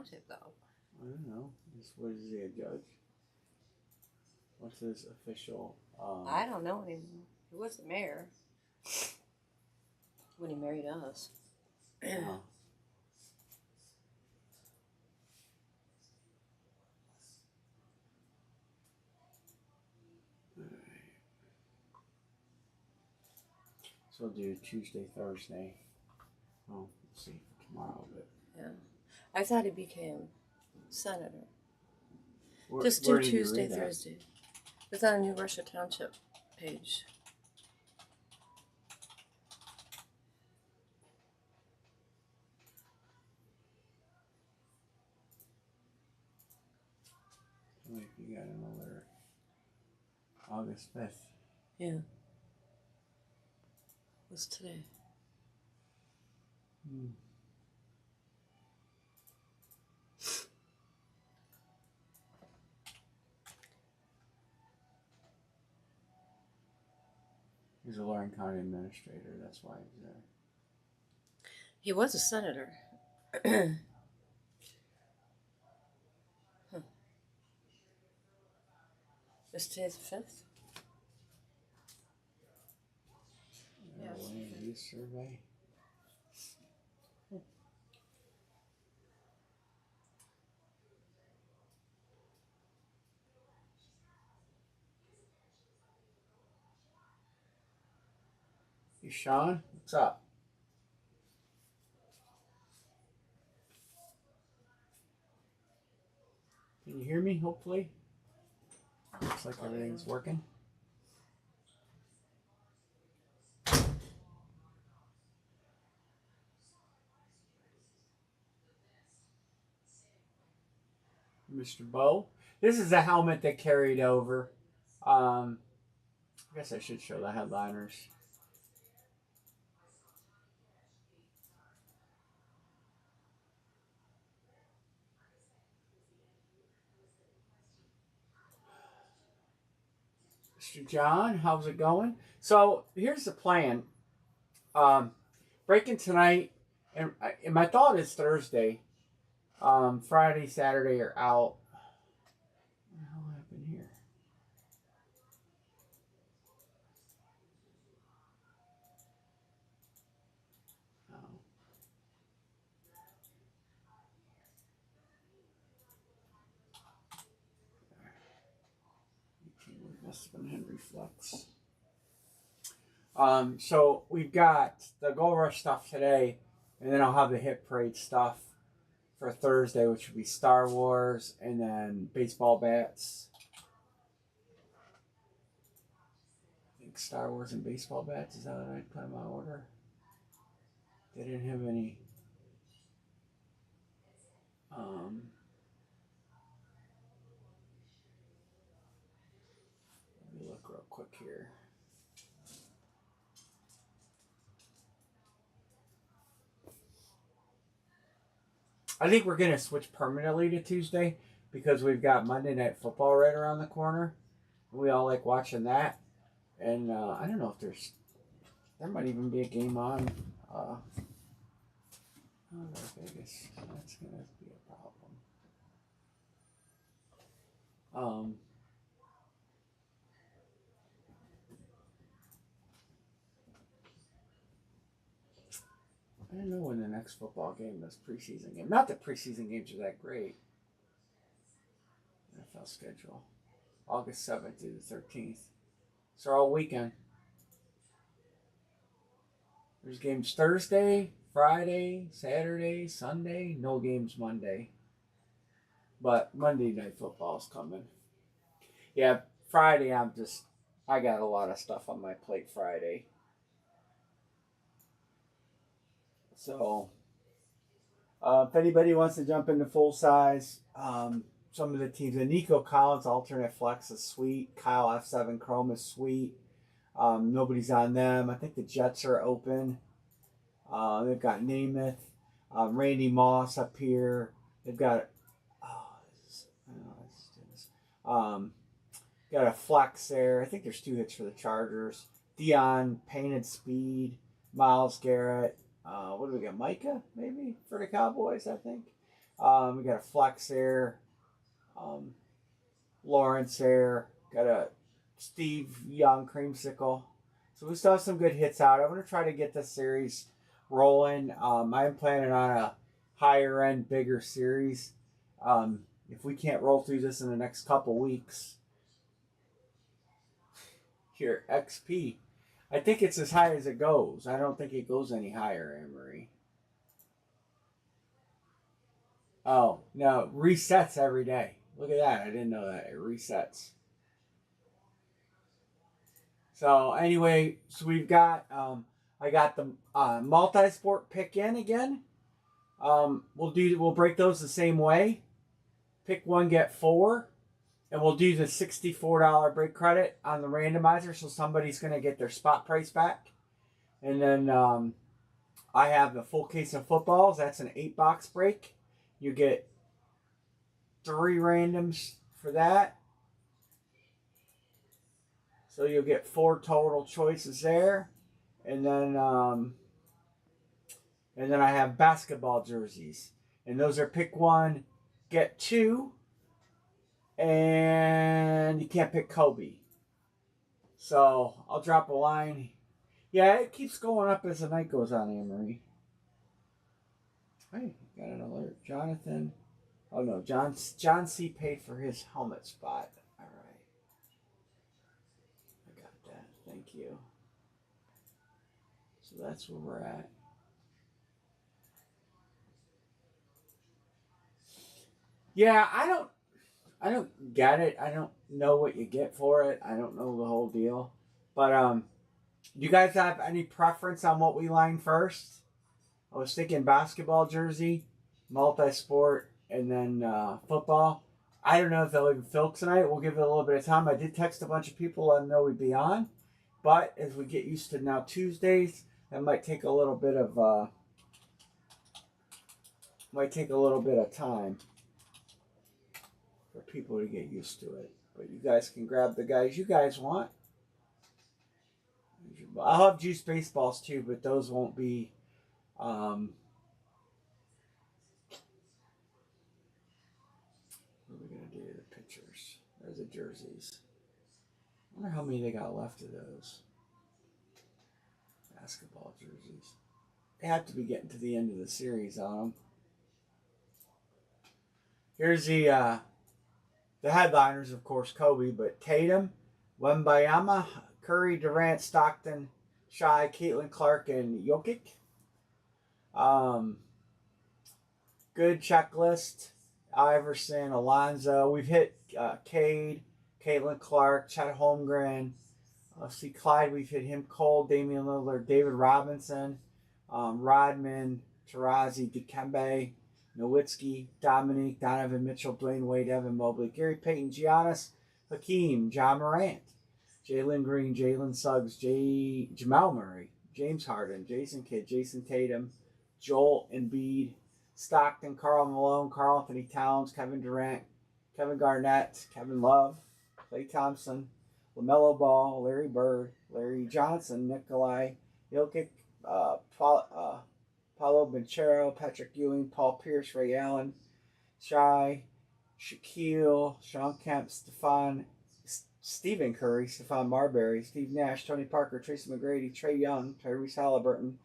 Township, though. I don't know. What is he, a judge? What's his official? I don't know anymore. He was the mayor when he married us. Uh, so we'll do Tuesday, Thursday. Well, we'll see for tomorrow, but Yeah. I thought he became senator. where, Just where do did you Tuesday, read that? Thursday. It's on the New Russia Township page. Wait, you got another August 5th. Yeah. What's today? He's a Lawrence County administrator. That's why he's there. He was a senator. Is today's the 5th? Yes. Land use survey. Hey, Sean, what's up? Can you hear me? Hopefully. Looks like everything's working. Mr. Bow. This is a helmet that carried over. I guess I should show the headliners. Mr. John, how's it going? So here's the plan. Breaking tonight, and my thought is Thursday. Friday, Saturday are out. What the hell happened here? Oh. Must have been Henry Flex. So we've got the Gold Rush stuff today, and then I'll have the Hit Parade stuff for Thursday, which would be Star Wars, and then baseball bats. I think Star Wars and baseball bats, is that what I put in my order? They didn't have any. Let me look real quick here. I think we're going to switch permanently to Tuesday because we've got Monday Night Football right around the corner. We all like watching that. And I don't know if there might even be a game on Vegas. That's going to be a problem. I don't know when the next football game is, preseason game. Not that preseason games are that great. NFL schedule. August 7th through the 13th. So all weekend. There's games Thursday, Friday, Saturday, Sunday. No games Monday. But Monday Night Football is coming. Yeah, Friday I got a lot of stuff on my plate Friday. So, if anybody wants to jump into full size, some of the teams, the Nico Collins alternate flex is sweet. Kyle F7 Chrome is sweet. Nobody's on them. I think the Jets are open. They've got Namath, Randy Moss up here. They've got got a flex there. I think there's 2 hits for the Chargers. Dion, Painted Speed, Myles Garrett. What do we got? Micah, maybe, for the Cowboys, I think. We got a Flex there. Lawrence there. Got a Steve Young creamsicle. So we still have some good hits out. I'm going to try to get this series rolling. I'm planning on a higher end, bigger series. If we can't roll through this in the next couple weeks, here, XP. I think it's as high as it goes. I don't think it goes any higher, Anne-Marie. Oh, no, resets every day. Look at that. I didn't know that. It resets. So anyway, so we've got, I got the multi-sport pick in again. We'll break those the same way. Pick one, get four. And we'll do the $64 break credit on the randomizer, so somebody's going to get their spot price back. And then I have the full case of footballs. That's an 8-box break. You get 3 randoms for that. So you'll get 4 total choices there. And then I have basketball jerseys. And those are pick one, get 2. And you can't pick Kobe. So I'll drop a line. Yeah, it keeps going up as the night goes on, Anne-Marie. Hey, got an alert. Jonathan. Oh no, John C. paid for his helmet spot. All right. I got that. Thank you. So that's where we're at. Yeah, I don't get it. I don't know what you get for it. I don't know the whole deal. But do you guys have any preference on what we line first? I was thinking basketball jersey, multi-sport, and then football. I don't know if they'll even fill tonight. We'll give it a little bit of time. I did text a bunch of people, let them know we'd be on. But as we get used to now Tuesdays, that might take a little bit of time for people to get used to it. But you guys can grab the guys you guys want. I'll have juice baseballs too, but those won't be. What are we gonna do? The pictures. There's the jerseys. I wonder how many they got left of those basketball jerseys. They have to be getting to the end of the series on them. Here's the headliners, of course, Kobe, but Tatum, Wembayama, Curry, Durant, Stockton, Shai, Caitlin Clark, and Jokic. Good checklist. Iverson, Alonzo. We've hit Cade, Caitlin Clark, Chet Holmgren. See Clyde, we've hit him. Cole, Damian Lillard, David Robinson, Rodman, Tarazi, Dikembe, Nowitzki, Dominique, Donovan Mitchell, Dwayne Wade, Evan Mobley, Gary Payton, Giannis, Hakeem, John Morant, Jalen Green, Jalen Suggs, Jamal Murray, James Harden, Jason Kidd, Jason Tatum, Joel Embiid, Stockton, Karl Malone, Karl Anthony Towns, Kevin Durant, Kevin Garnett, Kevin Love, Klay Thompson, LaMelo Ball, Larry Bird, Larry Johnson, Nikolai Jokic, Paulo Banchero, Patrick Ewing, Paul Pierce, Ray Allen, Shai, Shaquille, Sean Kemp, Stephen Curry, Stephon Marbury, Steve Nash, Tony Parker, Tracy McGrady, Trae Young, Tyrese Halliburton,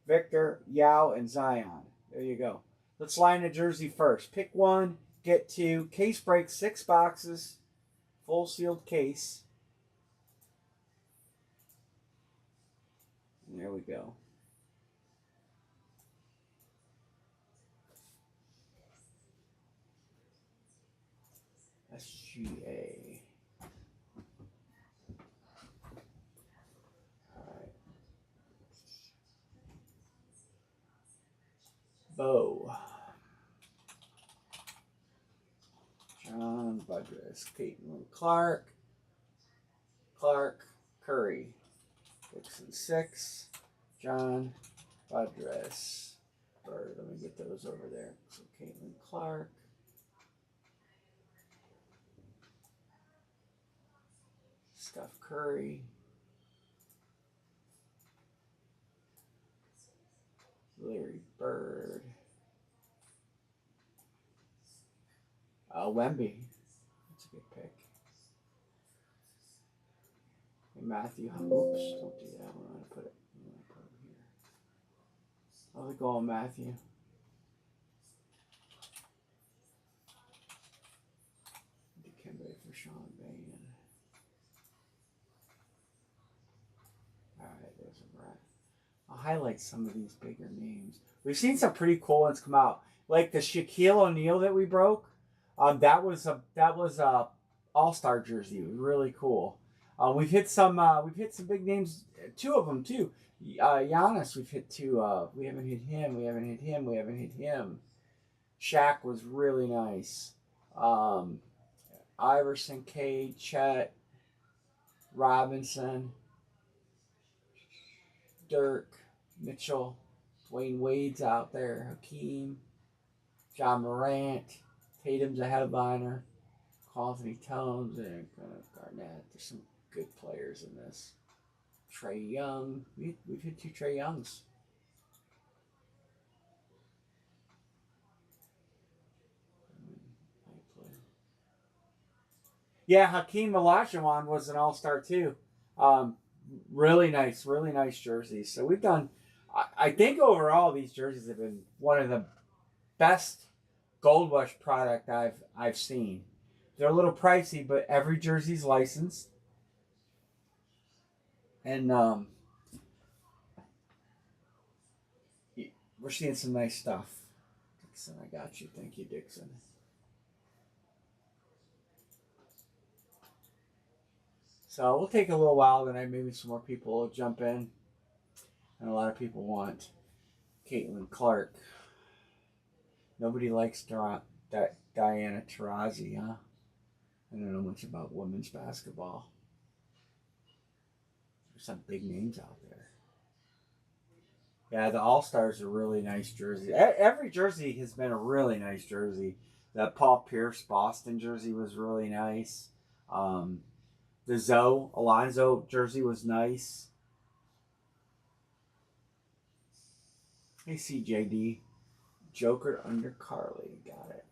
Victor, Yao, and Zion. There you go. Let's line a jersey first. Pick one, get 2. Case break, 6 boxes. Full sealed case. And there we go. SGA. Alright. Bo. John Budress. Caitlin Clark. Curry. Dixon 6. John Budress. Bird. Let me get those over there. So Caitlin Clark. Steph Curry. Larry Bird. Wemby. That's a good pick. Hey, Matthew. Oops, don't do that. We're going to put it. We're going to put it here. How's it going, Matthew? Dikembe for Sean Bain. Alright, there's a Brett. I'll highlight some of these bigger names. We've seen some pretty cool ones come out. Like the Shaquille O'Neal that we broke. That was a All-Star jersey. It was really cool. We've hit some big names, two of them too. Giannis, we've hit two. We haven't hit him. We haven't hit him. We haven't hit him. Shaq was really nice. Iverson, Cade, Chet, Robinson, Dirk, Mitchell, Dwayne Wade's out there, Hakeem, John Morant, Tatum's a headliner, Anthony Towns, and Garnett. There's some good players in this. Trae Young. We've hit two Trae Youngs. Yeah, Hakeem Olajuwon was an all-star too. Really nice jerseys. So we've done, I think overall these jerseys have been one of the best Gold Rush product I've seen. They're a little pricey, but every jersey's licensed. And we're seeing some nice stuff. Dixon, I got you. Thank you, Dixon. So we'll take a little while tonight. Maybe some more people will jump in. And a lot of people want Caitlin Clark. Nobody likes Diana Taurasi, huh? I don't know much about women's basketball. There's some big names out there. Yeah, the All-Stars are really nice jerseys. Every jersey has been a really nice jersey. That Paul Pierce Boston jersey was really nice. The Zoe Alonzo jersey was nice. Hey, CJD. Joker under Carly. Got it.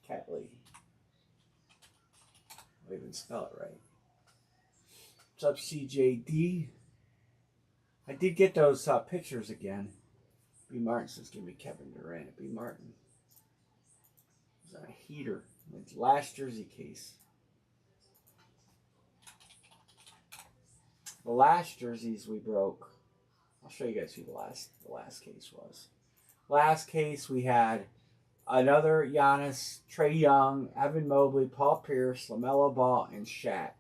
Catley. I even spell it right. What's up, CJD? I did get those pictures again. B. Martin says, give me Kevin Durant. B. Martin. It was a heater. It's last jersey case. The last jerseys we broke. I'll show you guys who the last case was. Last case we had another Giannis, Trae Young, Evan Mobley, Paul Pierce, LaMelo Ball, and Shaq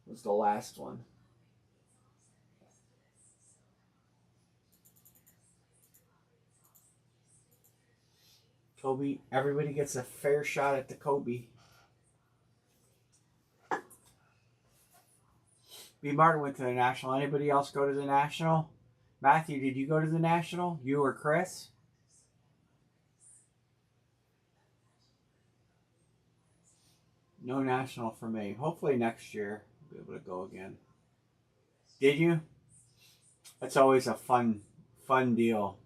was the last one. Kobe, everybody gets a fair shot at the Kobe. B. Martin went to the National. Anybody else go to the National? Matthew, did you go to the National? You or Chris? No National for me. Hopefully next year I'll be able to go again. Did you? That's always a fun deal.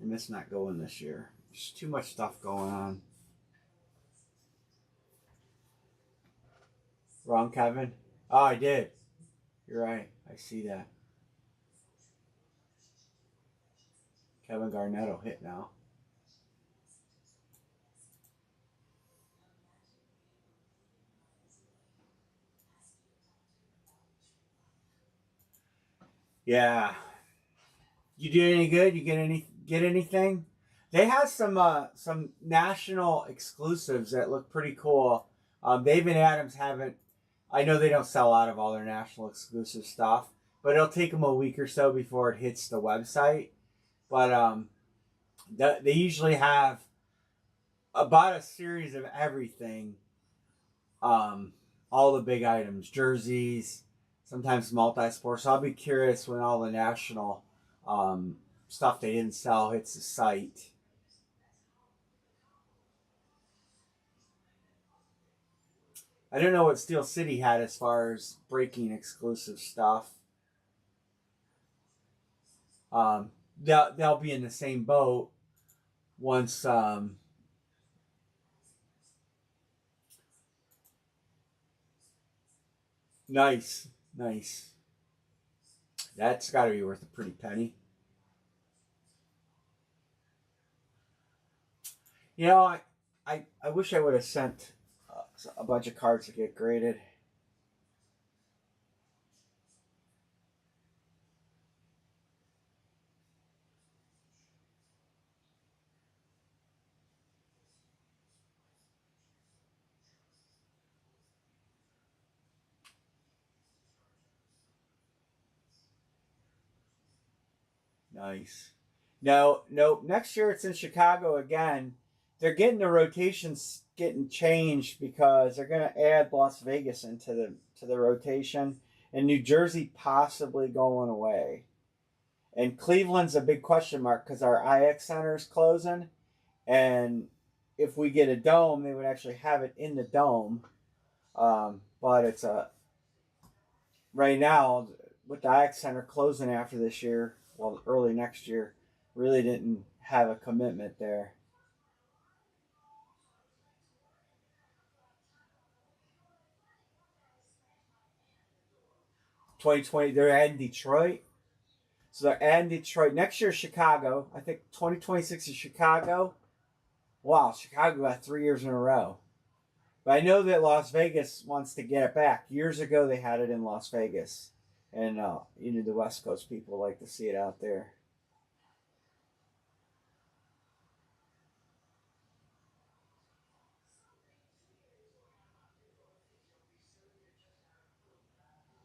I miss not going this year. There's too much stuff going on. Wrong, Kevin? Oh, I did. You're right. I see that. Kevin Garnett will hit now. Yeah. You do any good? You get anything? They have some national exclusives that look pretty cool. Dave and Adams haven't. I know they don't sell out of all their national exclusive stuff, but it'll take them a week or so before it hits the website. But they usually have about a series of everything. All the big items, jerseys, sometimes multi-sport. So I'll be curious when all the national stuff they didn't sell hits the site. I don't know what Steel City had as far as breaking exclusive stuff. They'll be in the same boat once. Nice, nice. That's got to be worth a pretty penny. You know, I wish I would have sent a bunch of cards to get graded. Nice. No, no. Next year it's in Chicago again. They're getting the rotations getting changed because they're going to add Las Vegas into the rotation, and New Jersey possibly going away. And Cleveland's a big question mark because our IX Center is closing, and if we get a dome, they would actually have it in the dome. But it's a right now with the IX Center closing after this year, well, early next year, really didn't have a commitment there. 2020, they're adding Detroit. So they're adding Detroit. Next year, Chicago. I think 2026 is Chicago. Wow, Chicago got 3 years in a row. But I know that Las Vegas wants to get it back. Years ago, they had it in Las Vegas. And the West Coast people like to see it out there.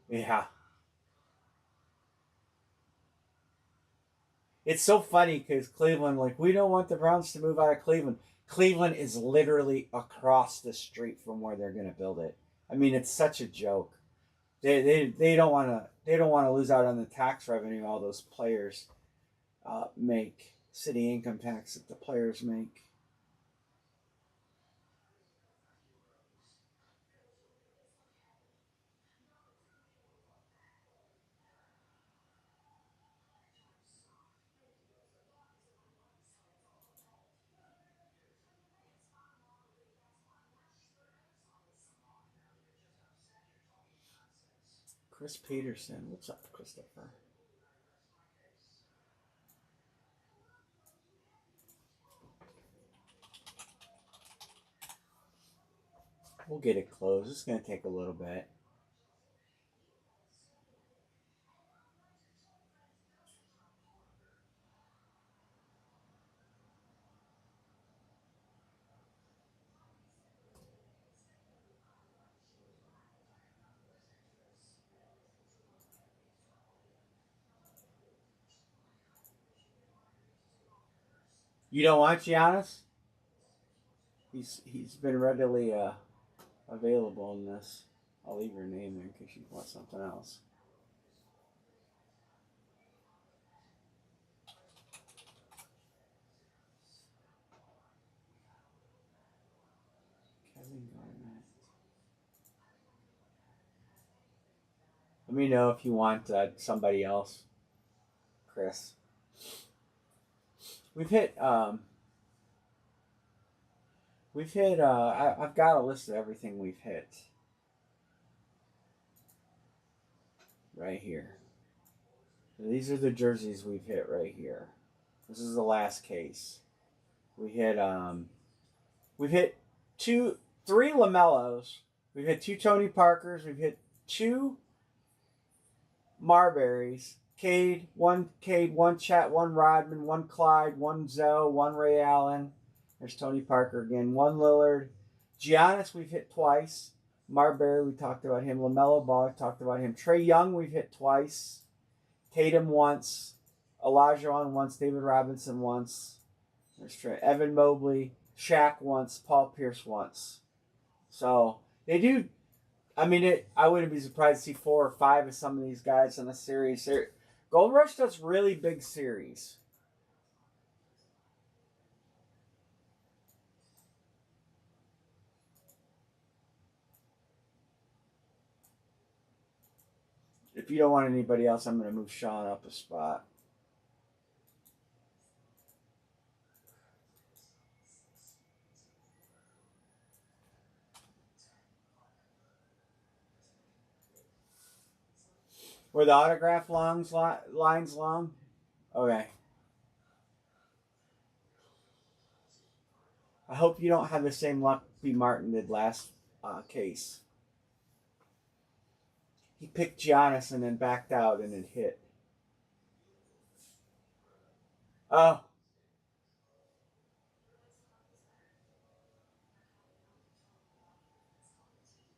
Yeah. It's so funny because Cleveland, like, we don't want the Browns to move out of Cleveland. Cleveland is literally across the street from where they're going to build it. I mean, it's such a joke. They don't want to lose out on the tax revenue all those players make, city income tax that the players make. Chris Peterson, what's up, Christopher? We'll get it closed. It's going to take a little bit. You don't want Giannis? He's been readily available in this. I'll leave your name there in case you want something else. Kevin Garnett. Let me know if you want somebody else, Chris. We've hit. We've hit. I've got a list of everything we've hit. Right here. These are the jerseys we've hit right here. This is the last case. We hit. We've hit three Lamellos. We've hit two Tony Parkers. We've hit two Marburys. Cade, one Chat, one Rodman, one Clyde, one Zoe, one Ray Allen. There's Tony Parker again. One Lillard. Giannis, we've hit twice. Marbury, we talked about him. LaMelo Ball, we talked about him. Trey Young, we've hit twice. Tatum once. Olajuwon once. David Robinson once. There's Trey. Evan Mobley. Shaq once. Paul Pierce once. So they do. I mean, I wouldn't be surprised to see 4 or 5 of some of these guys in a series. Gold Rush does really big series. If you don't want anybody else, I'm going to move Sean up a spot. Were the autograph lines long? Okay. I hope you don't have the same luck B. Martin did last case. He picked Giannis and then backed out and it hit. Oh.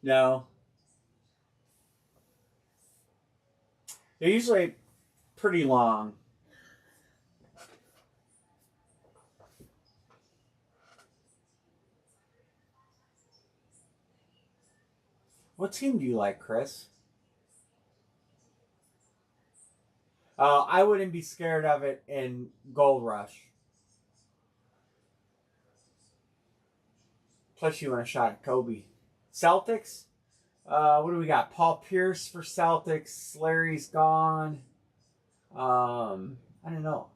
No. They're usually pretty long. What team do you like, Chris? I wouldn't be scared of it in Gold Rush. Plus, you want a shot at Kobe. Celtics? What do we got? Paul Pierce for Celtics. Larry's gone. I don't know.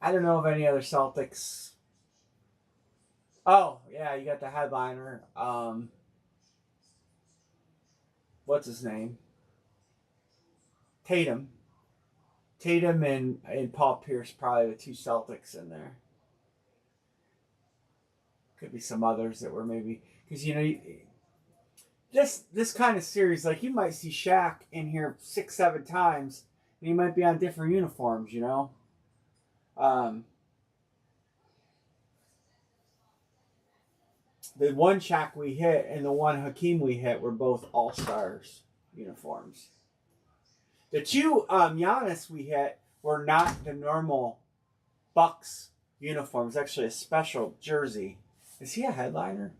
I don't know of any other Celtics. Oh, yeah, you got the headliner. What's his name? Tatum. Tatum and Paul Pierce, probably the two Celtics in there. Could be some others that were maybe, because this kind of series, like, you might see Shaq in here 6-7 times, and he might be on different uniforms. The one Shaq we hit and the one Hakeem we hit were both All-Stars uniforms. The two Giannis we hit were not the normal Bucks uniforms. Actually, a special jersey. Is he a headliner?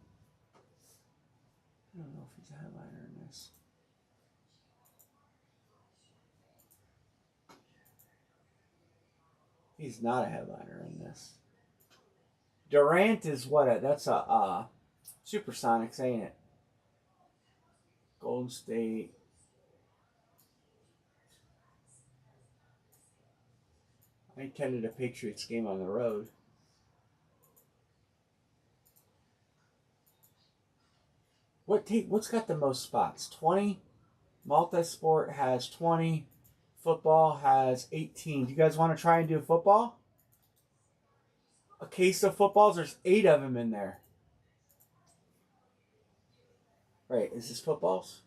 I don't know if he's a headliner in this. He's not a headliner in this. Durant is what? That's a Supersonics, ain't it? Golden State. I attended a Patriots game on the road. What's got the most spots? 20? Multisport has 20. Football has 18. Do you guys want to try and do football? A case of footballs? There's 8 of them in there. Right, is this footballs?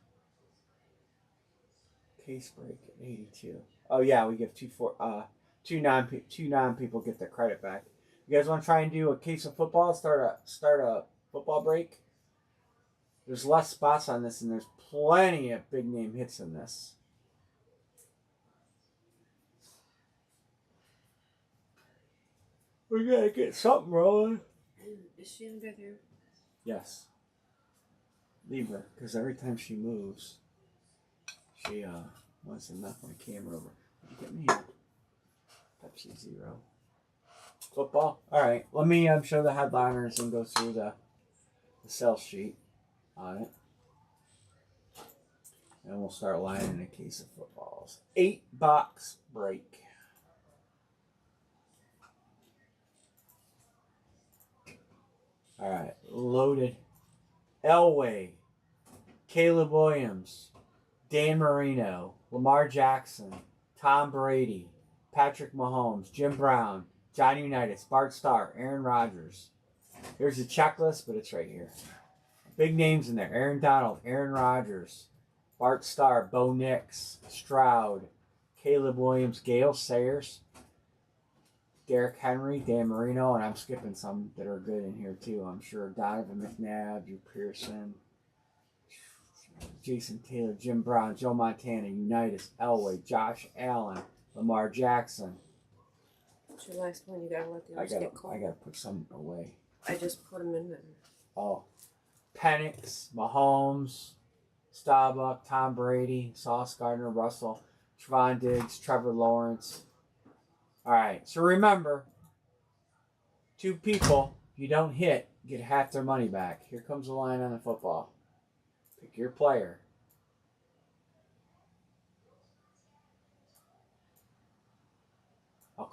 Case break at 82. Oh yeah, we give two non people get their credit back. You guys want to try and do a case of football? Start a football break. There's less spots on this, and there's plenty of big name hits in this. We gotta get something rolling. Is she in bed here? Yes. Leave her, because every time she moves, she wants to knock my camera over. Did you get me here? Pepsi Zero. Football? Alright, let me show the headliners and go through the sell sheet on it. And we'll start lining a case of footballs. 8-box break. Alright, loaded. Elway, Caleb Williams, Dan Marino, Lamar Jackson, Tom Brady, Patrick Mahomes, Jim Brown, Johnny Unitas, Bart Starr, Aaron Rodgers. Here's the checklist, but it's right here. Big names in there. Aaron Donald, Aaron Rodgers, Bart Starr, Bo Nix, Stroud, Caleb Williams, Gale Sayers, Derrick Henry, Dan Marino, and I'm skipping some that are good in here too, I'm sure. Donovan McNabb, Drew Pearson, Jason Taylor, Jim Brown, Joe Montana, Unitas, Elway, Josh Allen, Lamar Jackson. What's your last one? You gotta let the others get cold. I gotta put some away. I just put them in there. Oh. Penix, Mahomes, Staubach, Tom Brady, Sauce Gardner, Russell, Trevon Diggs, Trevor Lawrence. All right, so remember, 2 people you don't hit get half their money back. Here comes the line on the football. Pick your player.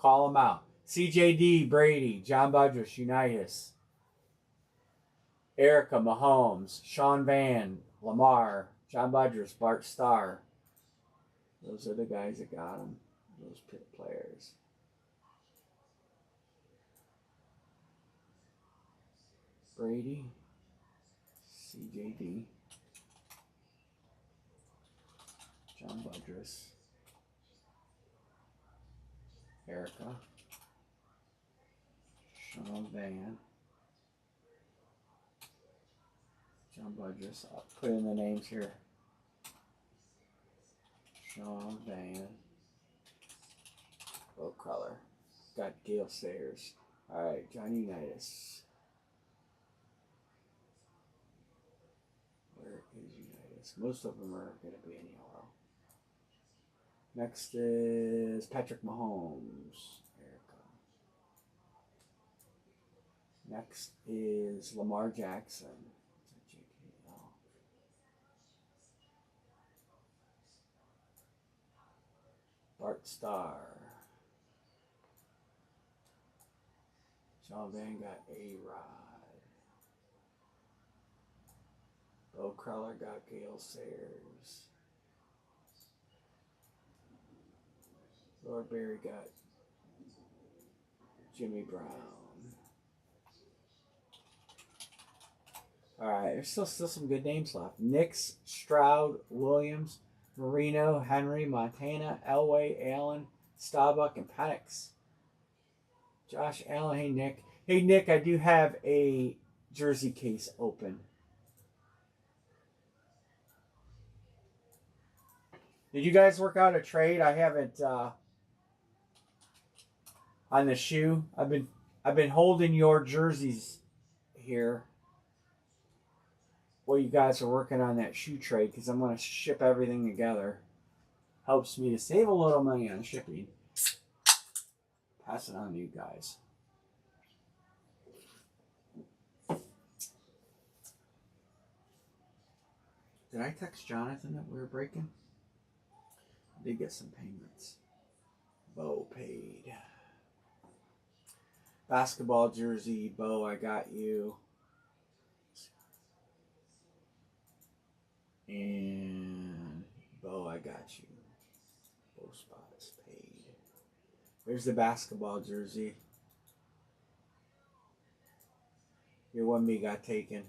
call them out. CJD, Brady, John Budrus, Unitas, Erica, Mahomes, Sean Van, Lamar, John Budrus, Bart Starr. Those are the guys that got them. Those players. Brady, CJD, John Budrus, Erica, Sean Van, John Budrus. I'll put in the names here. Sean Van, Bo Cruller, got Gale Sayers. All right, John Unitas. Where is Unitas? Most of them are going to be in yellow. Next is Patrick Mahomes. Erica. Next is Lamar Jackson. Bart Starr. Sean Van got A-Rod. Bo Cruller got Gale Sayers. Lord Barry got Jimmy Brown. Alright, there's still some good names left. Nix, Stroud, Williams, Marino, Henry, Montana, Elway, Allen, Staubach, and Penix. Josh Allen, hey Nick. Hey Nick, I do have a jersey case open. Did you guys work out a trade? I haven't on the shoe. I've been holding your jerseys here. Well, you guys are working on that shoe trade because I'm going to ship everything together. Helps me to save a little money on shipping. Pass it on to you guys. Did I text Jonathan that we were breaking? I did get some payments. Bo paid. Basketball jersey, Bo, I got you. And Bo, I got you. Both spots paid. There's the basketball jersey. Your 1B got taken.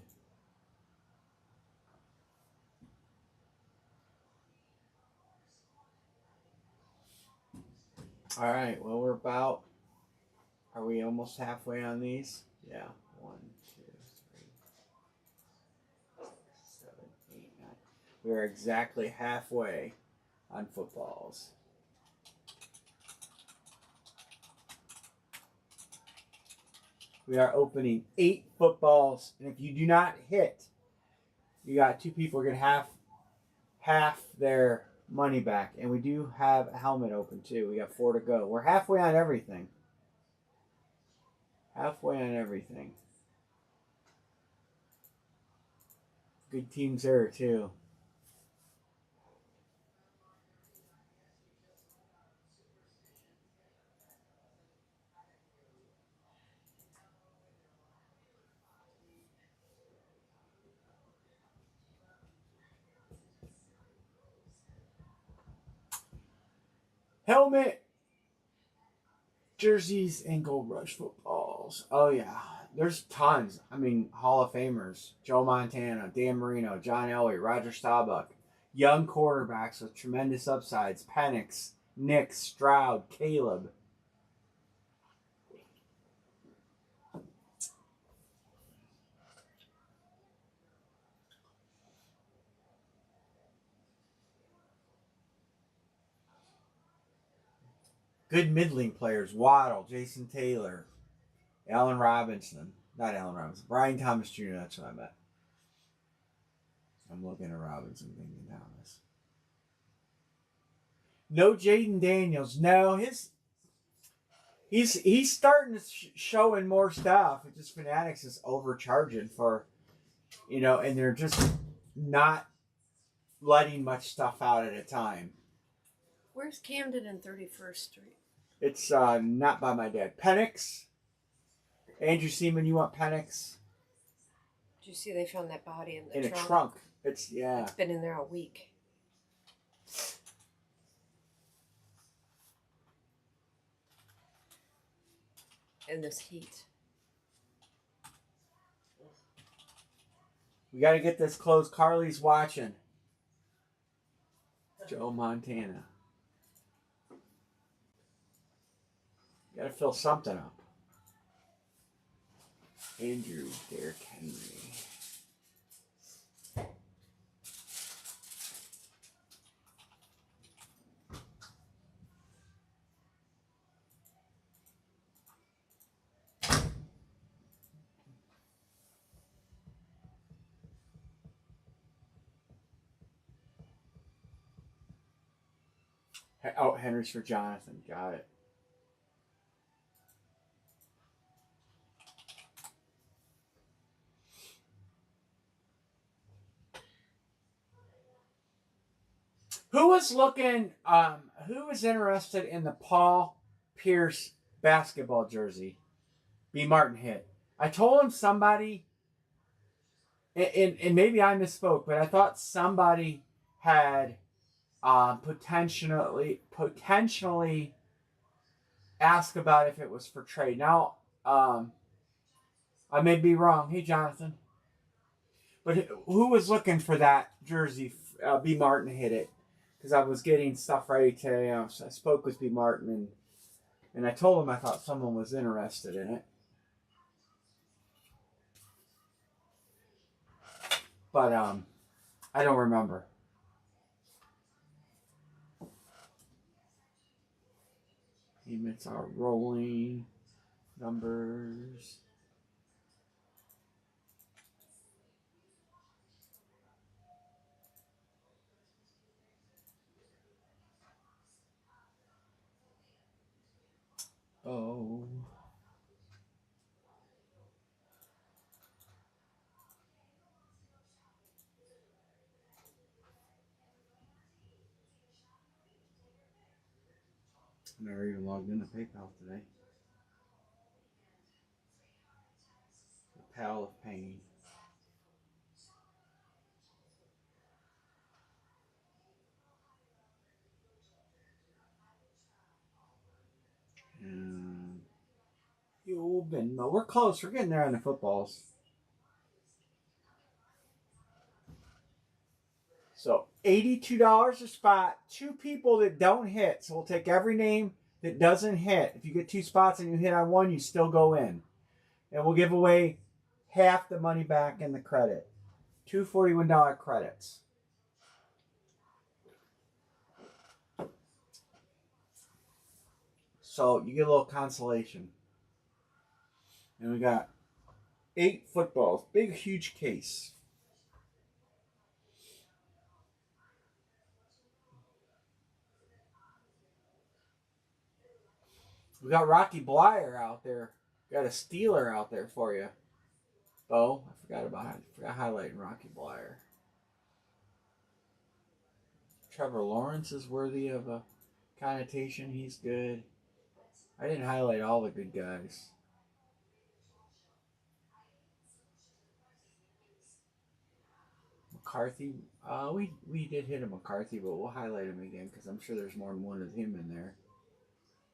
All right, well, are we almost halfway on these? Yeah, 1, 2, 3, 7, 8, 9. We are exactly halfway on footballs. We are opening 8 footballs, and if you do not hit, you got 2 people are going to have half their money back. And we do have a helmet open too. We got 4 to go. We're halfway on everything. Halfway on everything. Good teams there too. Helmet, jerseys, and Gold Rush footballs. Oh, yeah. There's tons. I mean, Hall of Famers. Joe Montana, Dan Marino, John Elway, Roger Staubach. Young quarterbacks with tremendous upsides. Penix, Nick, Stroud, Caleb. Good middling players. Waddle, Jason Taylor, Allen Robinson. Not Allen Robinson. Brian Thomas Jr. That's what I meant. I'm looking at Robinson thinking Thomas. No Jaden Daniels. No, he's starting to showing more stuff. It just Fanatics is overcharging for, and they're just not letting much stuff out at a time. Where's Camden and 31st Street? It's not by my dad. Penix. Andrew Seaman, you want Penix? Did you see they found that body in the In trunk? a trunk. It's It's been in there a week. In this heat. We got to get this closed. Carly's watching. Joe Montana. Got to fill something up. Andrew Derrick Henry. Oh, Henry's for Jonathan. Got it. Who was looking? Who was interested in the Paul Pierce basketball jersey? B. Martin hit. I told him somebody, and maybe I misspoke, but I thought somebody had potentially asked about if it was for trade. Now, I may be wrong. Hey, Jonathan. But who was looking for that jersey? B. Martin hit it. Because I was getting stuff ready today. I spoke with B. Martin, and I told him I thought someone was interested in it. But I don't remember. Payments are rolling. Numbers. Oh. Never even logged into PayPal today. A pal of pain. And you've been. We're close. We're getting there on the footballs. So $82 a spot. 2 people that don't hit. So we'll take every name that doesn't hit. If you get 2 spots and you hit on one, you still go in. And we'll give away half the money back in the credit. Two $41 credits. So you get a little consolation. And we got 8 footballs. Big, huge case. We got Rocky Blyer out there. Got a Steeler out there for you. Bo, I forgot highlighting Rocky Blyer. Trevor Lawrence is worthy of a connotation. He's good. I didn't highlight all the good guys. McCarthy, we did hit a McCarthy, but we'll highlight him again because I'm sure there's more than one of him in there.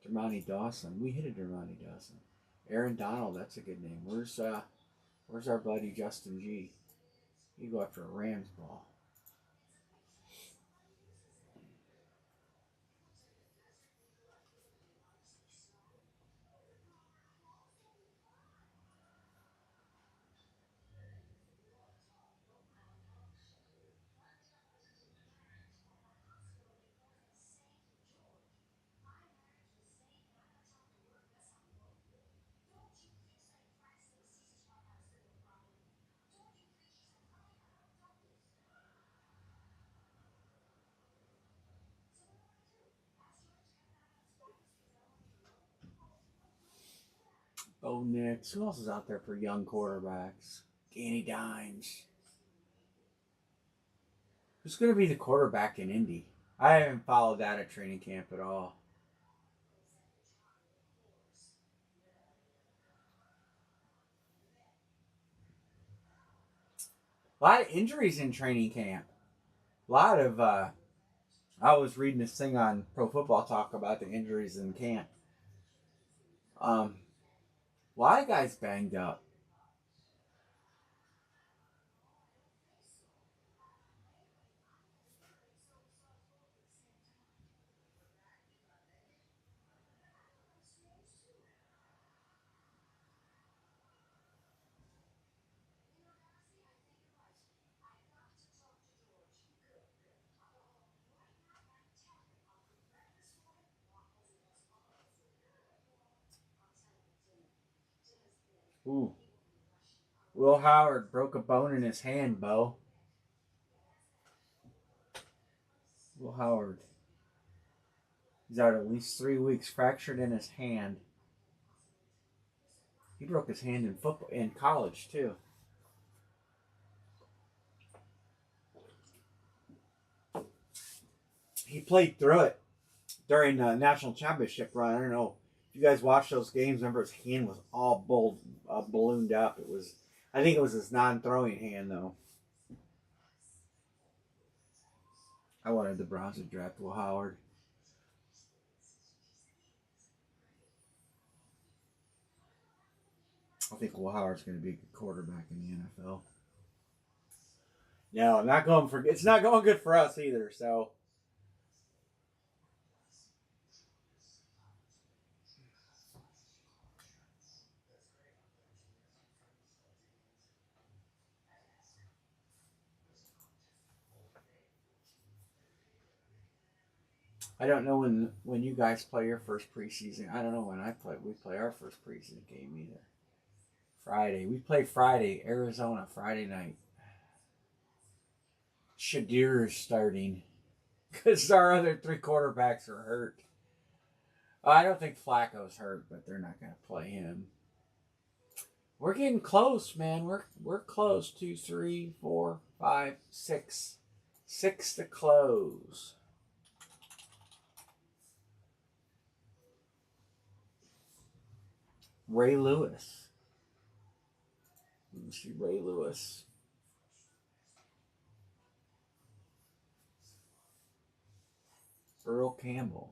Dermontti Dawson, we hit a Dermontti Dawson. Aaron Donald, that's a good name. Where's our buddy Justin G? You go after a Rams ball. Bo Nix. Who else is out there for young quarterbacks? Danny Dimes. Who's going to be the quarterback in Indy? I haven't followed that at training camp at all. A lot of injuries in training camp. A lot of I was reading this thing on Pro Football Talk about the injuries in camp. A lot of guys banged up. Ooh. Will Howard broke a bone in his hand, Bo. Will Howard. He's out at least 3 weeks, fractured in his hand. He broke his hand in football in college too. He played through it during the national championship run. I don't know if you guys watched those games. Remember, his hand was all ballooned up. It was, I think it was his non-throwing hand though. I wanted the Browns to draft Will Howard. I think Will Howard's going to be a good quarterback in the NFL. No, not going for. It's not going good for us either. So I don't know when you guys play your first preseason. I don't know when we play our first preseason game either. Friday. We play Friday, Arizona, Friday night. Shadir is starting because our other 3 quarterbacks are hurt. I don't think Flacco's hurt, but they're not going to play him. We're getting close, man. We're close. 2, 3, 4, 5, 6. 6 to close. Ray Lewis. Let me see Ray Lewis. Earl Campbell.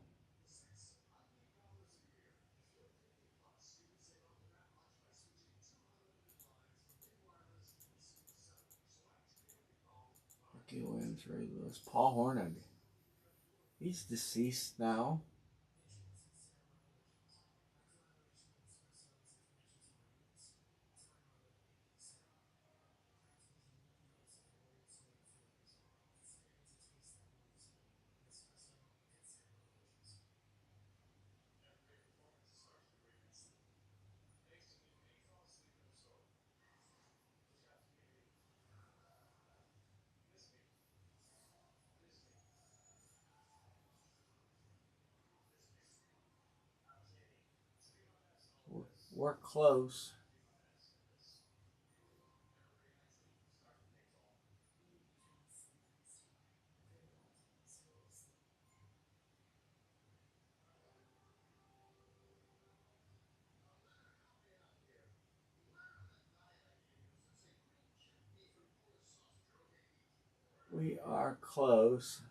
Ricky Williams, Ray Lewis. Paul Hornung. He's deceased now. We're close. We are close.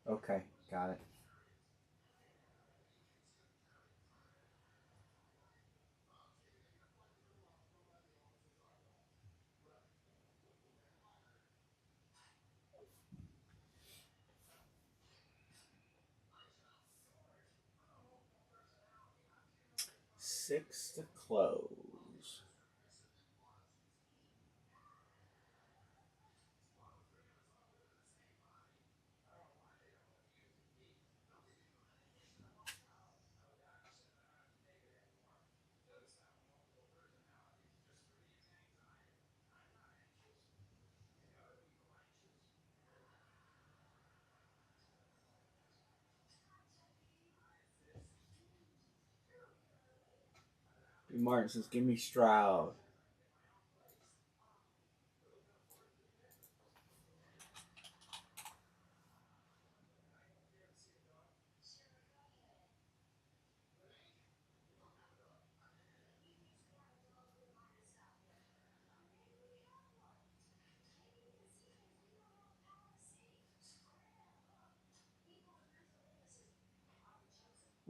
Okay, got it. Six to close. B. Martin says, give me Stroud.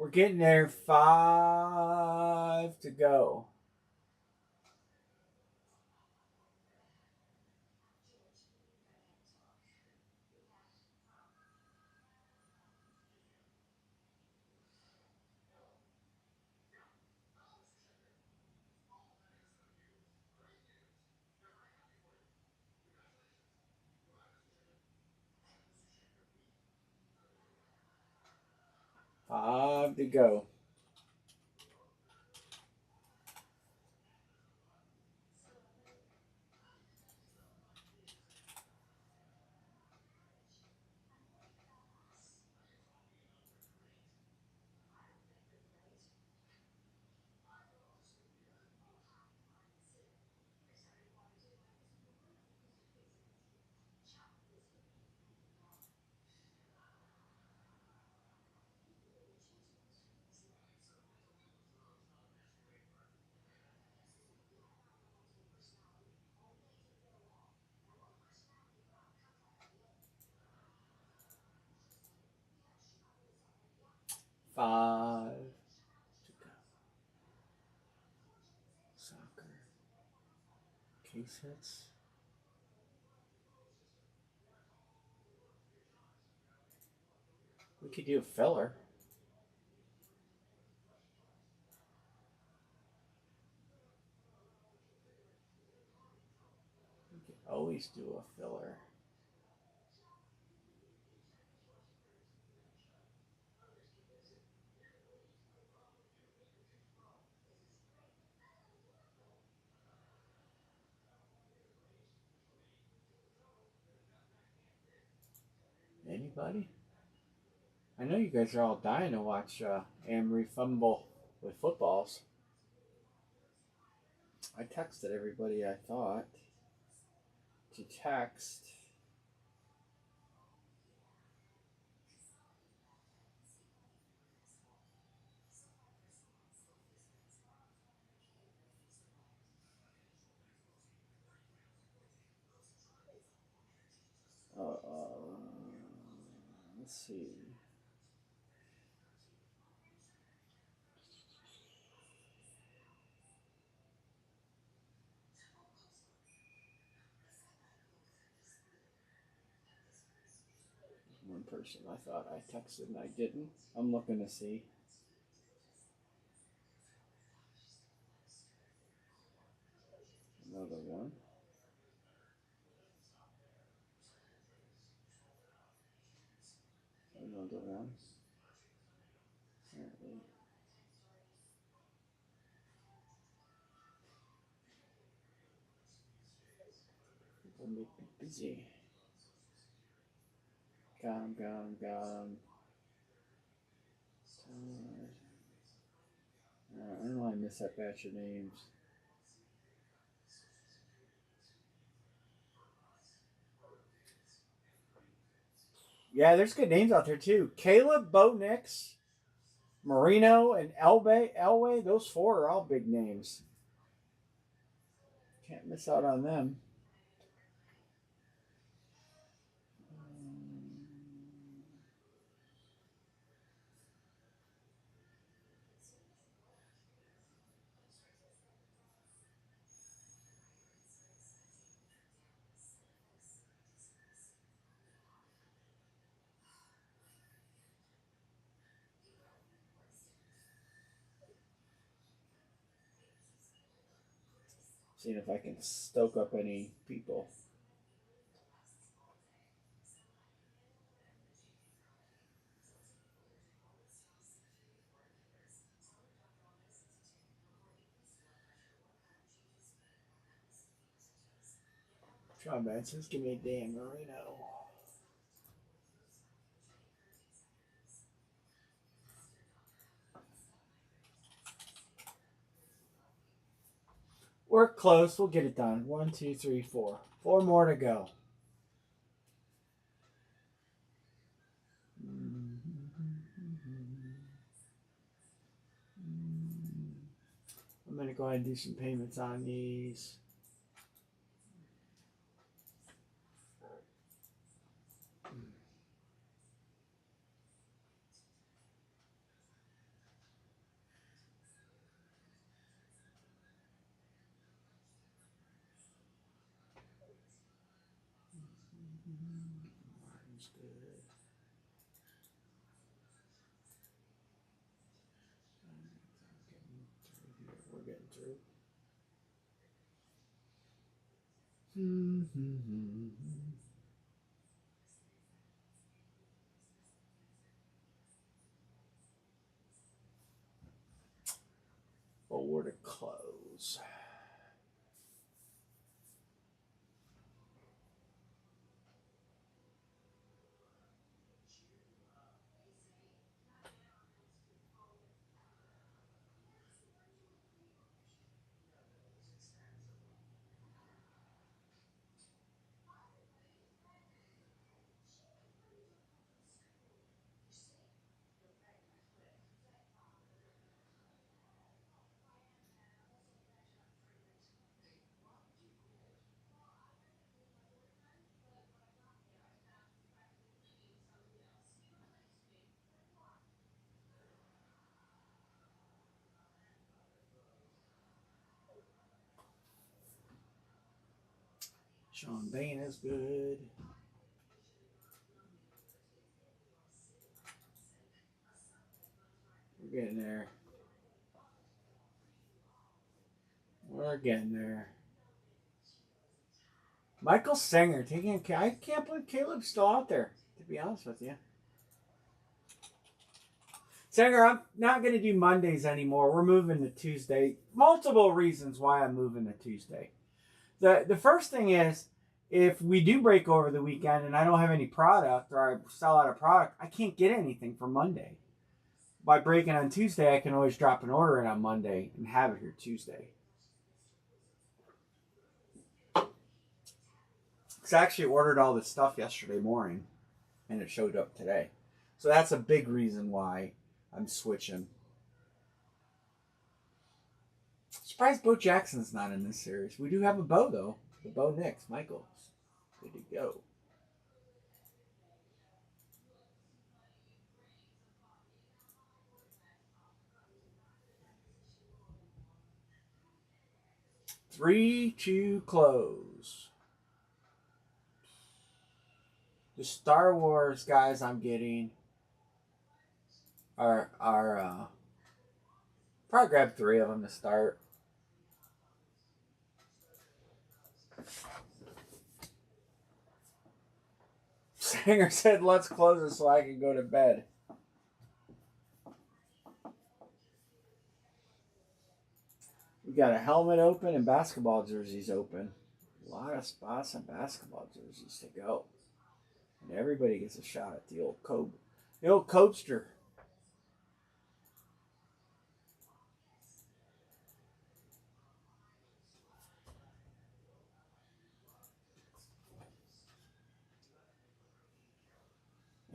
We're getting there. 5 to go. Five to go. Five to go. Soccer. Case hits. We could do a filler. We could always do a filler. Anybody? I know you guys are all dying to watch Amory fumble with footballs. I texted everybody I thought to text. Let's see. One person I thought I texted and I didn't. I'm looking to see. Another one. Another one. Apparently. People make me busy. Got him. I don't know why I missed that batch of names. Yeah, there's good names out there too. Caleb, Bo Nix, Marino, and Elway. Those four are all big names. Can't miss out on them. Seeing if I can stoke up any people. Sean Benson's give me a damn Marino. We're close. We'll get it done. 1, 2, 3, 4. 4 more to go. I'm going to go ahead and do some payments on these. Martin's good. We're getting through. Forward to close. Sean Bain is good. We're getting there. We're getting there. Michael Singer taking. I can't believe Caleb's still out there, to be honest with you. Singer, I'm not going to do Mondays anymore. We're moving to Tuesday. Multiple reasons why I'm moving to Tuesday. The first thing is, if we do break over the weekend and I don't have any product or I sell out of product, I can't get anything for Monday. By breaking on Tuesday, I can always drop an order in on Monday and have it here Tuesday. Because I actually ordered all this stuff yesterday morning and it showed up today. So that's a big reason why I'm switching. Surprised Bo Jackson's not in this series. We do have a Bo, though. The Bo Nix. Michaels. Good to go. Three to close. The Star Wars guys I'm getting are probably grab 3 of them to start. Sanger said, let's close it so I can go to bed. We got a helmet open and basketball jerseys open. A lot of spots and basketball jerseys to go. And everybody gets a shot at the old Cobster.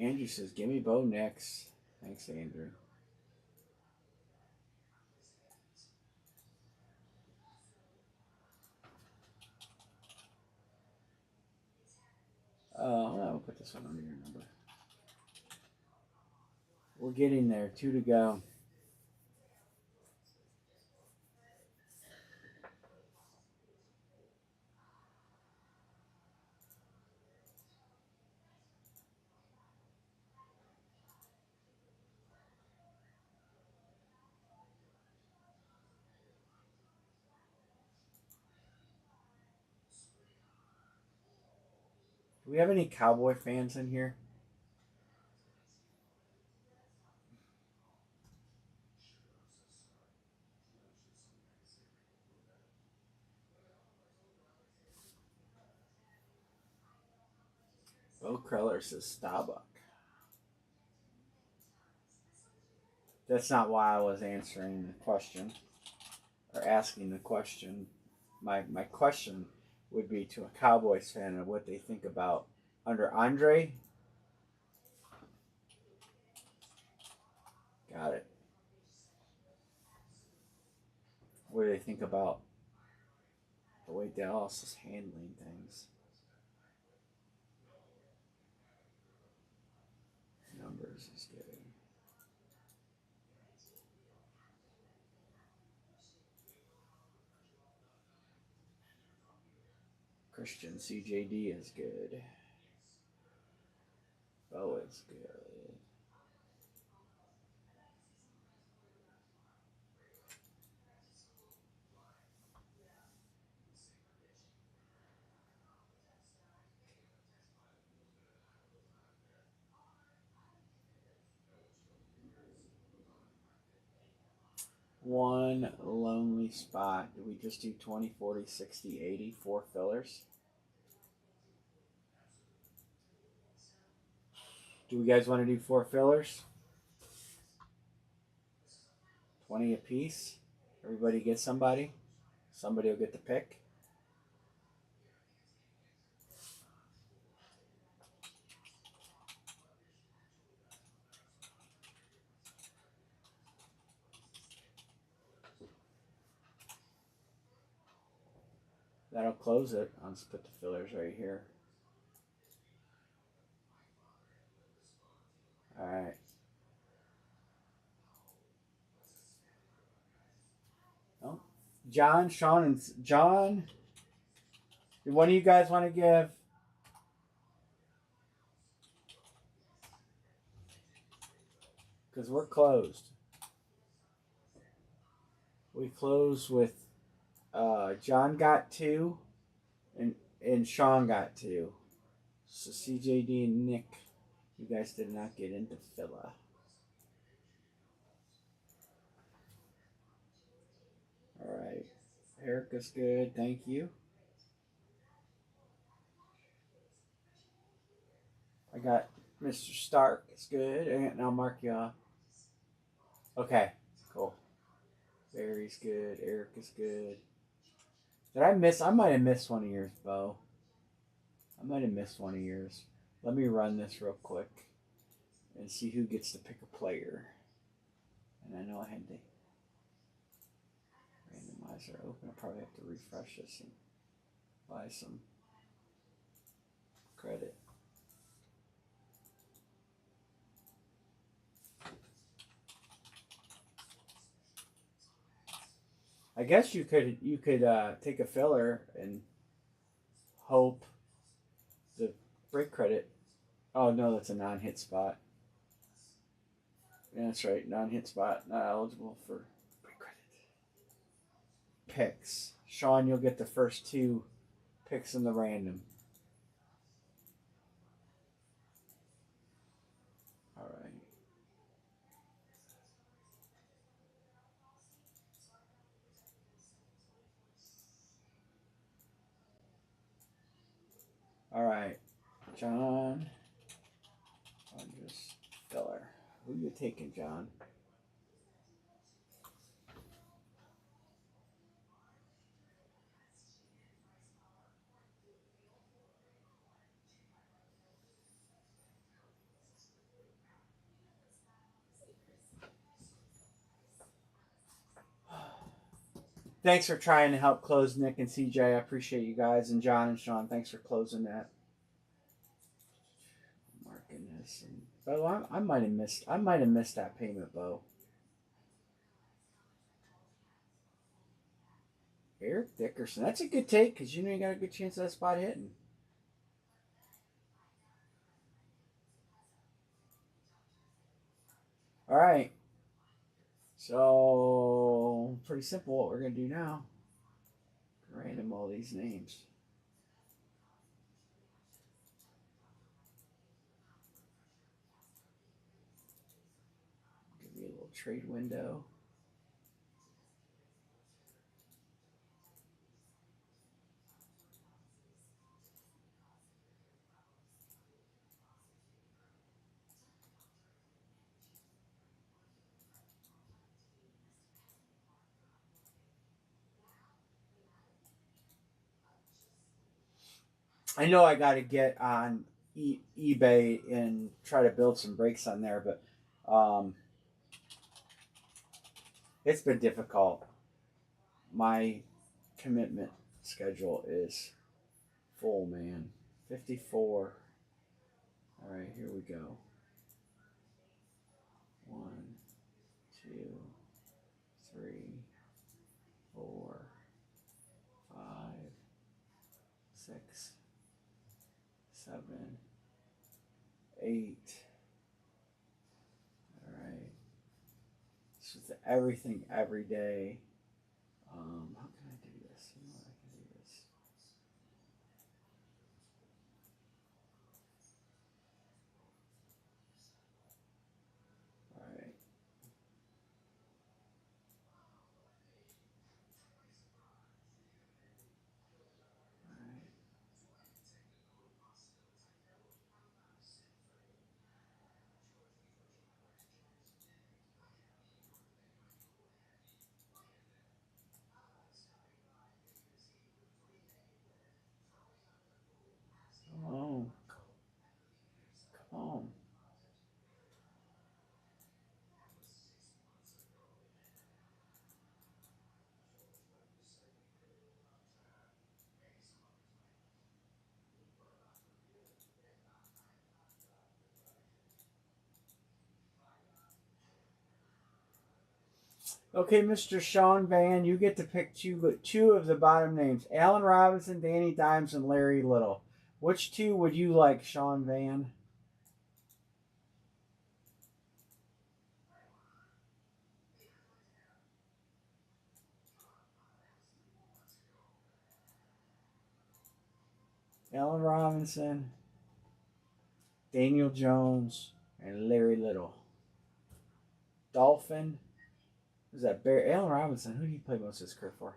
Andrew says, give me Bo Nix. Thanks, Andrew. I'll put this one under your number. We're getting there. 2 to go. Do we have any Cowboy fans in here? Bo Kreller says Starbuck. That's not why I was answering the question or asking the question. My question would be to a Cowboys fan of what they think about under Andre. Got it. What do they think about the way Dallas is handling things? Numbers is good. Christian CJD is good. Bo is good. One lonely spot. Do we just do 20, 40, 60, 80, 4 fillers? Do you guys want to do 4 fillers? 20 apiece? Everybody get somebody? Somebody will get the pick? That'll close it. I'll just put the fillers right here. Alright. Oh. John, Sean, and John. Do one of you guys want to give? Because we're closed. We close with John got 2 and Sean got 2. So CJD and Nick, you guys did not get into filler. Alright. Erica's good, thank you. I got Mr. Stark, it's good, and I'll mark you off. Okay, cool. Barry's good, Erica's good. Did I miss? I might have missed one of yours, Bo. I might have missed one of yours. Let me run this real quick and see who gets to pick a player. And I know I had the randomizer open. I'll probably have to refresh this and buy some credit. I guess you could take a filler and hope the break credit. Oh no, that's a non-hit spot. Yeah, that's right, non-hit spot, not eligible for break credit. Picks. Sean, you'll get the first 2 picks in the random. All right. All right, John. I'll just filler. Who you taking, John? Thanks for trying to help close Nick and CJ. I appreciate you guys, and John and Sean. Thanks for closing that. Marking this. And, Bo, I might have missed. I might have missed that payment, Bo. Eric Dickerson. That's a good take because you know you got a good chance of that spot hitting. All right. So pretty simple. What we're gonna do now? Random all these names. Give you a little trade window. I know I got to get on eBay and try to build some breaks on there, but it's been difficult. My commitment schedule is full, man. 54. All right, here we go. 1, 2, 3, 4, 5, 6, 7, 8. All right. This is everything every day. How can I do this? You know what, I can do this. All right. All right. Oh, come on. Okay, Mr. Sean Van, you get to pick two of the bottom names: Allen Robinson, Danny Dimes, and Larry Little. Which two would you like, Sean Van? Allen Robinson, Daniel Jones, and Larry Little. Dolphin. Who's that? Barry Allen Robinson. Who do you play most of his career for?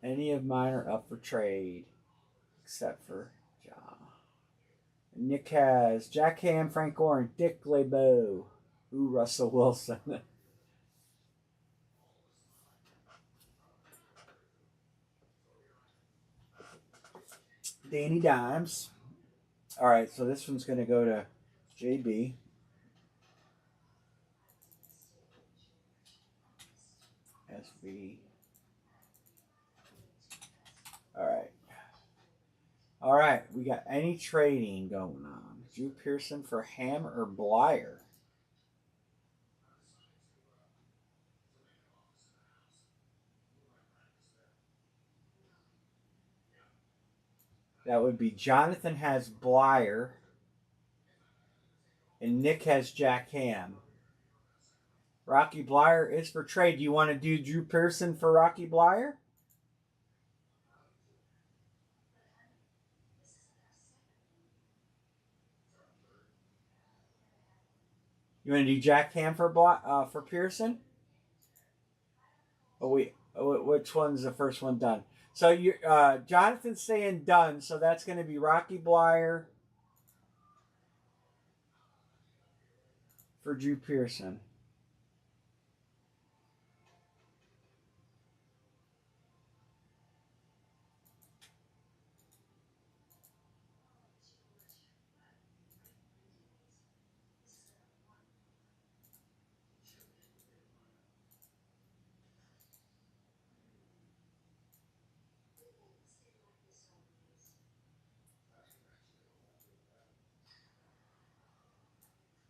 Any of mine are up for trade, except for John. Nick has Jack Ham, Frank Gore, and Dick LeBeau. Ooh, Russell Wilson. Danny Dimes. All right, so this one's going to go to JB. SB. All right. All right, we got any trading going on? Drew Pearson for Ham or Blyer? That would be Jonathan has Blyer and Nick has Jack Ham. Rocky Blyer is for trade. Do you want to do Drew Pearson for Rocky Blyer? You want to do Jack Ham for Pearson? Oh wait, which one's the first one done? So you Jonathan's saying done, so that's going to be Rocky Blyer for Drew Pearson.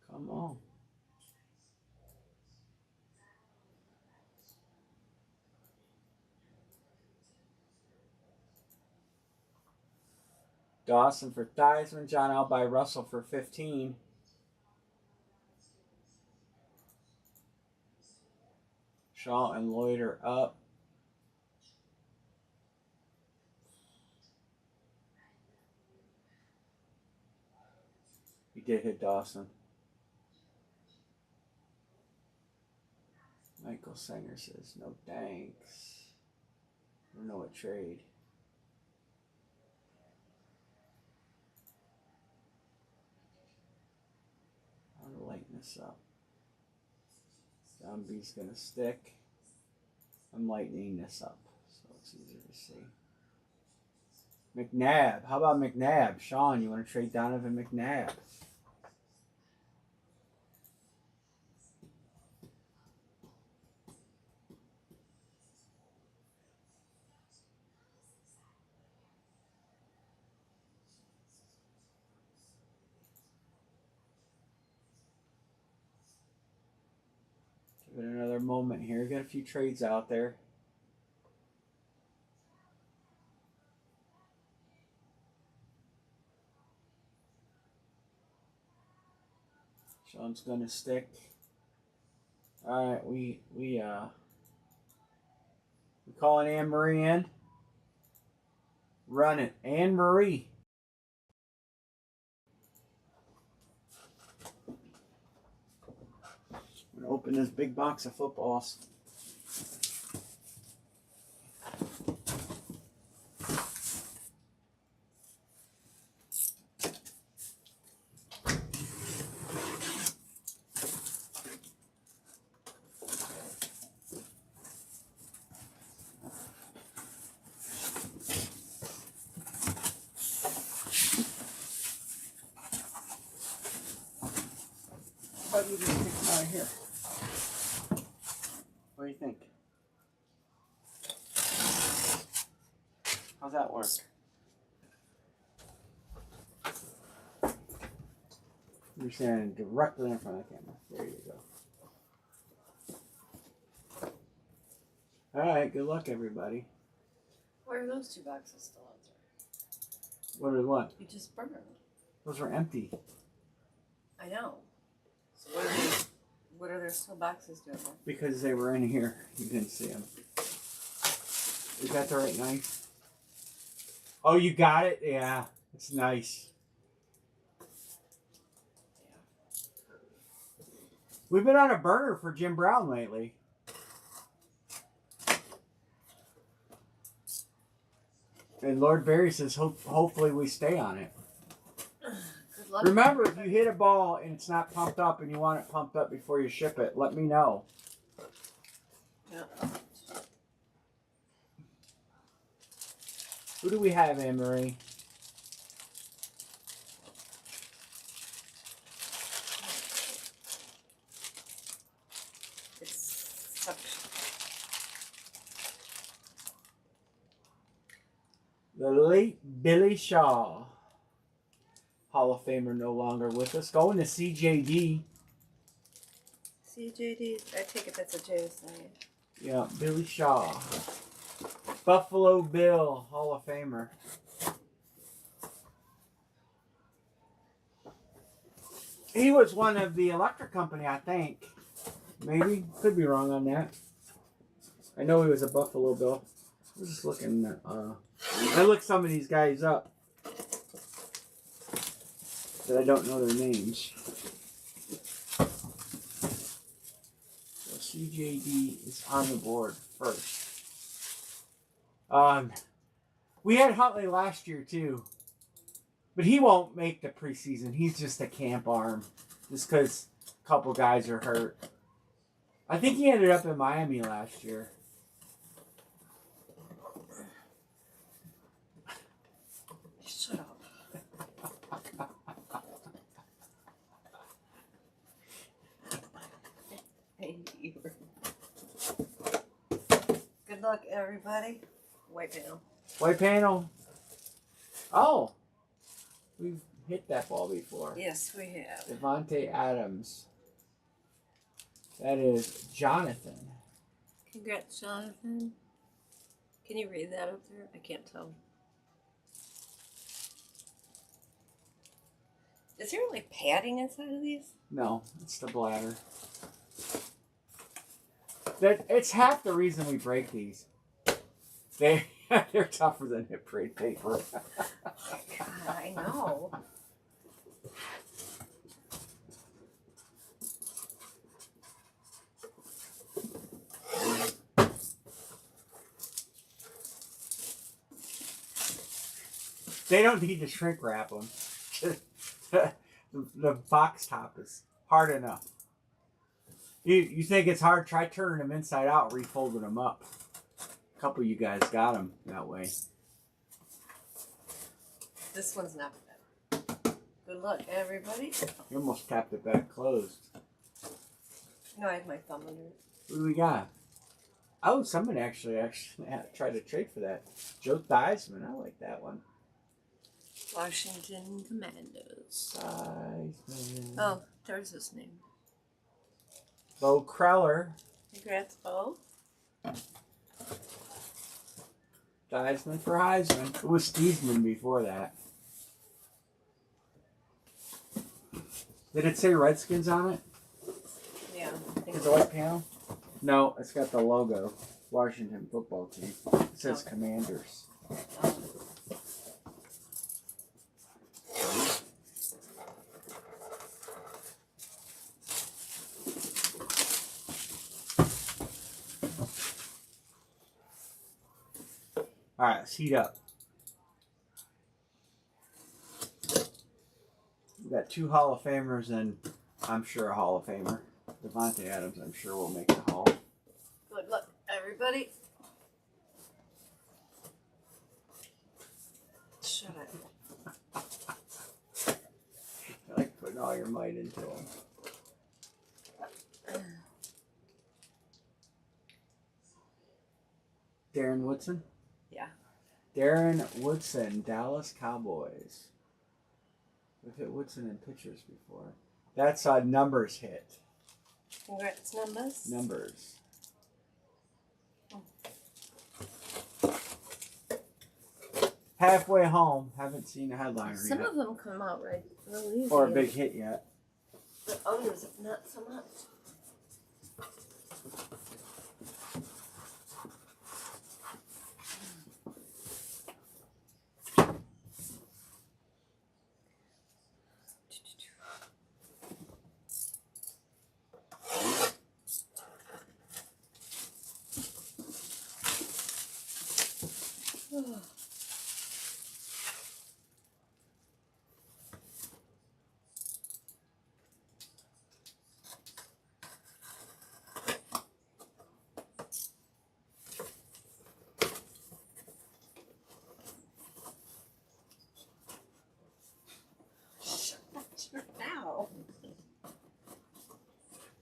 Come on. Dawson for Theismann. John out by Russell for 15. Shaw and Lloyd are up. He did hit Dawson. Michael Sanger says no thanks. I don't know what trade. I'm gonna lighten this up. John B's gonna stick. I'm lightening this up so it's easier to see. McNabb. How about McNabb? Sean, you want to trade Donovan McNabb? Give it another moment here. Got a few trades out there. Sean's gonna stick. All right, we calling Anne Marie in. Run it, Anne Marie. I'm gonna open this big box of footballs. How do you just pick them out of here? What do you think? How's that work? You're standing directly in front of the camera. There you go. Alright, good luck everybody. Why are those 2 boxes still out there? What are what? You just burned them. Those were empty. I know. So what are there still boxes doing there? Because they were in here. You didn't see them. Is that the right knife? Oh, you got it? Yeah. It's nice. We've been on a burner for Jim Brown lately. And Lord Barry says hopefully we stay on it. Good luck. Remember, if you hit a ball and it's not pumped up and you want it pumped up before you ship it, let me know. Yeah. Who do we have, Anne Marie? It's suction. The late Billy Shaw. Hall of Famer no longer with us. Going to CJD. CJD, I take it that's a JSA. Yeah, Billy Shaw. Buffalo Bill, Hall of Famer. He was one of the electric company, I think. Maybe. Could be wrong on that. I know he was a Buffalo Bill. I was just looking at, I looked some of these guys up. But I don't know their names. So CJD is on the board first. We had Huntley last year too, but he won't make the preseason. He's just a camp arm, just because a couple guys are hurt. I think he ended up in Miami last year. Shut up. Good luck, everybody. White panel. White panel. Oh, we've hit that ball before. Yes, we have. Devontae Adams. That is Jonathan. Congrats, Jonathan. Can you read that up there? I can't tell. Is there like padding inside of these? No, it's the bladder. It's half the reason we break these. They're tougher than hip braid paper. God, I know. They don't need to shrink wrap them. The box top is hard enough. You think it's hard? Try turning them inside out, refolding them up. A couple of you guys got them that way. This one's not bad. Good luck, everybody. You almost tapped it back closed. No, I have my thumb under it. What do we got? Oh, somebody actually tried to trade for that. Joe Theismann. I like that one. Washington Commandos. Theismann. Oh, there's his name. Bo Kreller. Congrats, Bo. Theismann for Heisman. It was Steesman before that. Did it say Redskins on it? Yeah. I think Is it a white panel? No, it's got the logo. Washington football team. It says Okay. Commanders. Alright, let's heat up. We got 2 Hall of Famers and I'm sure a Hall of Famer. Devontae Adams, I'm sure will make the Hall. Good luck, everybody. Shut it. I like putting all your might into them. Darren Woodson? Yeah. Darren Woodson, Dallas Cowboys. We've hit Woodson in pictures before. That's a numbers hit. Congrats, numbers. Numbers. Halfway home. Haven't seen a headliner Some yet. of them come out right really easy. Or a big hit yet. The others, not so much. Ow.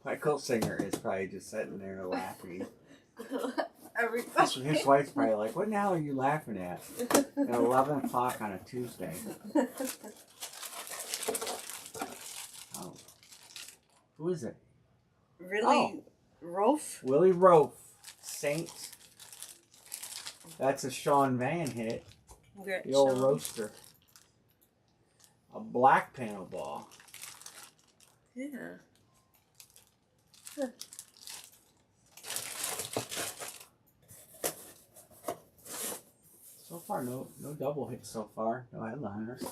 Michael Singer is probably just sitting there laughing. Everybody. His wife's probably like, what the hell are you laughing at? At 11 o'clock on a Tuesday. Oh. Who is it? Really? Rolf? Willie Rofe. Saint. That's a Sean Van hit. Congrats, The old Sean. roaster. A black panel ball. Yeah. Huh. So far, no double hits so far. No headliners.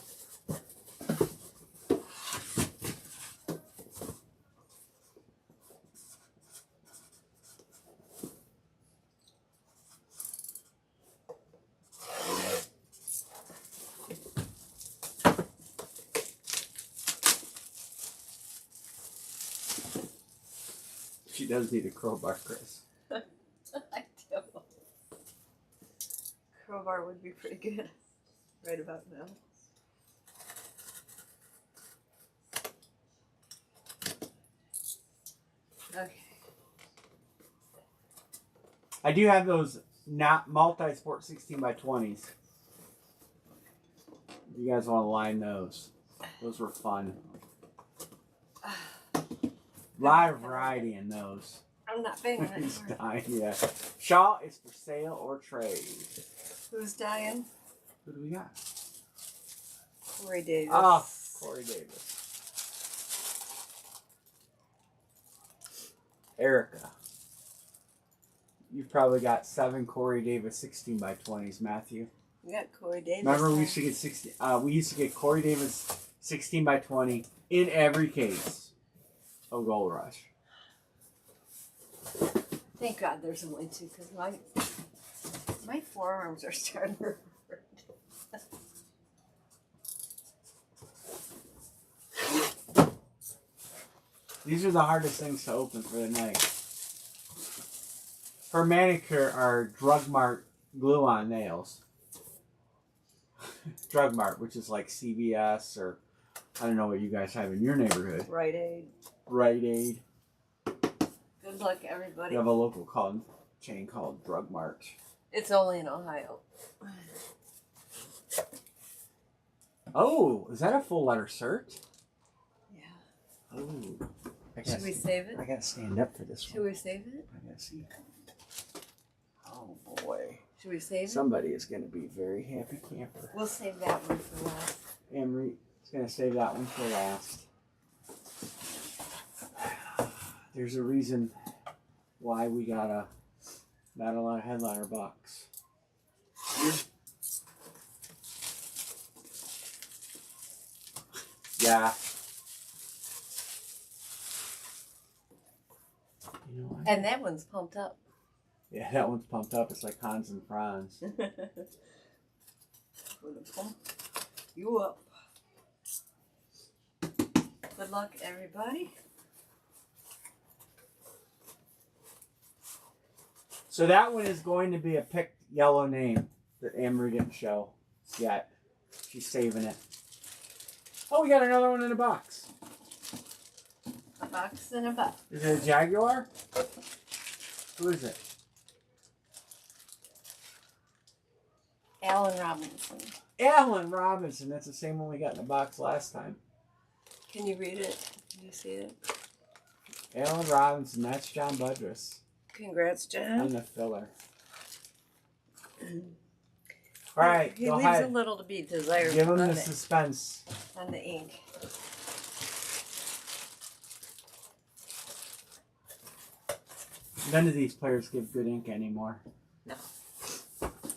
She does need a crowbar, Chris. I do. Crowbar would be pretty good right about now. Okay. I do have those not multi-sport 16 by 20s. If you guys want to line those. Those were fun. Live variety in those. I'm not paying He's that. dying, yeah. Shaw is for sale or trade. Who's dying? Who do we got? Corey Davis. Ah, Corey Davis. Erica. You've probably got 7 Corey Davis 16 by 20s, Matthew. We got Corey Davis. Remember we used to get 60. We used to get Corey Davis 16 by 20 in every case. Oh, Gold Rush. Thank God there's only 2 because my forearms are starting to hurt. These are the hardest things to open for the night. For manicure are Drug Mart glue-on nails. Drug Mart, which is like CVS or I don't know what you guys have in your neighborhood. Rite Aid. Rite Aid. Good luck, everybody. We have a local chain called Drug Mart. It's only in Ohio. Oh, is that a full letter cert? Yeah. Oh. Should we save it? I gotta stand up for this Should one. we save it? I gotta see. Oh boy. Should we save it? Somebody is gonna be a very happy camper. We'll save that one for last. Emery is gonna save that one for last. There's a reason why we got not a lot of headliner bucks. Yeah. You know what? And that one's pumped up. Yeah, that one's pumped up. It's like Hans and Franz. We're gonna pump you up. Good luck, everybody. So that one is going to be a picked yellow name that Amory didn't show yet. She's saving it. Oh, we got another one in a box. A box and a box. Is it a Jaguar? Who is it? Alan Robinson. Alan Robinson. That's the same one we got in the box last time. Can you read it? Can you see it? Alan Robinson. That's John Budrus. Congrats, John. On the filler. All right, He go leaves ahead. a little to be desired Give him on, the suspense. on the ink. None of these players give good ink anymore. No.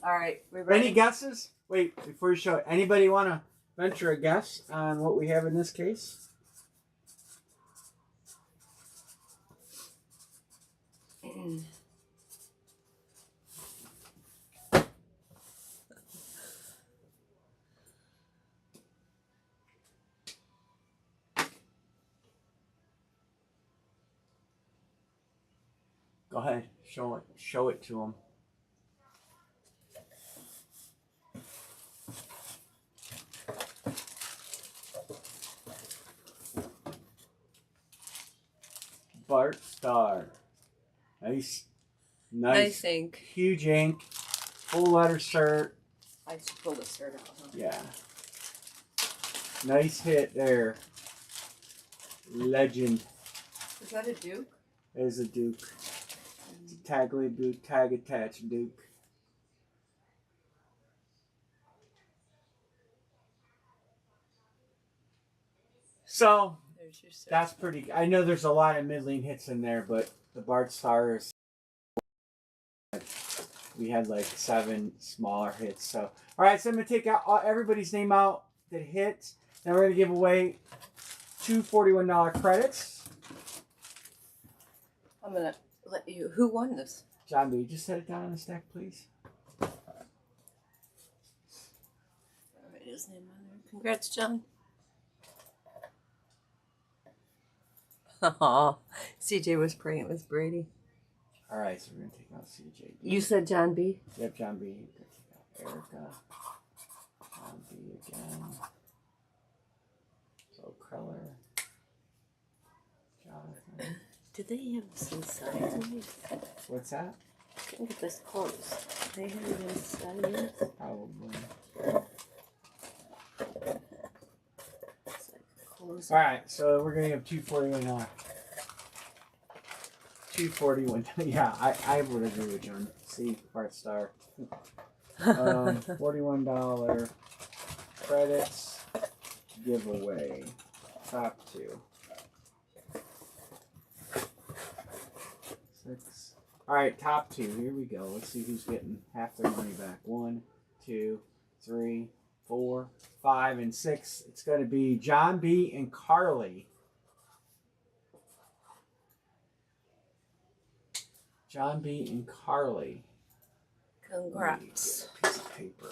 All right, we ready? Any guesses? Wait, before you show it, anybody want to venture a guess on what we have in this case? Go ahead, show it to them. Bart Starr. Nice ink. Huge ink. Full letter shirt. I should pull the shirt out. Huh? Yeah. Nice hit there. Legend. Is that a Duke? There's a Duke. It's a tag attached Duke. So There's your shirt. that's pretty. I know there's a lot of middling hits in there, but the Bart Starr is. We had like 7 smaller hits. So, all right. So I'm gonna take out everybody's name out that hit. Now we're gonna give away 2 $41 credits. I'm gonna let you. Who won this? John, will you just set it down on the stack, please? Write his name on there. Congrats, John. Oh, CJ was praying it was Brady. All right, so we're gonna take out CJ. You said John B. Yep, John B. Erica. John B. again. So Kreller. Jonathan. Did they have this inside? What's that? I couldn't get this close. They have it inside yet? Probably. It's like close. All right, so we're gonna give 241. 241. Yeah, I would agree with John. See, Bart Starr. $41 credits giveaway. Top 2. 6. All right, top 2. Here we go. Let's see who's getting half their money back. 1, 2, 3, 4, 5, and 6. It's going to be John B. and Carly. John B. and Carly. Congrats. Piece of paper.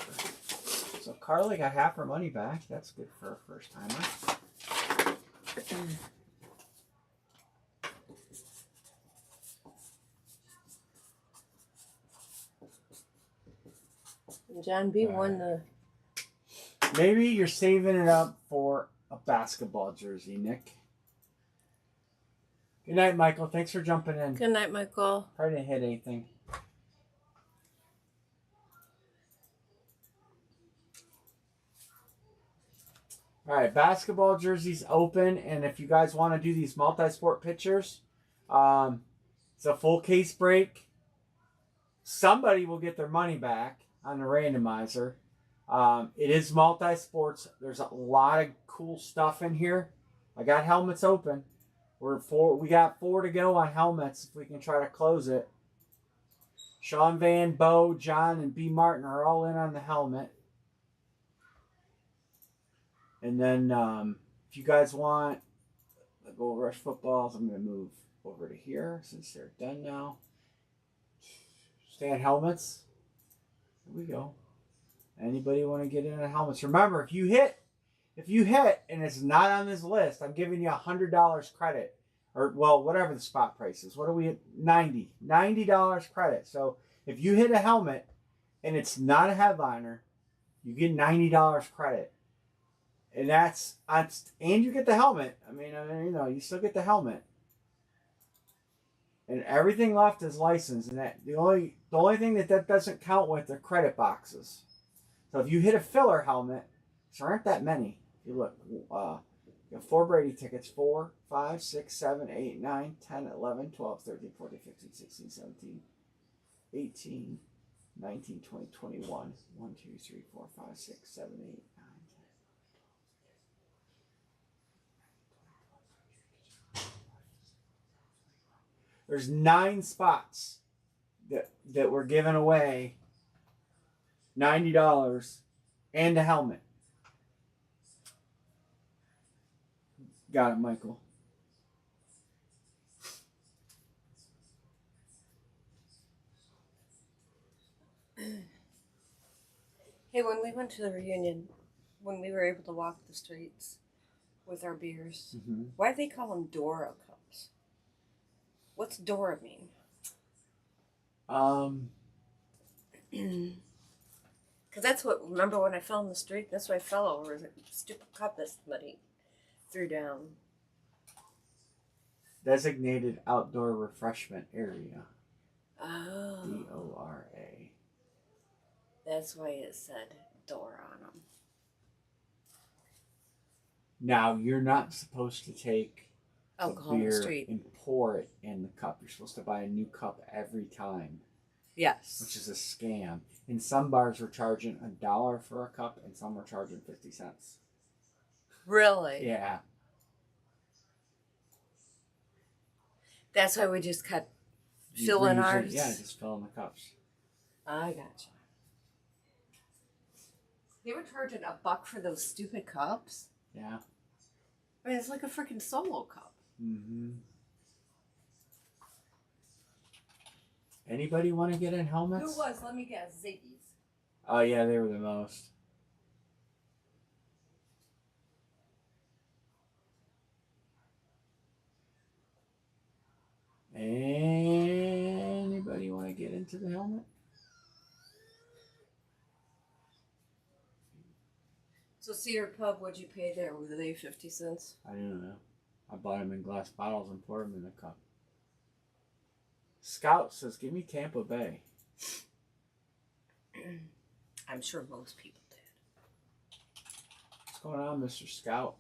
So Carly got half her money back. That's good for a first timer. John B. won the. Maybe you're saving it up for a basketball jersey, Nick. Good night, Michael. Thanks for jumping in. Good night, Michael. Probably didn't hit anything. All right, basketball jerseys open, and if you guys want to do these multi-sport pictures, it's a full case break. Somebody will get their money back on the randomizer. It is multi-sports. There's a lot of cool stuff in here. I got helmets open. We got 4 to go on helmets. If we can try to close it. Sean Van, Bo, John, and B. Martin are all in on the helmet. And then if you guys want the Gold Rush footballs, I'm going to move over to here since they're done now. Stand helmets. Here we go. Anybody want to get in on helmets? Remember, if you hit and it's not on this list, I'm giving you $100 credit. Or, well, whatever the spot price is. What are we at? $90 credit. So if you hit a helmet and it's not a headliner, you get $90 credit. And and you get the helmet. I mean, you still get the helmet. And everything left is licensed. And that the only thing that doesn't count with are credit boxes. So if you hit a filler helmet, there aren't that many. If you look, you have 4 Brady tickets, 4, 5, 6, 7, 8, 9, 10, 11, 12, 13, 14, 15, 16, 17, 18, 19, 20, 21, 1, 2, 3, 4, 5, 6, 7, 8, 9, 10. There's 9 spots that were given away, $90 and a helmet. Got it, Michael. Hey, when we went to the reunion, when we were able to walk the streets with our beers, why do they call them Dora cups? What's Dora mean? Because that's what, remember when I fell in the street? That's what I fell over, a stupid cup that somebody threw down. Designated outdoor refreshment area. Oh. DORA. That's why it said Dora on them. Now, you're not supposed to take alcohol a beer on the street and pour it in the cup. You're supposed to buy a new cup every time. Yes. Which is a scam. And some bars were charging $1 for a cup, and some were charging 50 cents. Really? Yeah. That's why we just kept filling ours? Yeah, just filling the cups. I gotcha. They were charging $1 for those stupid cups? Yeah. I mean, it's like a freaking Solo cup. Mm-hmm. Anybody want to get in helmets? Who was? Let me guess. Ziggy's. Oh, yeah, they were the most. Anybody want to get into the helmet? So Cedar Pub, what'd you pay there? Were they 50 cents? I don't know. I bought them in glass bottles and poured them in a cup. Scout says, give me Tampa Bay. I'm sure most people did. What's going on, Mr. Scout?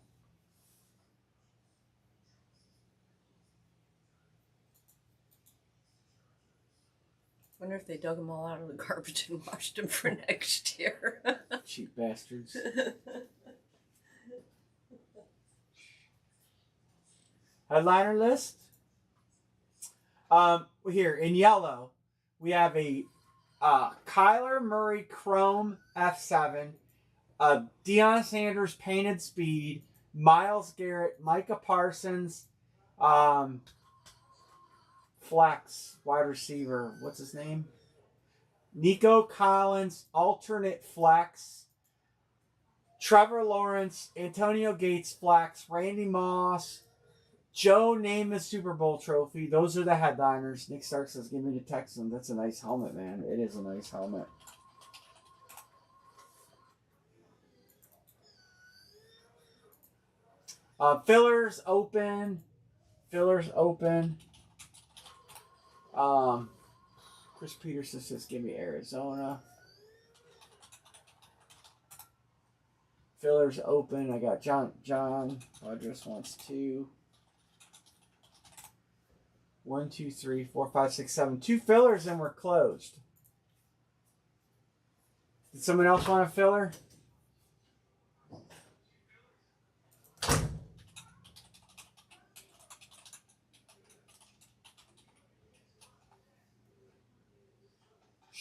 Wonder if they dug them all out of the garbage and washed them for next year. Cheap bastards. Headliner list. Here in yellow, we have a Kyler Murray Chrome F7, Deion Sanders Painted Speed, Myles Garrett, Micah Parsons, Flex wide receiver. What's his name? Nico Collins, alternate flex. Trevor Lawrence, Antonio Gates flex, Randy Moss, Joe Namath Super Bowl trophy. Those are the headliners. Nick Stark says, give me the Texans. That's a nice helmet, man. It is a nice helmet. Fillers open. Chris Peterson says, give me Arizona. Fillers open. I got John Rodgers wants 2. 1, 2, 3, 4, 5, 6, 7. 2 fillers and we're closed. Did someone else want a filler?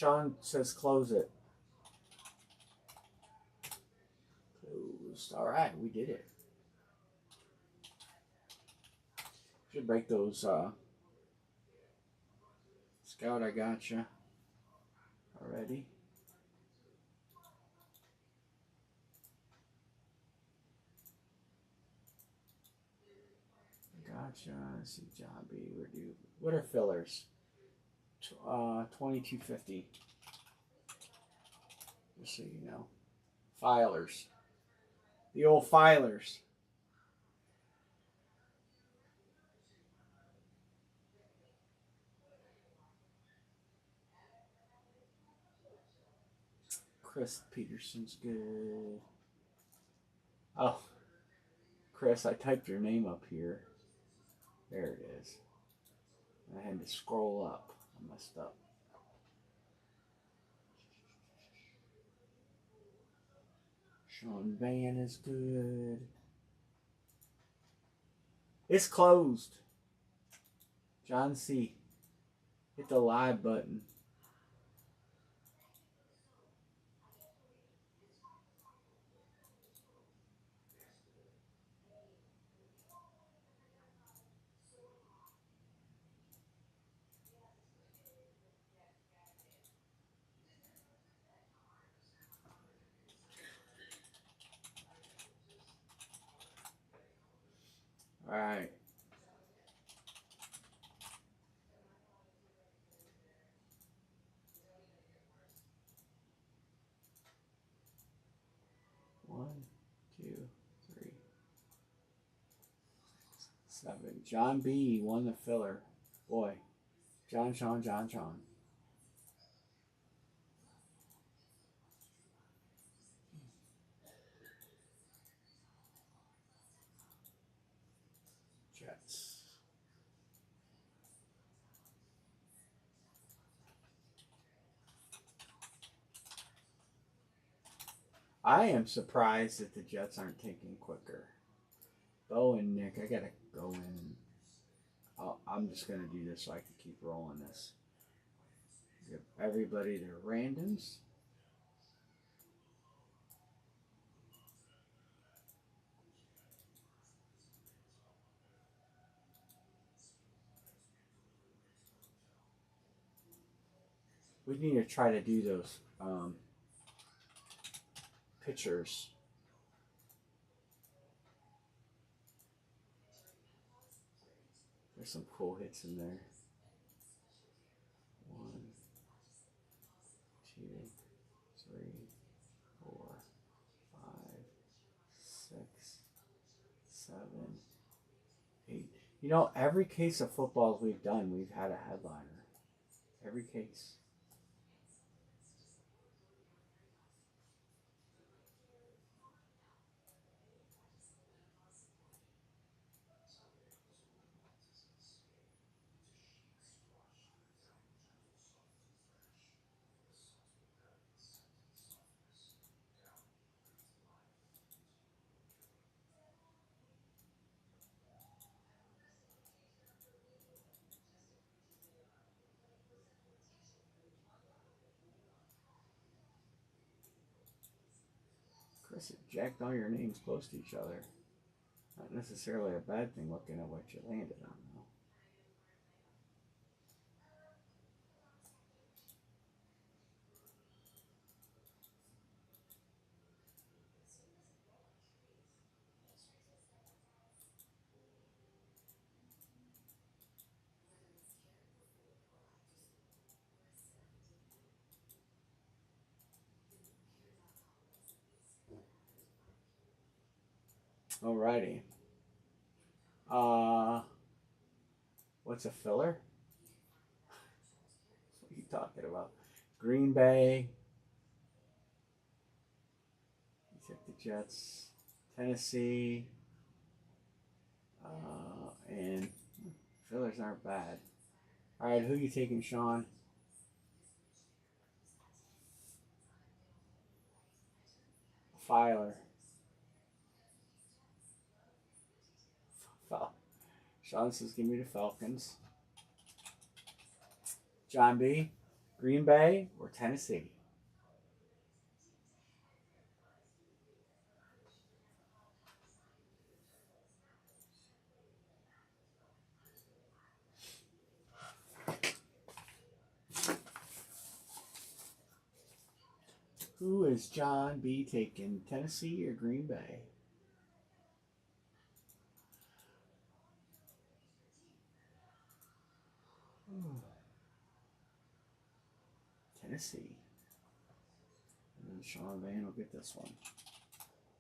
Sean says close it. Closed. All right, we did it. Should break those. Scout, I gotcha. Already. Gotcha. Let's see, John B. We're due. What are fillers? 2250. Just so you know. Filers. The old filers. Chris Peterson's good. Oh, Chris, I typed your name up here. There it is. I had to scroll up. I messed up. Sean Van is good. It's closed. John C. Hit the live button. All right. One, two, three, 7. John B. won the filler. Boy. John Sean. Jets. I am surprised that the Jets aren't taking quicker. Bo and Nick, I gotta go in. I'm just gonna do this so I can keep rolling this. Give everybody their randoms. We need to try to do those pictures. There's some cool hits in there. 1, 2, 3, 4, 5, 6, 7, 8. You know, every case of footballs we've done, we've had a headliner. Every case. Chris had jacked all your names close to each other. Not necessarily a bad thing looking at what you landed on, though. Alrighty. What's a filler? What are you talking about? Green Bay. You took the Jets. Tennessee. And fillers aren't bad. Alright, who you taking, Sean? Filer. Sean says, give me the Falcons. John B. Green Bay or Tennessee? Who is John B. taking, Tennessee or Green Bay? Tennessee. And then Sean Van will get this one.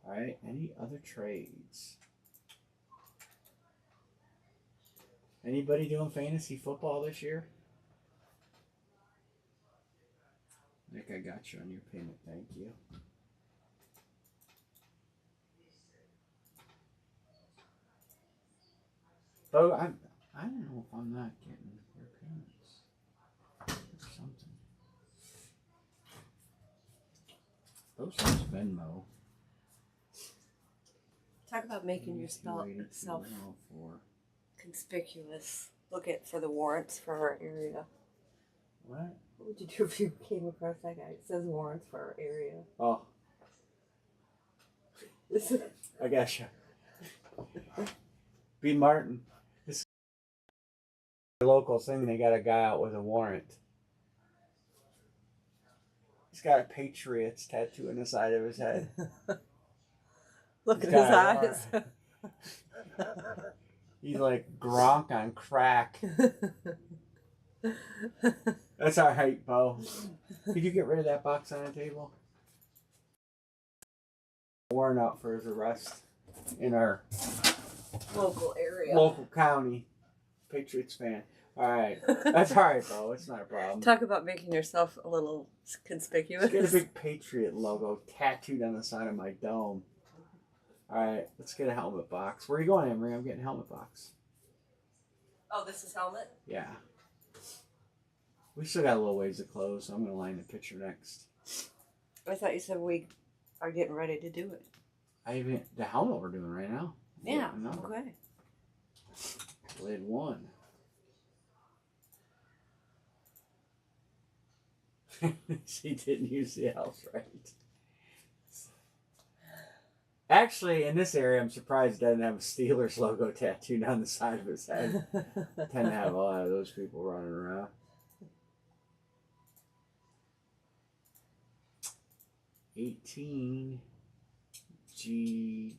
All right, any other trades? Anybody doing fantasy football this year? Nick, I got you on your payment. Thank you. Oh, I don't know if I'm not getting your payments. Or something. Those are Venmo. Talk about making yourself conspicuous. Look at for the warrants for our area. What? What would you do if you came across that guy? It says warrants for our area. Oh. I gotcha. B. Martin. This is a local thing. They got a guy out with a warrant. He's got a Patriots tattoo on the side of his head. Look at his eyes. He's like Gronk on crack. That's all right, Bo. Could you get rid of that box on the table? Warrant out for his arrest in our local area. Local county. Patriots fan. All right. That's all right, Bo. It's not a problem. Talk about making yourself a little conspicuous. Let's get a big Patriot logo tattooed on the side of my dome. All right. Let's get a helmet box. Where are you going, Emery? I'm getting a helmet box. Oh, this is helmet? Yeah. We still got a little ways to close, so I'm going to line the picture next. I thought you said we are getting ready to do it. The helmet we're doing right now. Yeah, okay. Lid 1. She didn't use the L's right. Actually, in this area, I'm surprised he doesn't have a Steelers logo tattooed on the side of his head. Tend to have a lot of those people running around. $18 GJYSPY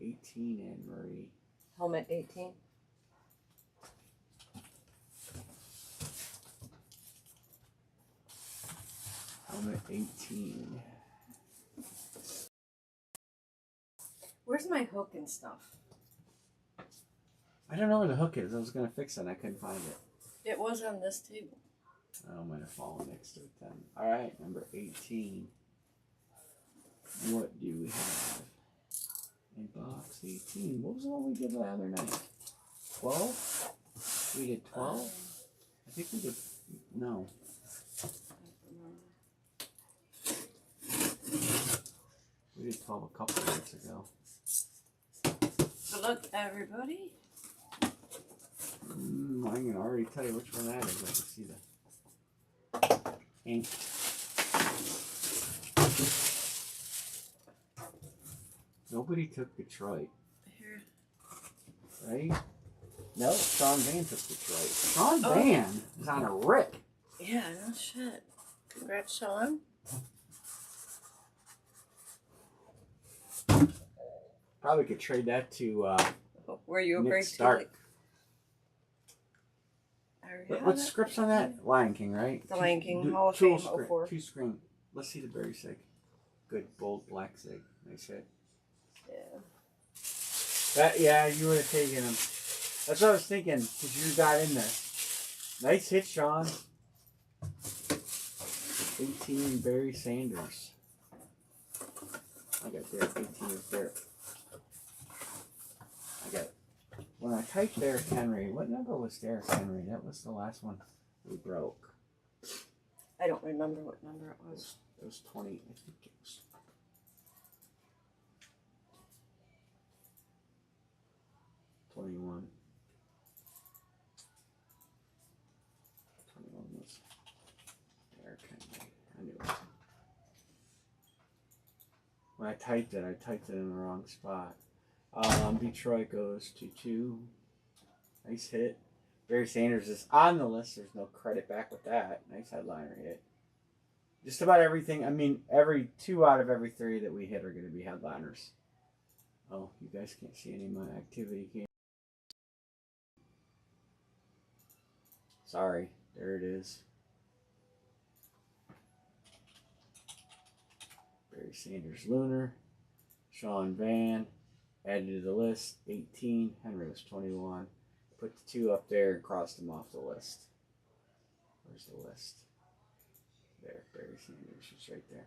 18 Anne Marie. Helmet 18. Helmet 18. Where's my hook and stuff? I don't know where the hook is. I was gonna fix it and I couldn't find it. It was on this table. Oh, it might have fallen next to it then. Alright, number 18. What do we have? In box 18. What was the one we did the other night? 12? We did 12? I think we did. No. We did 12 a couple of weeks ago. Good luck, everybody. I can already tell you which one that is. I can see the ink. Nobody took Detroit. Here. Right? No, Sean Van took Detroit. Sean Van is on a rip. Yeah, no shit. Congrats, Sean. Probably could trade that to were you a Nick break Stark. too late? What's scripts on that? Lion King, right? The Lion King, Hall of Fame, 04. 2 screen. Let's see the berry sig. Good, bold, black sig. Nice hit. Yeah. You would have taken him. That's what I was thinking, because you got in there. Nice hit, Sean. 18, Barry Sanders. I got Derek. 18 is Derek. I got. When I typed Derrick Henry, what number was Derrick Henry? That was the last one we broke. I don't remember what number it was. It was 20. I think it was. I typed it in the wrong spot. Detroit goes to 2. Nice hit. Barry Sanders is on the list. There's no credit back with that. Nice headliner hit. Just about everything. I mean, every 2 out of every 3 that we hit are going to be headliners. Oh, you guys can't see any of my activity, can you? Sorry. There it is. Barry Sanders Lunar. Sean Van. Added to the list. 18. Henry was 21. Put the 2 up there and crossed them off the list. Where's the list? There. Barry Sanders is right there.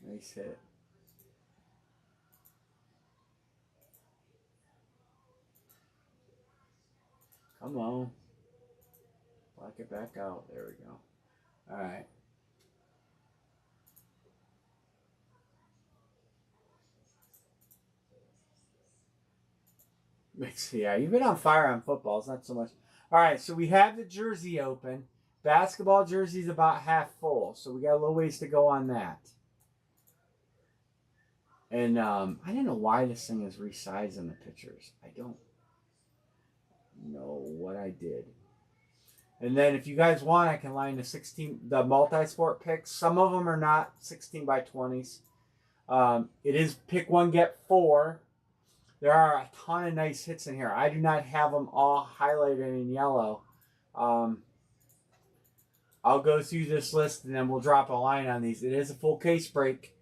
Nice hit. Come on. Black it back out. There we go. All right. Yeah, you've been on fire on football. It's not so much. All right, so we have the jersey open. Basketball jersey's about half full, so we got a little ways to go on that. And I don't know why this thing is resizing the pictures. I don't know what I did. And then if you guys want, I can line the multi-sport picks. Some of them are not 16 by 20s. It is pick 1, get 4. There are a ton of nice hits in here. I do not have them all highlighted in yellow. I'll go through this list and then we'll drop a line on these. It is a full case break.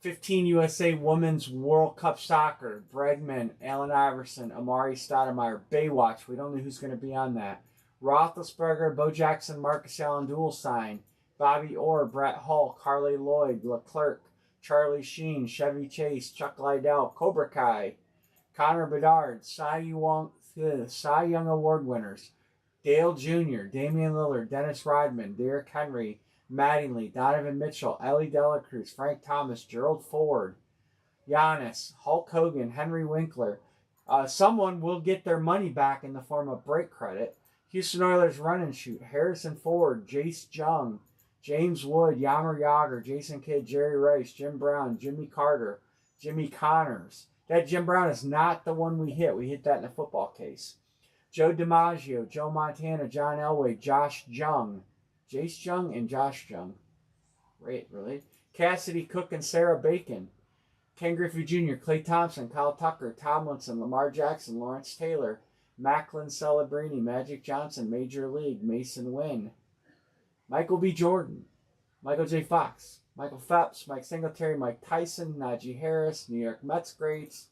15 USA Women's World Cup Soccer. Bregman, Allen Iverson, Amari Stoudemire, Baywatch. We don't know who's going to be on that. Roethlisberger, Bo Jackson, Marcus Allen dual sign. Bobby Orr, Brett Hull, Carly Lloyd, Leclerc, Charlie Sheen, Chevy Chase, Chuck Liddell, Cobra Kai, Connor Bedard, Cy Young Award winners. Dale Jr., Damian Lillard, Dennis Rodman, Derrick Henry, Mattingly, Donovan Mitchell, Ellie Delacruz, Frank Thomas, Gerald Ford, Giannis, Hulk Hogan, Henry Winkler. Someone will get their money back in the form of break credit. Houston Oilers run and shoot. Harrison Ford, Jace Jung, James Wood, Yammer Yager, Jason Kidd, Jerry Rice, Jim Brown, Jimmy Carter, Jimmy Connors. That Jim Brown is not the one we hit. We hit that in a football case. Joe DiMaggio, Joe Montana, John Elway, Josh Jung. Jace Jung and Josh Jung. Right, really? Cassidy Cook and Sarah Bacon. Ken Griffey Jr., Klay Thompson, Kyle Tucker, Tomlinson, Lamar Jackson, Lawrence Taylor, Macklin Celebrini, Magic Johnson, Major League, Mason Wynn. Michael B. Jordan, Michael J. Fox, Michael Phelps, Mike Singletary, Mike Tyson, Najee Harris, New York Mets greats,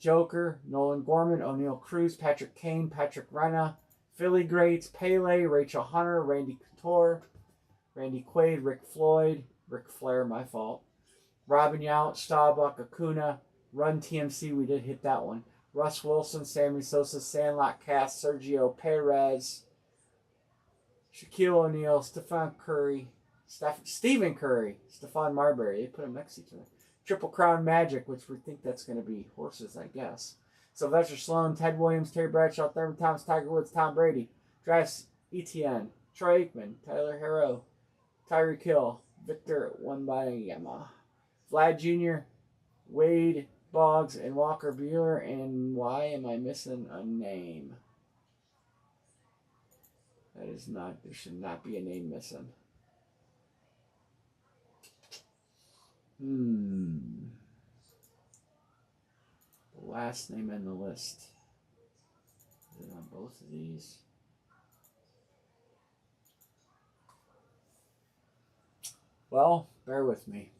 Joker, Nolan Gorman, O'Neal Cruz, Patrick Kane, Patrick Renna, Philly greats, Pele, Rachel Hunter, Randy Couture, Randy Quaid, Rick Floyd, Ric Flair, my fault, Robin Yount, Staubach, Acuna, Run TMC, we did hit that one, Russ Wilson, Sammy Sosa, Sandlot Cast, Sergio Perez, Shaquille O'Neal, Stephen Curry, Stephon Marbury. They put them next to each other. Triple Crown Magic, which we think that's going to be horses, I guess. Sylvester Stallone, Ted Williams, Terry Bradshaw, Thurman Thomas, Tiger Woods, Tom Brady, Travis Etienne, Troy Aikman, Tyler Harrow, Tyreek Hill, Victor Wembanyama, Vlad Jr., Wade Boggs, and Walker Buehler. And why am I missing a name? That is not, there should not be a name missing. The last name in the list. Is it on both of these? Well, bear with me.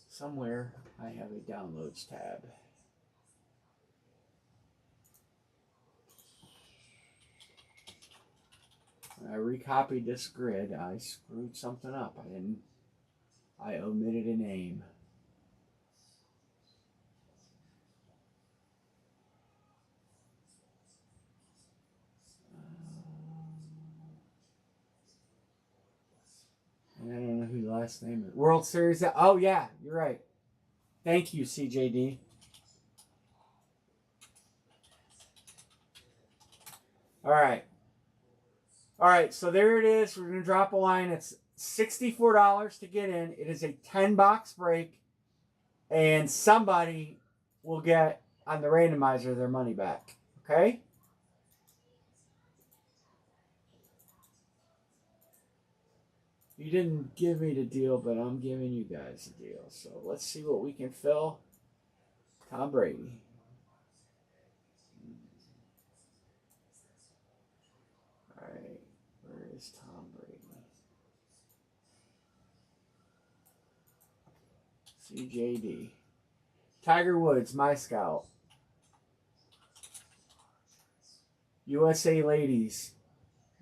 Somewhere I have a downloads tab. When I recopied this grid, I screwed something up. I omitted a name. And I don't know who the last name is. World Series. Oh, yeah, you're right. Thank you, CJD. All right. All right, so there it is. We're going to drop a line. It's $64 to get in. It is a 10-box break, and somebody will get on the randomizer their money back. Okay? You didn't give me the deal, but I'm giving you guys the deal. So let's see what we can fill. Tom Brady. All right, where is Tom Brady? CJD. Tiger Woods, my scout. USA ladies.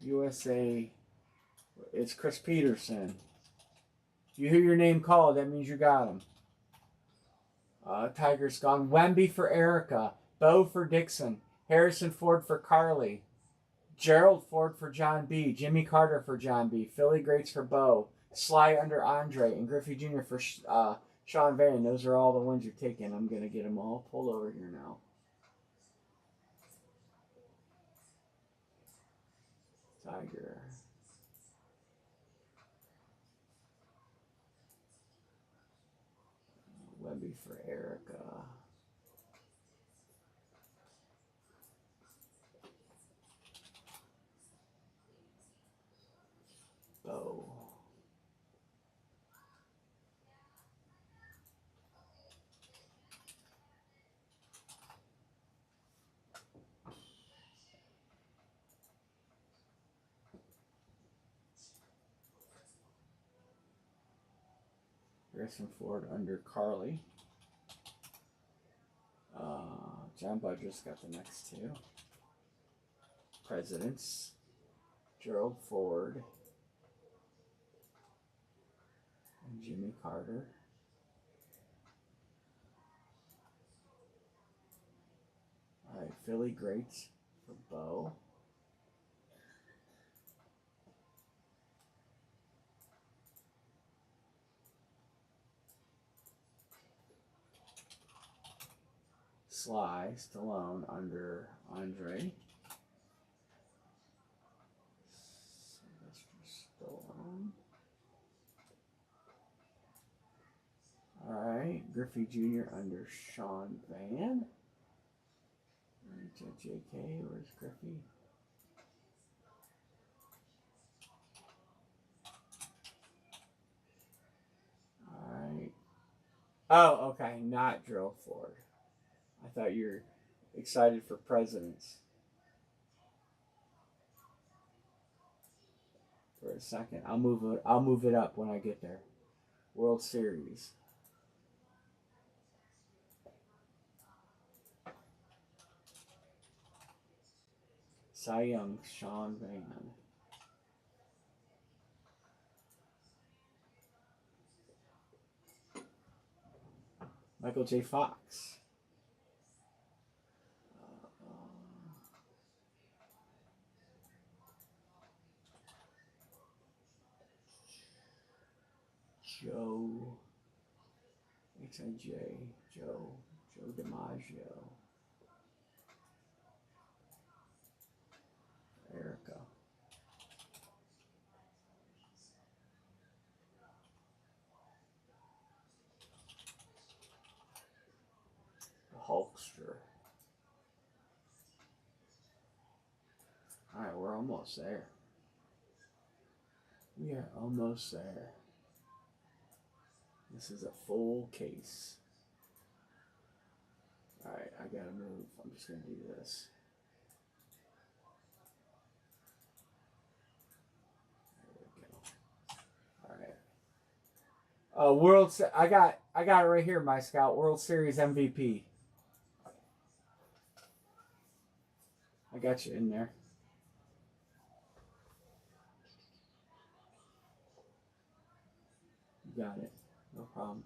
USA. It's Chris Peterson. You hear your name called, that means you got him. Tiger's gone. Wemby for Erica. Bo for Dixon. Harrison Ford for Carly. Gerald Ford for John B. Jimmy Carter for John B. Philly Greats for Bo. Sly under Andre. And Griffey Jr. for Sean Van. Those are all the ones you're taking. I'm going to get them all pulled over here now. Tiger. Wemby for Erica. Bo. Harrison Ford under Carly. John Budger's got the next two. Presidents. Gerald Ford. And Jimmy Carter. Alright, Philly Greats for Bo. Sly Stallone under Andre. Stallone. Alright, Griffey Jr. under Sean Van. JK, where's Griffey? Alright. Oh, okay, not Gerald Ford. I thought you were excited for presidents. For a second. I'll move it up when I get there. World Series. Cy Young, Sean Van. Michael J. Fox. Joe H.I.J. Joe DiMaggio. Erica. The Hulkster. Alright, we're almost there. We are almost there. This is a full case. Alright, I gotta move. I'm just gonna do this. I got it right here, my scout. World Series MVP. I got you in there. You got it. No problem.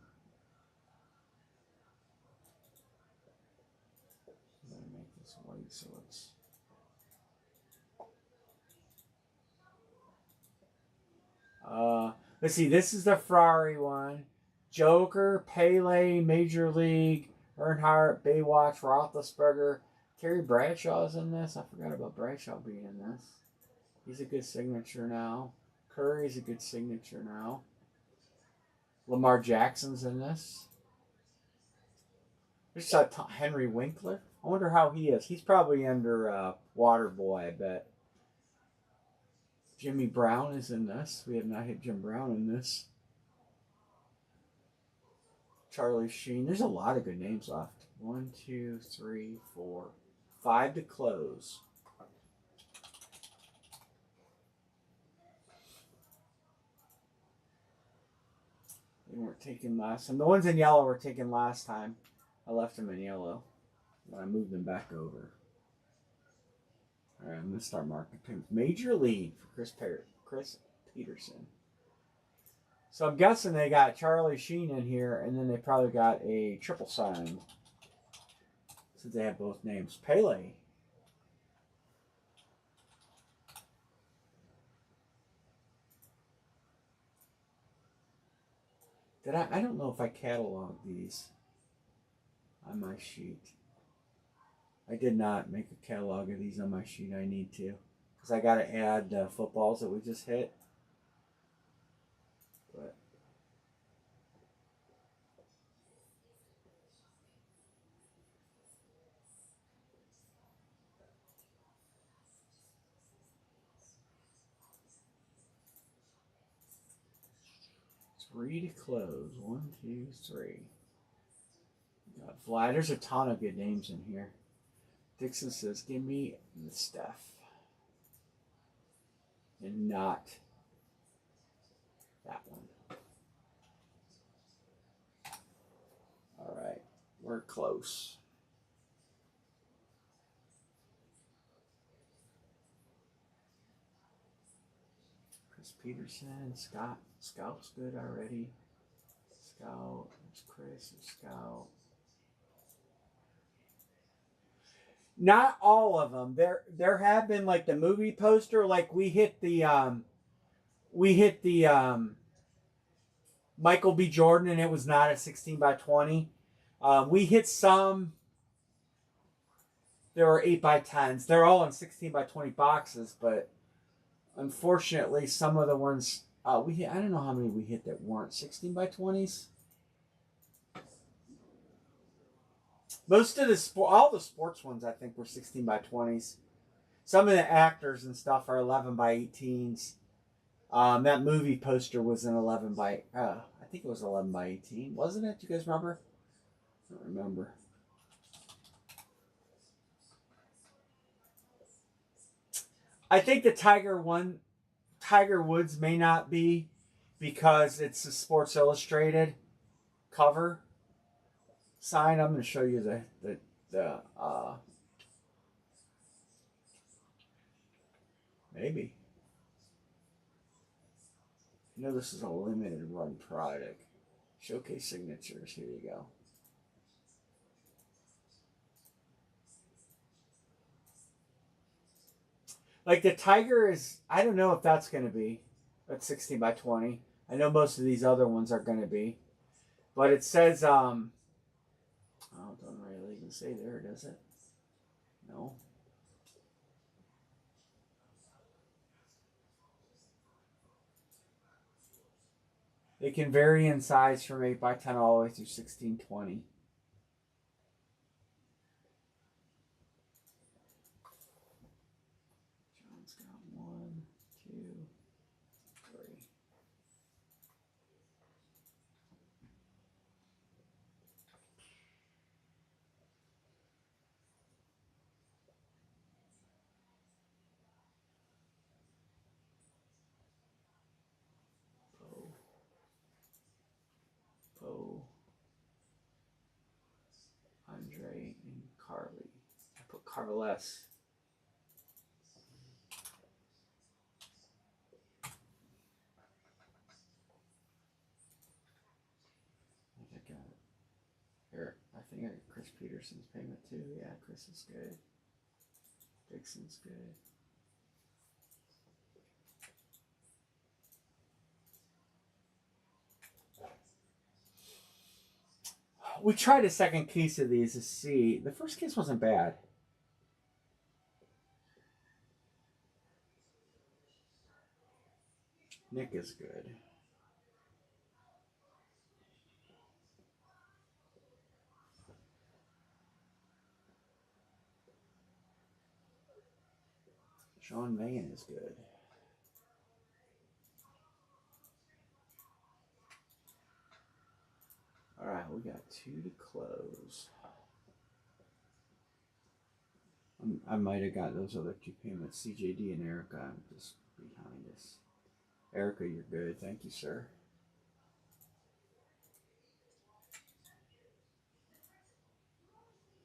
I'm gonna make this white so it's. Let's see. This is the Ferrari one. Joker, Pele, Major League, Earnhardt, Baywatch, Roethlisberger, Terry Bradshaw's in this. I forgot about Bradshaw being in this. He's a good signature now. Curry's a good signature now. Lamar Jackson's in this. There's Henry Winkler. I wonder how he is. He's probably under Waterboy, I bet. Jimmy Brown is in this. We have not hit Jim Brown in this. Charlie Sheen. There's a lot of good names left. 1, 2, 3, 4, 5 to close. They weren't taken last time. The ones in yellow were taken last time. I left them in yellow. But I moved them back over. Alright, I'm going to start marking Major League for Chris Peterson. So I'm guessing they got Charlie Sheen in here, and then they probably got a triple sign. Since they have both names. Pele. I don't know if I cataloged these on my sheet. I did not make a catalog of these on my sheet. I need to. Because I got to add the footballs that we just hit. But three to close. 1, 2, 3. Got Vlad. There's a ton of good names in here. Dixon says, give me the Steph. And not that one. Alright. We're close. Chris Peterson. Scott. Scout's good already. Scout. There's Chris. There's Scout. Not all of them. There have been like the movie poster. Like we hit the Michael B. Jordan, and it was not a 16 by 20. We hit some. There were 8 by 10s. They're all in 16 by 20 boxes, but unfortunately, some of the ones we hit. I don't know how many we hit that weren't 16 by 20s. Most of all the sports ones, I think, were 16 by 20s. Some of the actors and stuff are 11 by 18s. That movie poster was an 11 by, I think it was 11 by 18. Wasn't it? Do you guys remember? I don't remember. I think the Tiger Woods may not be because it's a Sports Illustrated cover. Sign. I'm going to show you the maybe. You know this is a limited run product. Showcase signatures. Here you go. Like the Tiger is, I don't know if that's going to be at 16 by 20. I know most of these other ones are going to be. But it says, oh, don't really even say there, does it? No. They can vary in size from 8 by 10 all the way through 1620. John's got 1, 2, 3. Poe, Andre, and Carly. I put Carles. I think I got it. Here, I think I got Chris Peterson's payment too. Yeah, Chris is good. Dixon's good. We tried a second case of these to see. The first case wasn't bad. Nick is good. Sean Mayan is good. All right, we got 2 to close. I might have got those other 2 payments. CJD and Erica, I'm just behind us. Erica, you're good. Thank you, sir.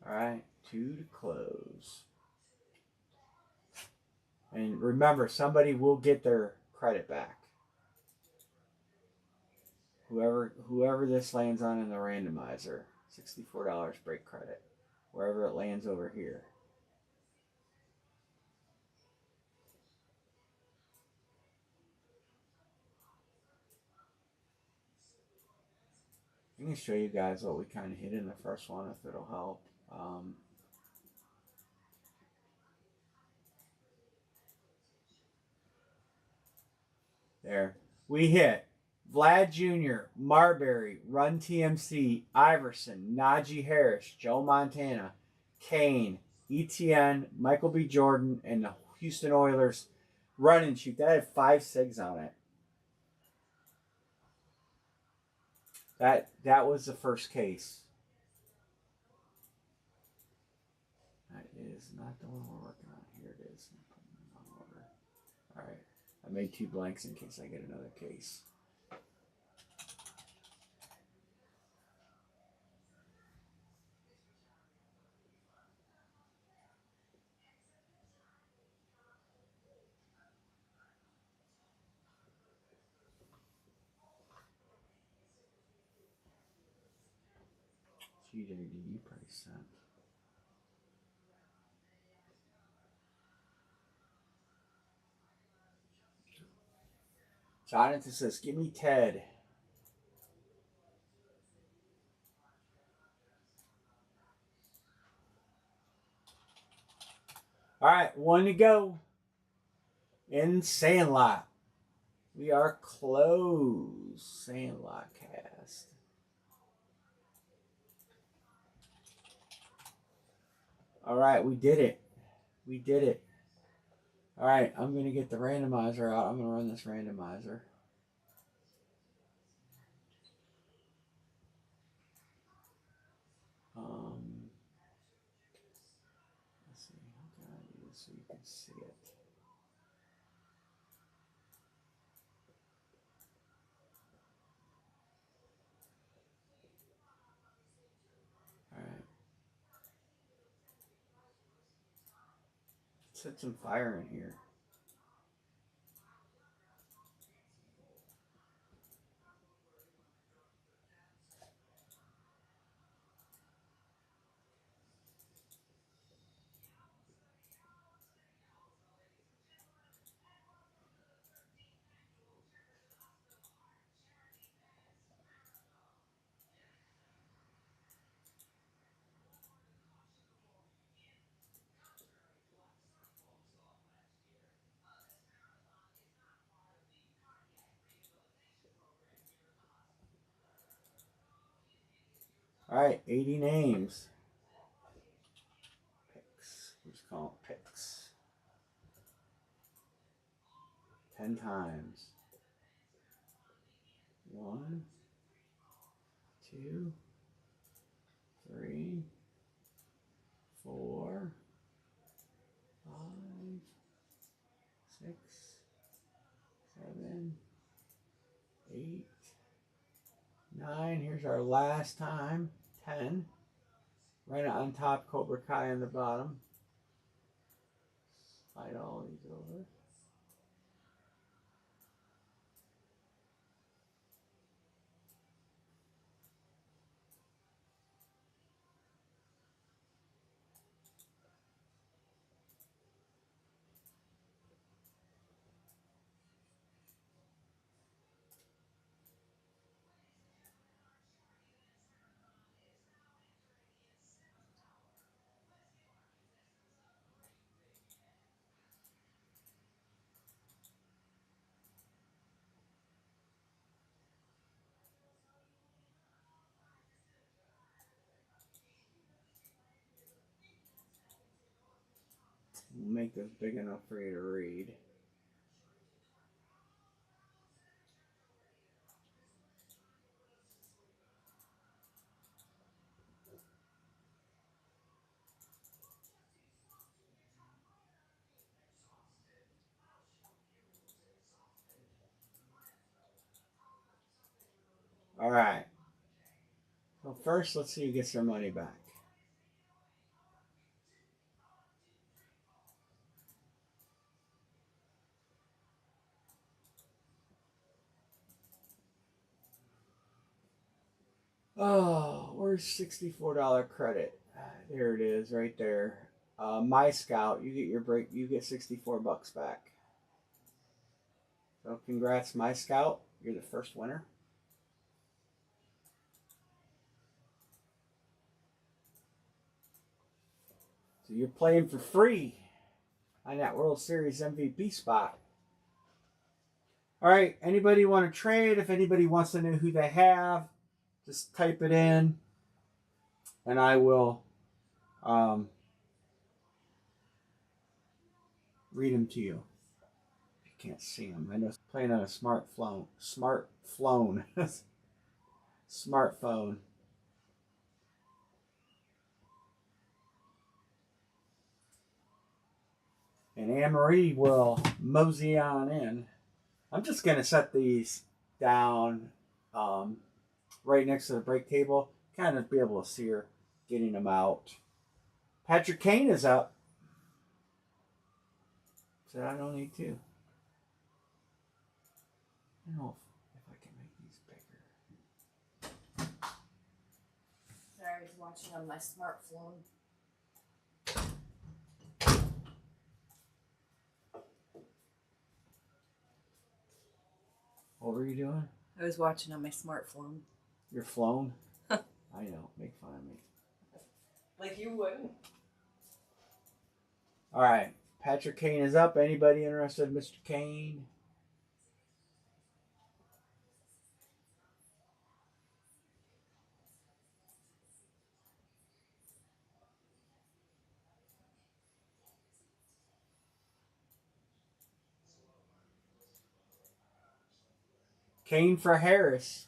All right, 2 to close. And remember, somebody will get their credit back. Whoever this lands on in the randomizer, $64 break credit. Wherever it lands over here. I'm going to show you guys what we kind of hit in the first one, if it'll help. There. We hit Vlad Jr., Marbury, Run TMC, Iverson, Najee Harris, Joe Montana, Kane, ETN, Michael B. Jordan, and the Houston Oilers run and shoot. That had 5 SIGs on it. That was the first case. That is not the one we're working on. Here it is. All right. I made 2 blanks in case I get another case. GJD price sent. Jonathan says, give me Ted. All right, 1 to go. In Sandlot. We are closed. Sandlot cast. All right, we did it. We did it. All right, I'm going to get the randomizer out. I'm going to run this randomizer. Let's see. How can I do this so you can see it? All right. Set some fire in here. All right, 80 names. Picks. We'll just call it picks. 10 times. 1, 2, 3, 4, 5, 6, 7, 8, 9. Here's our last time. 10. Right on top, Cobra Kai on the bottom. Slide all these over. We'll make this big enough for you to read. All right. So first, let's see who gets their money back. Oh, where's $64 credit? There it is, right there. My Scout, you get your break. You get $64 back. So congrats, My Scout. You're the first winner. So you're playing for free on that World Series MVP spot. All right, anybody want to trade? If anybody wants to know who they have, just type it in, and I will read them to you. You can't see them. I know it's playing on a smartphone. Smartphone. And Anne-Marie will mosey on in. I'm just going to set these down right next to the break table. Kind of be able to see her getting them out. Patrick Kane is up. So I don't need to. I don't know if I can make these bigger. Sorry, I was watching on my smartphone. What were you doing? I was watching on my smartphone. You're flown? I know. Make fun of me. Like you wouldn't. All right. Patrick Kane is up. Anybody interested in Mr. Kane? Kane for Harris.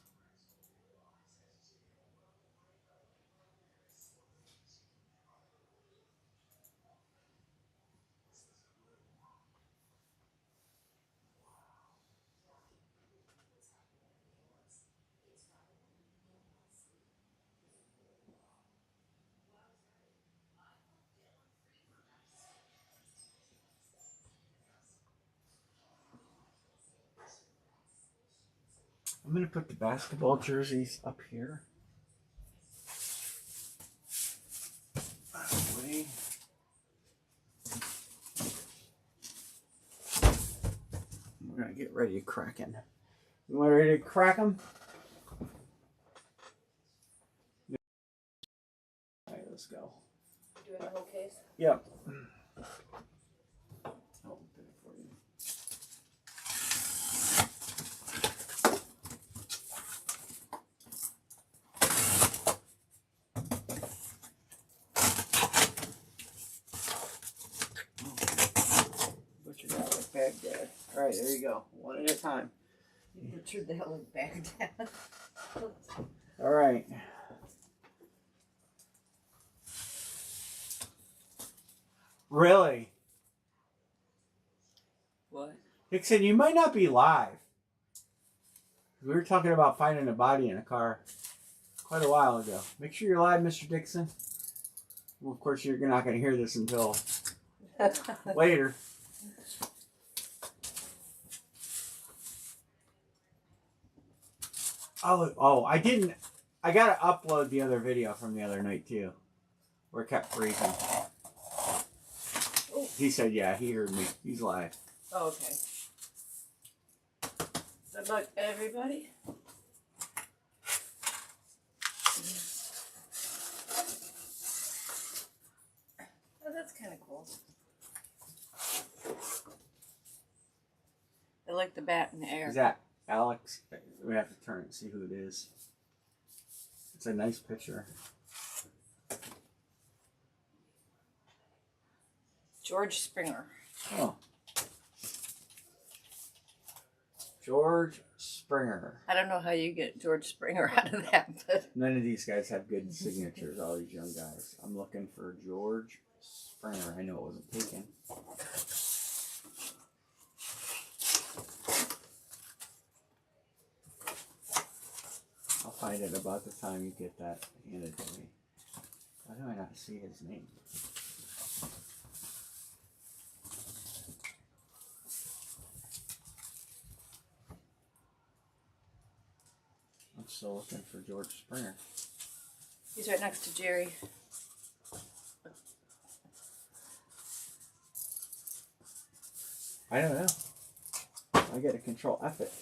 I'm going to put the basketball jerseys up here. Wait. We're going to get ready to crack them. You want ready to crack them? All right, let's go. Doing the whole case? Yep. I'll open it for you. Butchered that like Baghdad. All right, there you go. One at a time. You butchered that like Baghdad. All right. Really? What? Dixon, you might not be live. We were talking about finding a body in a car quite a while ago. Make sure you're live, Mr. Dixon. Well, of course, you're not going to hear this until later. Oh, I didn't. I got to upload the other video from the other night, too. Where it kept freezing. Oh. He said, yeah, he heard me. He's live. Oh, okay. Good luck, everybody. Oh, that's kind of cool. I like the bat in the air. Is that Alex? We have to turn it and see who it is. It's a nice picture. George Springer. Oh. George Springer. I don't know how you get George Springer out of that, but None of these guys have good signatures, all these young guys. I'm looking for George Springer. I know it wasn't taken. I'll find it about the time you get that handed to me. Why do I not see his name? I'm still looking for George Springer. he's right next to Jerry. I don't know. I gotta control F it.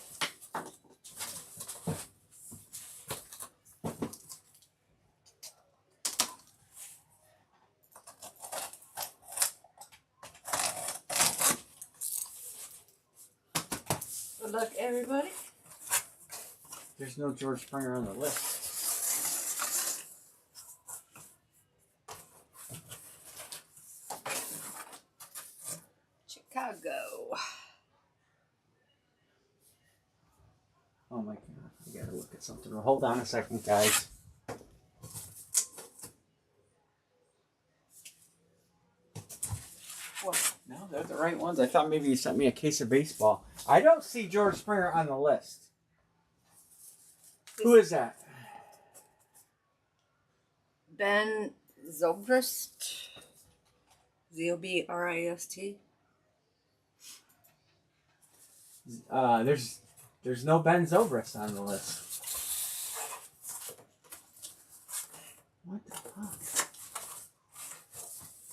Good luck, everybody. There's no George Springer on the list. Chicago. Oh my god, I gotta look at something. Hold on a second, guys. What? No, they're the right ones. I thought maybe you sent me a case of baseball. I don't see George Springer on the list. Who is that? Ben Zobrist. Zobrist. There's no Ben Zobrist on the list. What the fuck?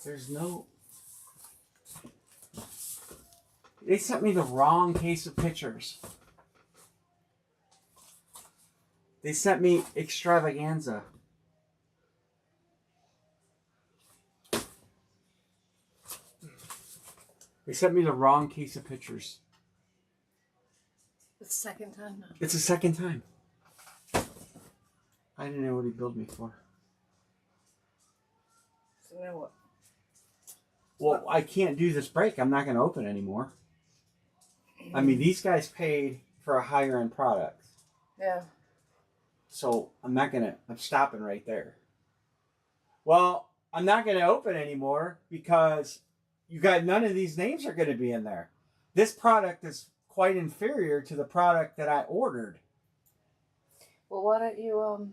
There's no. They sent me the wrong case of pictures. They sent me extravaganza. They sent me the wrong case of pictures. The second time now. It's the second time. I didn't know what he billed me for. So now what? Well, I can't do this break. I'm not going to open anymore. I mean, these guys paid for a higher end product. Yeah. So I'm stopping right there. Well, I'm not going to open anymore because you got none of these names are going to be in there. This product is quite inferior to the product that I ordered. Well, why don't you,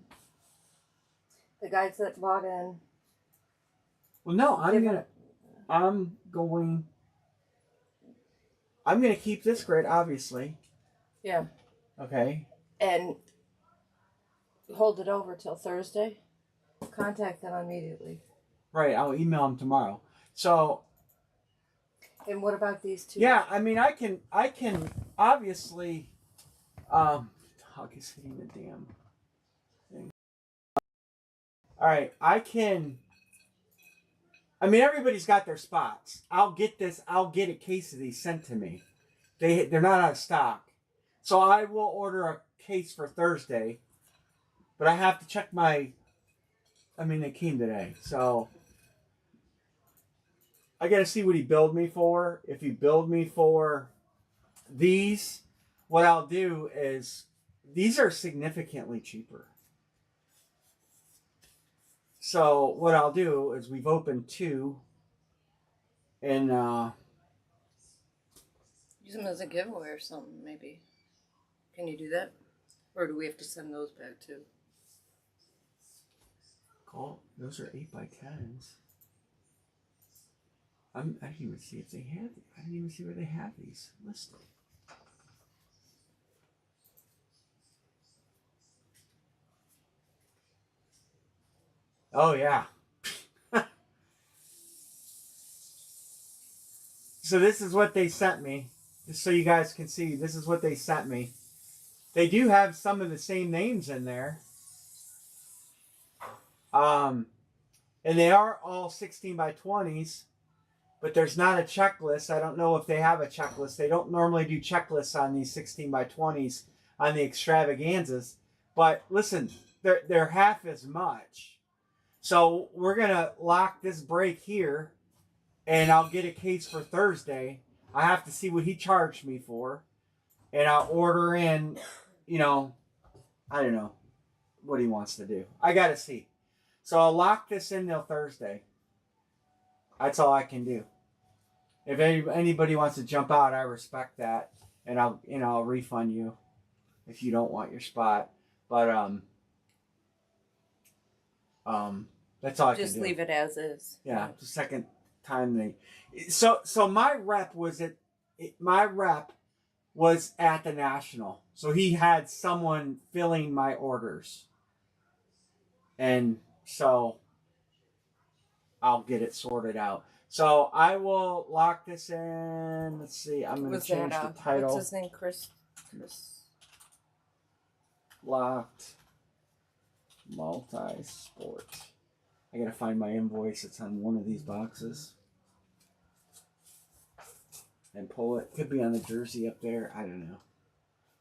the guys that bought in. Well, no, I'm going to keep this grid, obviously. Yeah. Okay. And hold it over till Thursday. Contact them immediately. Right, I'll email them tomorrow. So. And what about these two? Yeah, I mean, I can obviously. Dog is hitting the damn thing. All right, I mean, everybody's got their spots. I'll get a case of these sent to me. They're not out of stock. So I will order a case for Thursday. But I have to check they came today. So I got to see what he billed me for. If he billed me for these, what I'll do is, these are significantly cheaper. So what I'll do is, we've opened two, and use them as a giveaway or something, maybe. Can you do that? Or do we have to send those back too? Those are 8x10s. I didn't even see if they had. I didn't even see where they have these listed. Oh yeah. So this is what they sent me. Just so you guys can see, this is what they sent me. They do have some of the same names in there. And they are all 16x20s, but there's not a checklist. I don't know if they have a checklist. They don't normally do checklists on these 16x20s on the extravaganzas. But listen, they're half as much. So we're going to lock this break here. and I'll get a case for Thursday. I have to see what he charged me for, and I'll order in, you know, I don't know what he wants to do. I gotta see. So I'll lock this in till Thursday. That's all I can do. If anybody wants to jump out, I respect that, and I'll refund you if you don't want your spot. But that's all I can do. Just leave it as is. Yeah, the second time they. So my rep was at the National, so he had someone filling my orders, and so I'll get it sorted out. So I will lock this in. Let's see. I'm going to change the title. What's his name? Chris. Locked multi-sport. I gotta find my invoice. It's on one of these boxes. And pull it. Could be on the jersey up there. I don't know.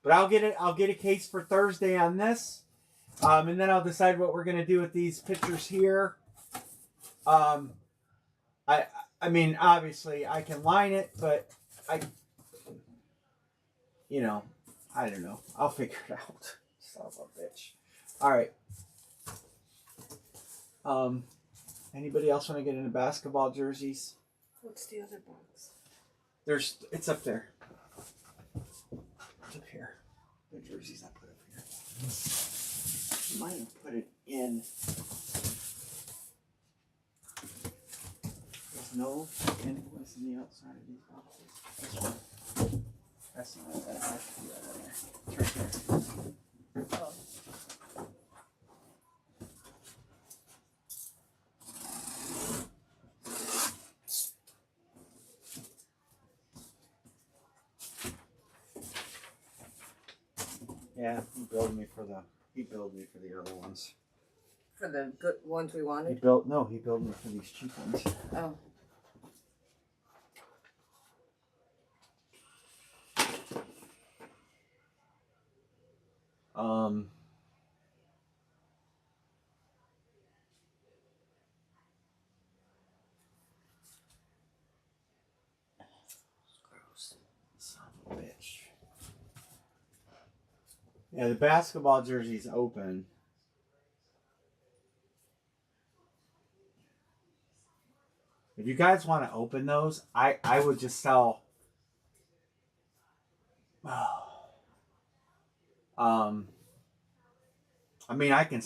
But I'll get it. I'll get a case for Thursday on this. And then I'll decide what we're gonna do with these pictures here. I mean, obviously I can line it, but I don't know. I'll figure it out. Son of a bitch. All right. Anybody else want to get into basketball jerseys? What's the other box? It's up there. It's up here. The jerseys I put up here. I might have put it in. There's no invoice on the outside of these boxes. That's not that. I should do that in there. It's right there. Oh. Yeah, he billed me for the other ones. For the good ones we wanted? He billed me for these cheap ones. Oh. Gross. Son of a bitch. Yeah, the basketball jersey's open. If you guys want to open those, I would just sell. I mean, I can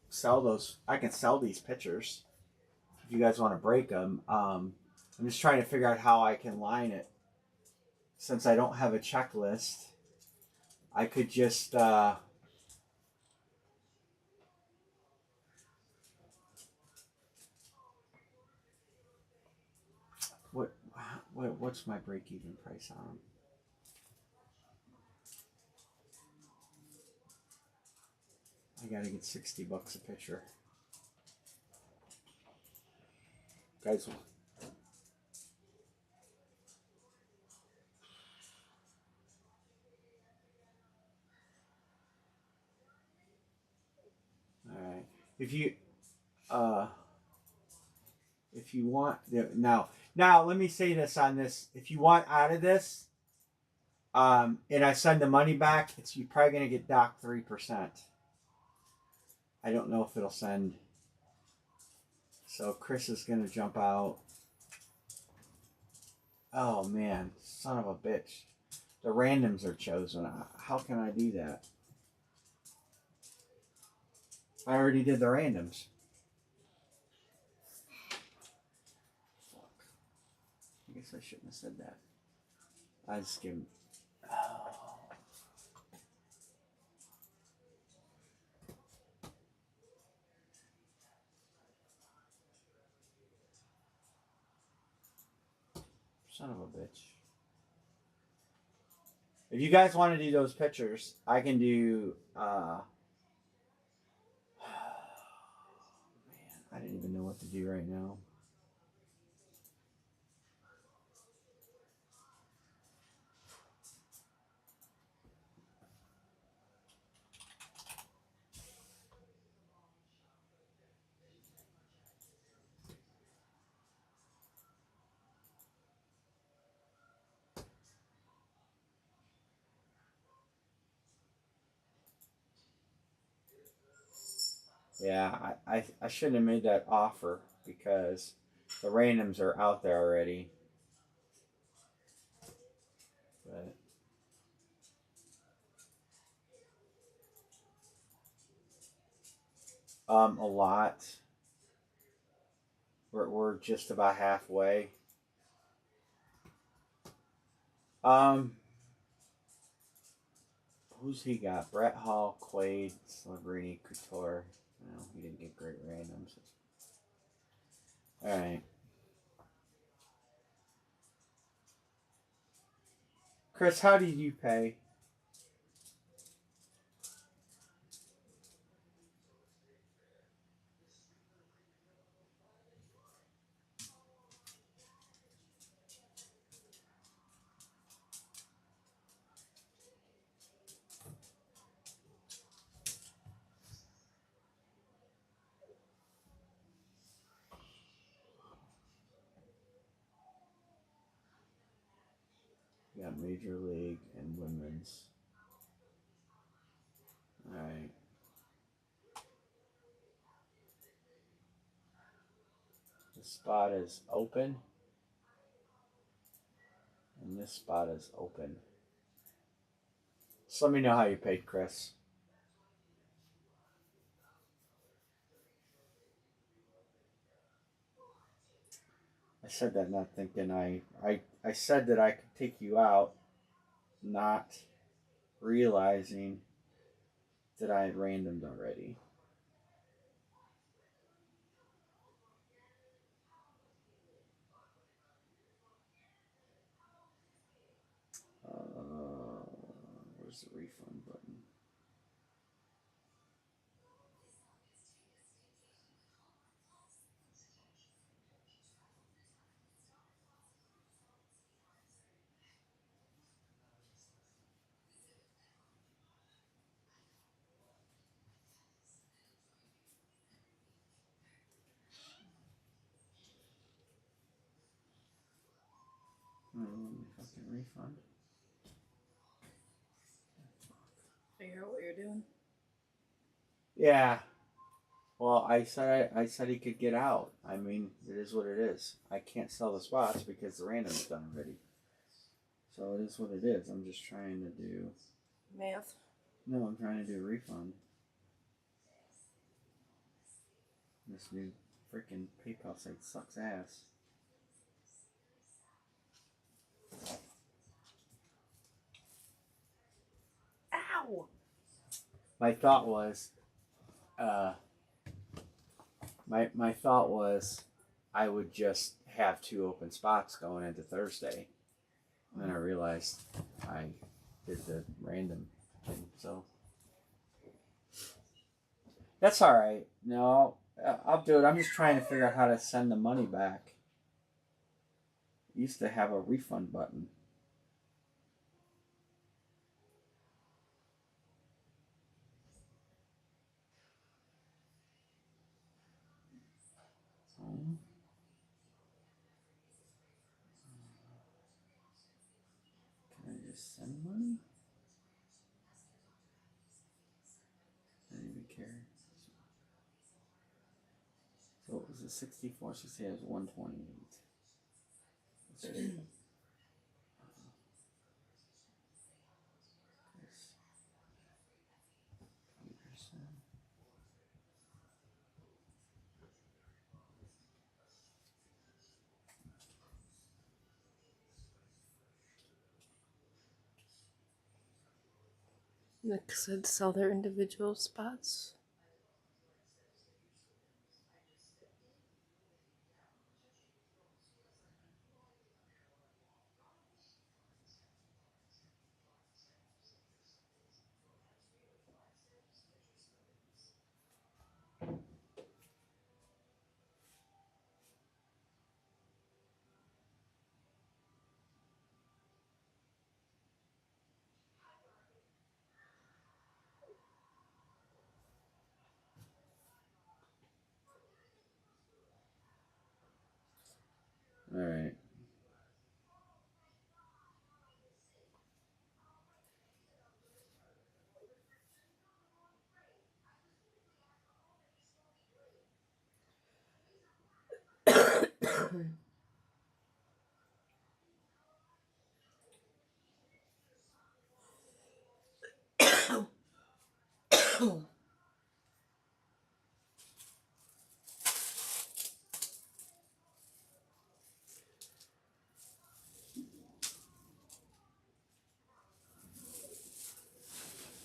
sell those. I can sell these pictures if you guys want to break them. I'm just trying to figure out how I can line it. Since I don't have a checklist, I could just what's my break-even price on them? I gotta get $60 a picture, guys. All right, if you want now let me say this on this. If you want out of this, and I send the money back, you're probably gonna get docked 3%. I don't know if it'll send. So Chris is gonna jump out. Oh man, son of a bitch. The randoms are chosen. How can I do that? I already did the randoms. Fuck. I guess I shouldn't have said that. I just give him. Oh. Son of a bitch. If you guys want to do those pictures, I can do. Man, I didn't even know what to do right now. Yeah, I shouldn't have made that offer because the randoms are out there already. But a lot. We're just about halfway. Um, who's he got? Brett Hall, Quaid, Celebrini, Couture. No, he didn't get great randoms. All right, Chris, how did you pay? You got Major League and Women's. All right. This spot is open, and this spot is open. So let me know how you paid, Chris. I said that not thinking I said that I could take you out, not realizing that I had randomed already. Where's the refund button? Fucking refund. Figure out what you're doing. Yeah. Well, I said he could get out. I mean, it is what it is. I can't sell the spots because the random's done already. So it is what it is. I'm just trying to do. Math. No, I'm trying to do a refund. This new freaking PayPal site sucks ass. Ow! My thought was, my thought was, I would just have 2 open spots going into Thursday, and then I realized I did the random thing, so that's all right. No, I'll do it. I'm just trying to figure out how to send the money back. I used to have a refund button. Can I just send money? I don't even care. So it was a 64, 68, it was 128. Let's just, this 20%. Nick said sell their individual spots.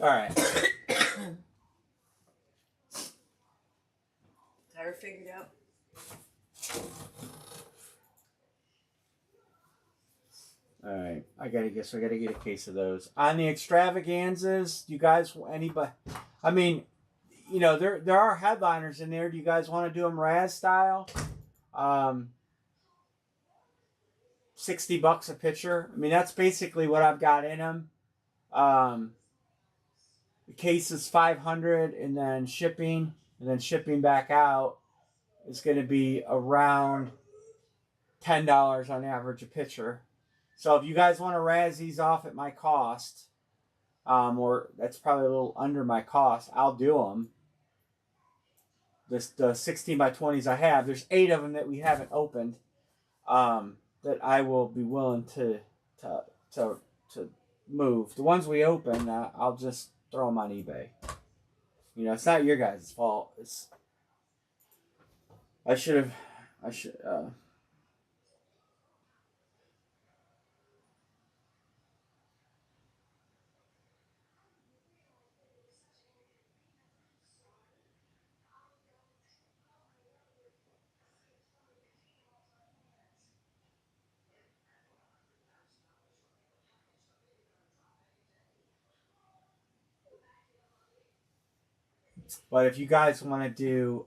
All right. Tire figured out. All right. I gotta get a case of those. On the extravaganzas, do you guys anybody? I mean, you know, there are headliners in there. Do you guys want to do them Raz style? $60 a picture. I mean, that's basically what I've got in them. The case is $500, and then shipping back out is going to be around $10 on average a picture. So if you guys want to razz these off at my cost, or that's probably a little under my cost, I'll do them. The 16 by 20s I have, there's 8 of them that we haven't opened, that I will be willing to move. The ones we open, I'll just throw them on eBay. You know, it's not your guys' fault. I should. But if you guys want to do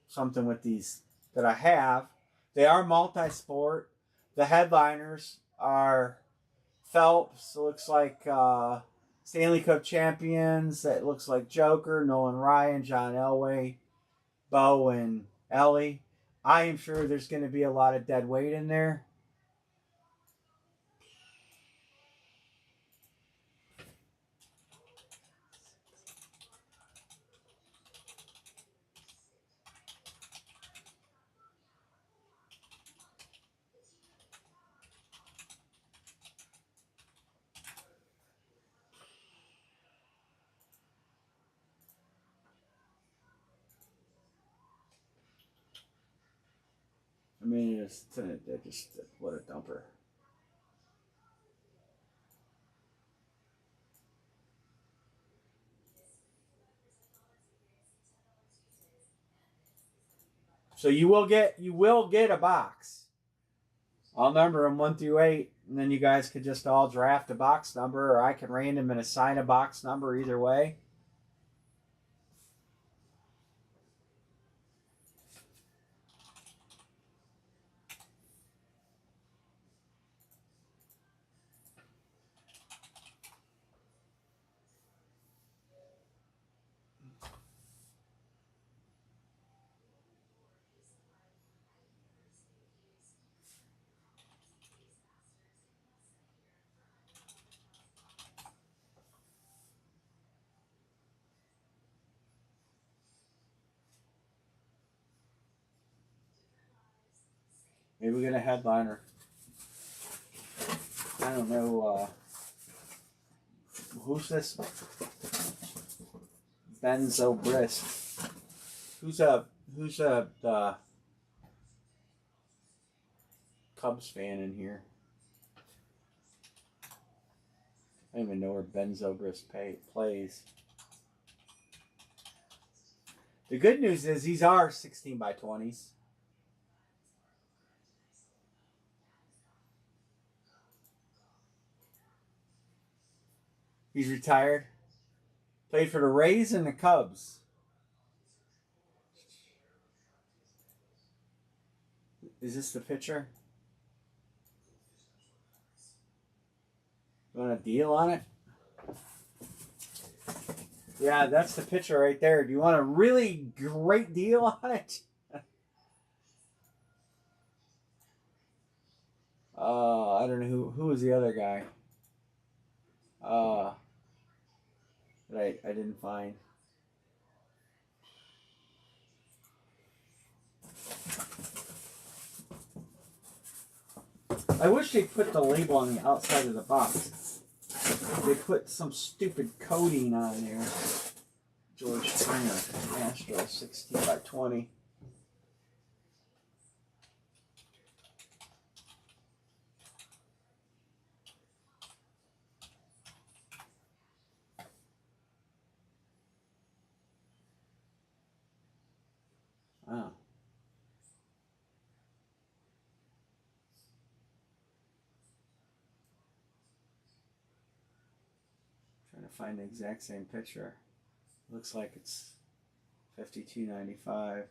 something with these that I have, they are multi-sport. The headliners are Phelps. It looks like Stanley Cup champions. That looks like Joker, Nolan Ryan, John Elway, Bo, and Ellie. I am sure there's going to be a lot of dead weight in there. I mean, what a dumper. So you will get a box. I'll number them 1 through 8, and then you guys could just all draft a box number, or I can random and assign a box number either way. Maybe we get a headliner. I don't know. Who's this? Benzo Brisk. Who's a Cubs fan in here? I don't even know where Benzo Brisk plays. The good news is these are 16 by 20s. He's retired. Played for the Rays and the Cubs. Is this the pitcher? You want a deal on it? Yeah, that's the pitcher right there. Do you want a really great deal on it? I don't know who was the other guy. That I didn't find. I wish they put the label on the outside of the box. They put some stupid coating on there. George Springer, Astro, 16 by 20. Wow. Trying to find the exact same picture. Looks like it's $52.95.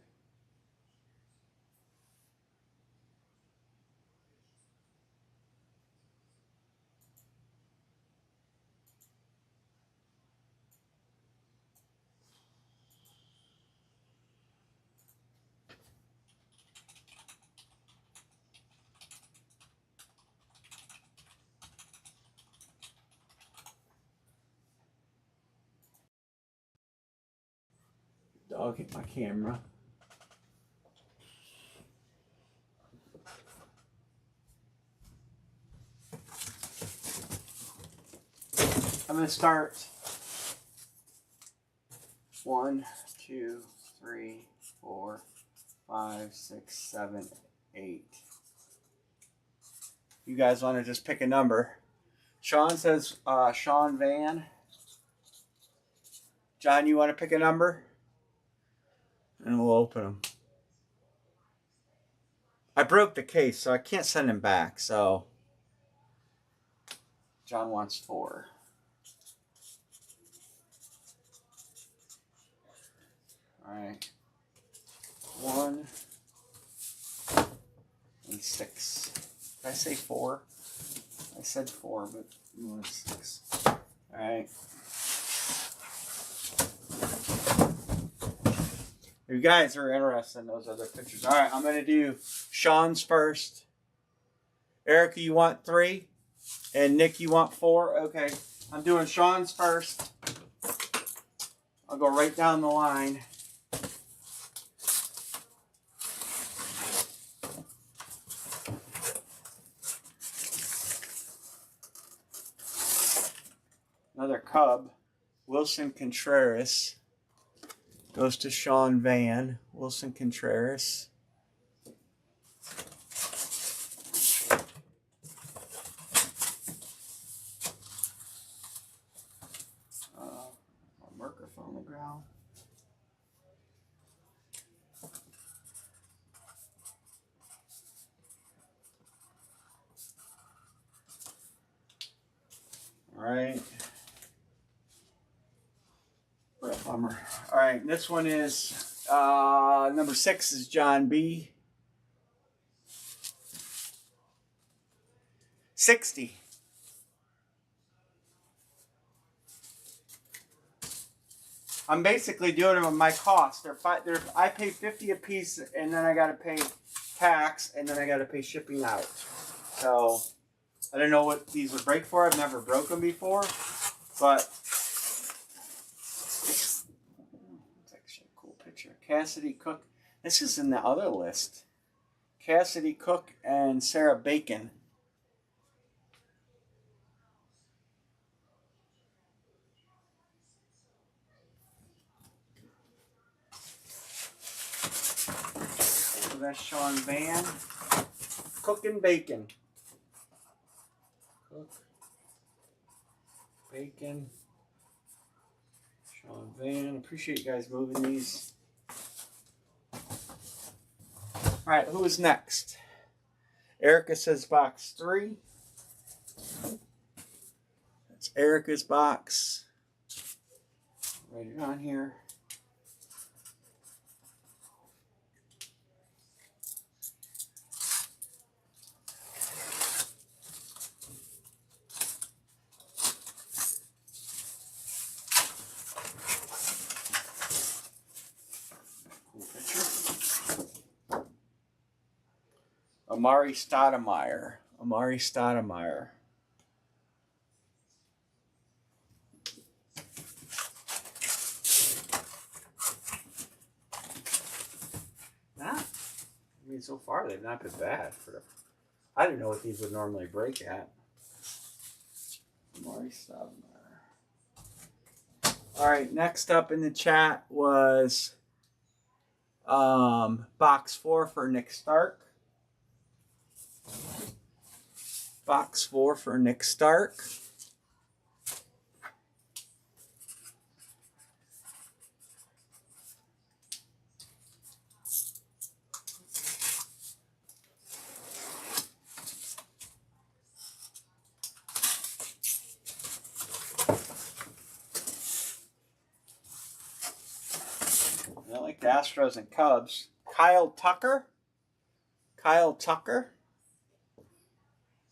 Dog hit my camera. I'm going to start 1, 2, 3, 4, 5, 6, 7, 8. You guys want to just pick a number. Sean says Sean Van. John, you want to pick a number? And we'll open them. I broke the case, so I can't send him back. So John wants 4. All right. 1 and 6. Did I say 4? I said 4, but you want 6. All right. If you guys are interested in those other pictures. All right, I'm going to do Sean's first. Erica, you want 3? And Nick, you want 4? Okay. I'm doing Sean's first. I'll go right down the line. Another Cub. Wilson Contreras. Goes to Sean Van. Wilson Contreras. Marker on the ground. All right. What a bummer. All right, this one is number 6 is John B. 60. I'm basically doing them at my cost. I pay $50 a piece, and then I got to pay tax, and then I got to pay shipping out. So I don't know what these would break for. I've never broken before, but it's actually a cool picture. Cassidy Cook. This is in the other list. Cassidy Cook and Sarah Bacon. So that's Sean Van. Cook and Bacon. Cook. Bacon. Sean Van. Appreciate you guys moving these. All right, who is next? Erica says box 3. That's Erica's box. Write it on here. Amari Stoudemire. Amari Stoudemire. I mean, so far they've not been bad for the I didn't know what these would normally break at. Maury Stubner. All right, next up in the chat was box 4 for Nick Stark. Box 4 for Nick Stark. I like the Astros and Cubs. Kyle Tucker. Kyle Tucker.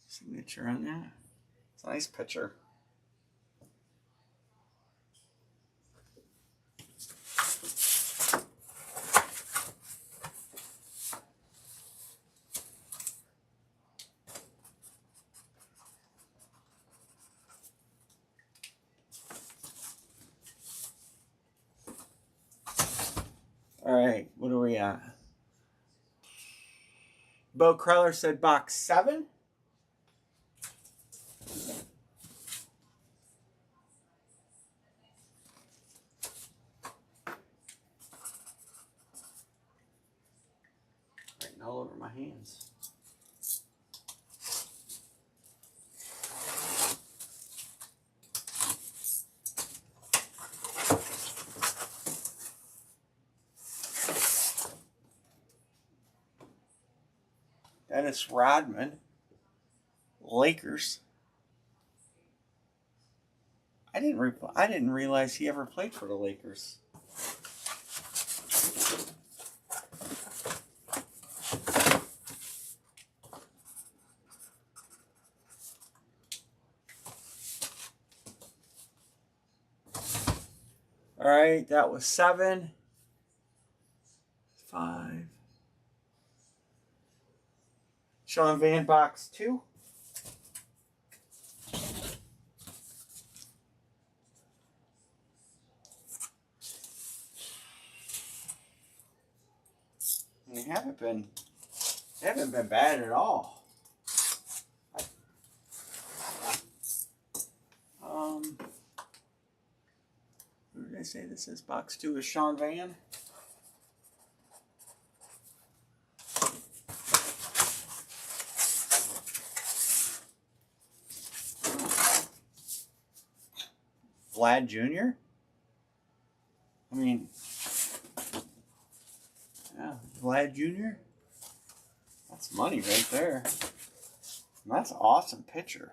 Signature on that. It's a nice picture. All right, what are we at? Bo Kreller said box 7. Writing all over my hands. Dennis Rodman, Lakers. I didn't realize he ever played for the Lakers. All right, that was 7. 5. Sean Van, box 2. They haven't been bad at all. Who did I say this is? Box 2 is Sean Van. Vlad Jr. I mean, yeah, Vlad Jr. That's money right there. And that's an awesome pitcher.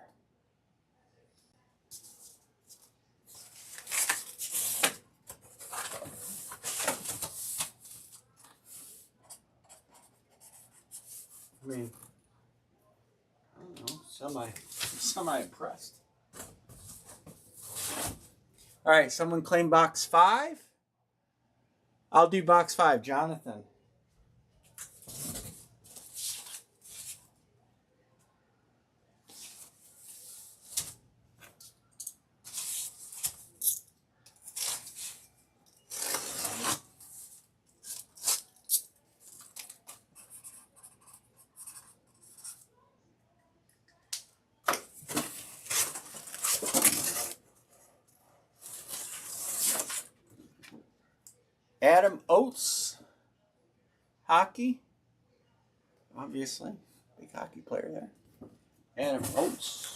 I mean, I don't know, semi impressed. All right, someone claim box 5. I'll do box 5. Jonathan. Adam Oates, hockey, obviously, big hockey player there. Adam Oates.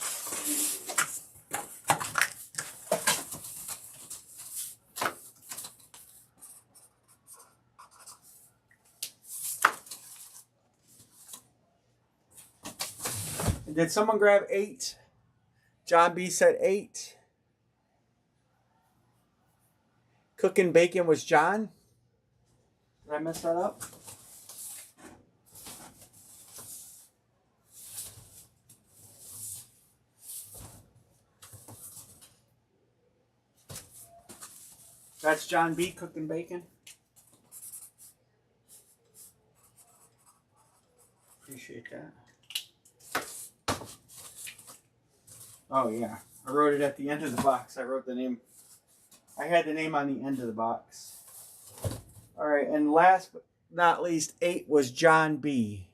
Did someone grab 8? John B said 8. Cooking bacon was John. Did I mess that up? That's John B. Cooking bacon. Appreciate that. Oh yeah, I wrote it at the end of the box. I wrote the name. I had the name on the end of the box. All right, and last but not least, 8 was John B.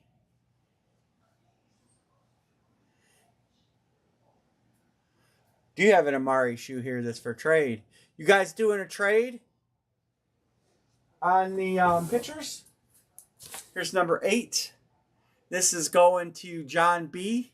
Do have an Amari shoe here that's for trade. You guys doing a trade on the pictures? Here's number 8. This is going to John B.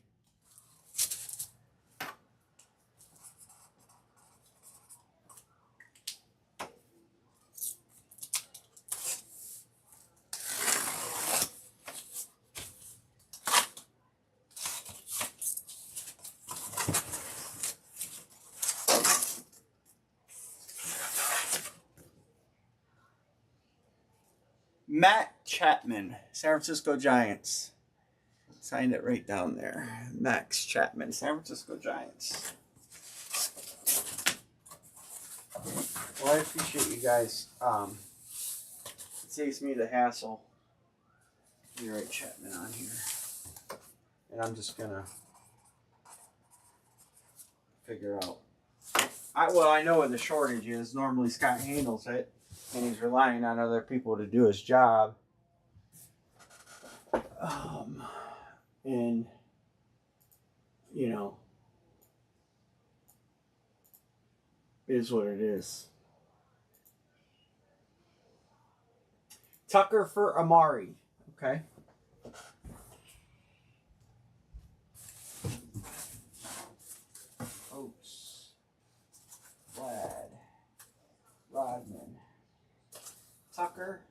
Matt Chapman, San Francisco Giants. Signed it right down there. Max Chapman, San Francisco Giants. Well, I appreciate you guys. It saves me the hassle. You write Chapman on here. And I'm just going to figure out. I know what the shortage is. Normally Scott handles it. And he's relying on other people to do his job. And, you know, it is what it is. Tucker for Amari. Okay. Oates. Vlad. Rodman. Tucker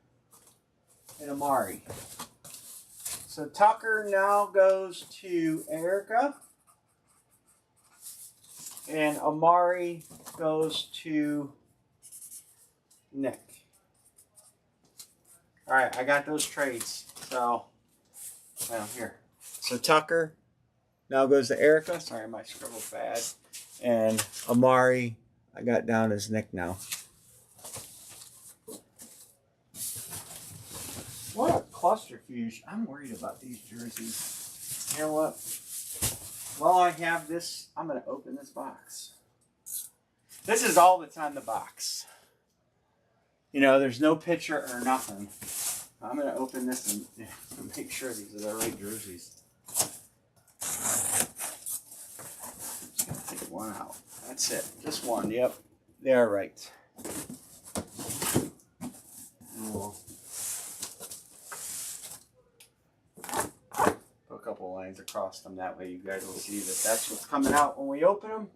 and Amari. So Tucker now goes to Erica. And Amari goes to Nick. Alright, I got those trades. So, well, here. So Tucker now goes to Erica. Sorry, my scribble's bad. And Amari, I got down as Nick now. What a clusterfuge. I'm worried about these jerseys. You know what? While I have this, I'm going to open this box. This is all that's on the box. You know, there's no picture or nothing. I'm going to open this and make sure these are the right jerseys. Just going to take one out. That's it. Just one. Yep. They are right. We'll put a couple lines across them. That way you guys will see that that's what's coming out when we open them.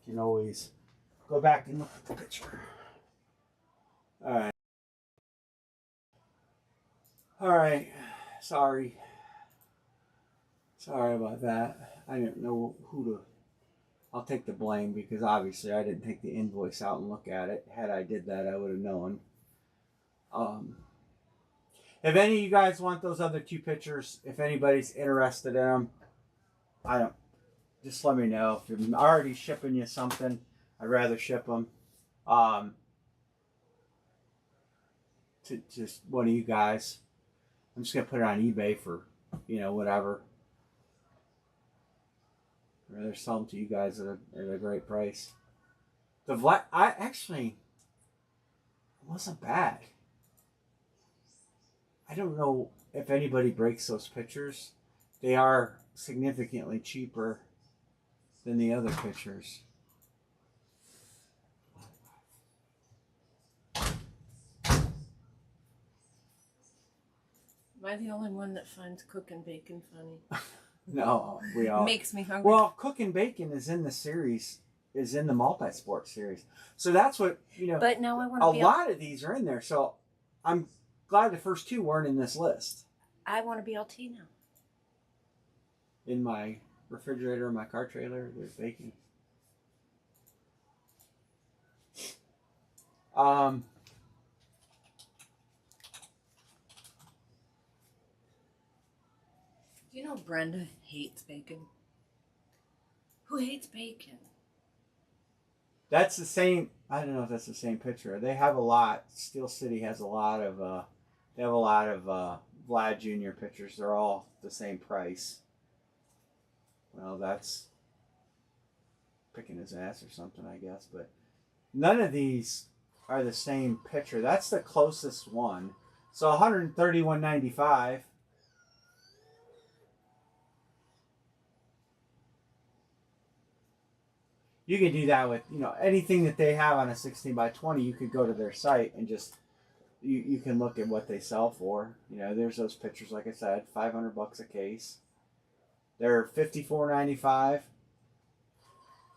You can always go back and look at the picture. Alright. Alright. Sorry about that. I didn't know who to... I'll take the blame because obviously I didn't take the invoice out and look at it. Had I did that, I would have known. If any of you guys want those other 2 pictures, if anybody's interested in them, just let me know. If I'm already shipping you something, I'd rather ship them to just one of you guys. I'm just going to put it on eBay for, you know, whatever. I'd rather sell them to you guys at a great price. The I actually, it wasn't bad. I don't know if anybody breaks those pictures. They are significantly cheaper than the other pictures. Am I the only one that finds cooking bacon funny? No, we all... Makes me hungry. Well, cooking bacon is in the series, is in the multi-sport series. So that's what, you know... But now I want to be... A lot of these are in there, so I'm glad the first 2 weren't in this list. I want to BLT now. In my refrigerator, my car trailer, there's bacon. Do you know Brenda hates bacon? Who hates bacon? That's the same. I don't know if that's the same picture. They have a lot. Steel City has a lot of. They have a lot of Vlad Jr. pictures. They're all the same price. Well, that's picking his ass or something, I guess. But none of these are the same picture. That's the closest one. So $131.95. you could do that with, anything that they have on a 16 by 20. You could go to their site and just you can look at what they sell for. There's those pictures, like I said, $500 a case. They're $54.95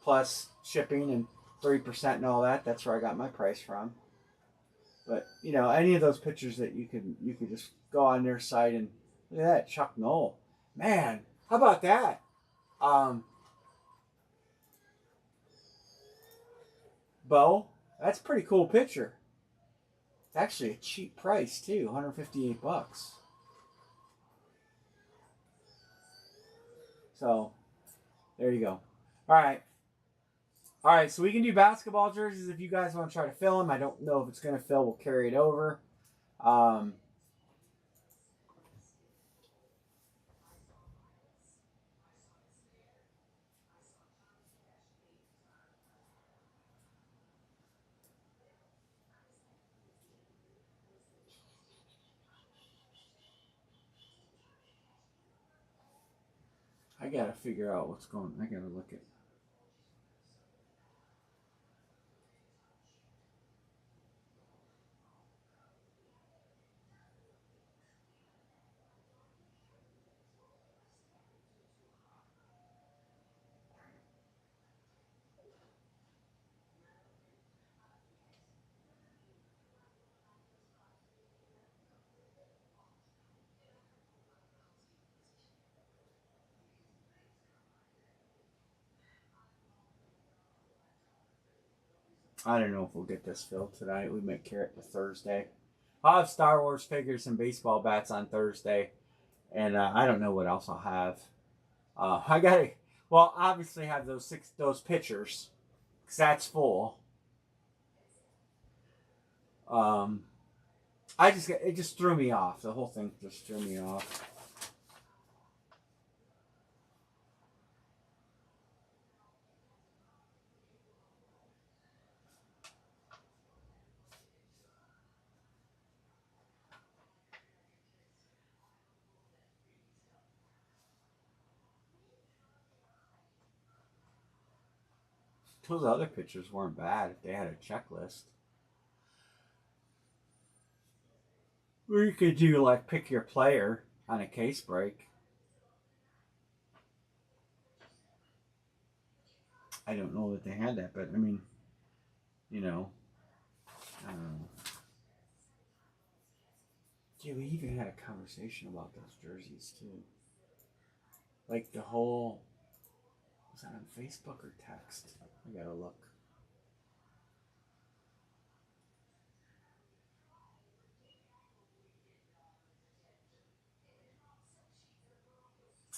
plus shipping and 3% and all that. That's where I got my price from. But any of those pictures that you could just go on their site and look at that, Chuck Knoll, man, how about that? Bo, that's a pretty cool picture. It's actually a cheap price too, $158. So there you go. All right. So we can do basketball jerseys if you guys want to try to fill them. I don't know if it's going to fill. We'll carry it over. I gotta figure out what's going. I gotta look at. I don't know if we'll get this filled tonight. We might carry it to Thursday. I'll have Star Wars figures and baseball bats on Thursday, and I don't know what else I'll have. I gotta, well, obviously have those pictures, cause that's full. Um, it just threw me off. The whole thing just threw me off. Those other pictures weren't bad if they had a checklist. Or you could do like pick your player on a case break. I don't know that they had that, but I mean, you know, I don't know. Yeah, we even had a conversation about those jerseys too. Like the whole, was that on Facebook or text? I gotta look.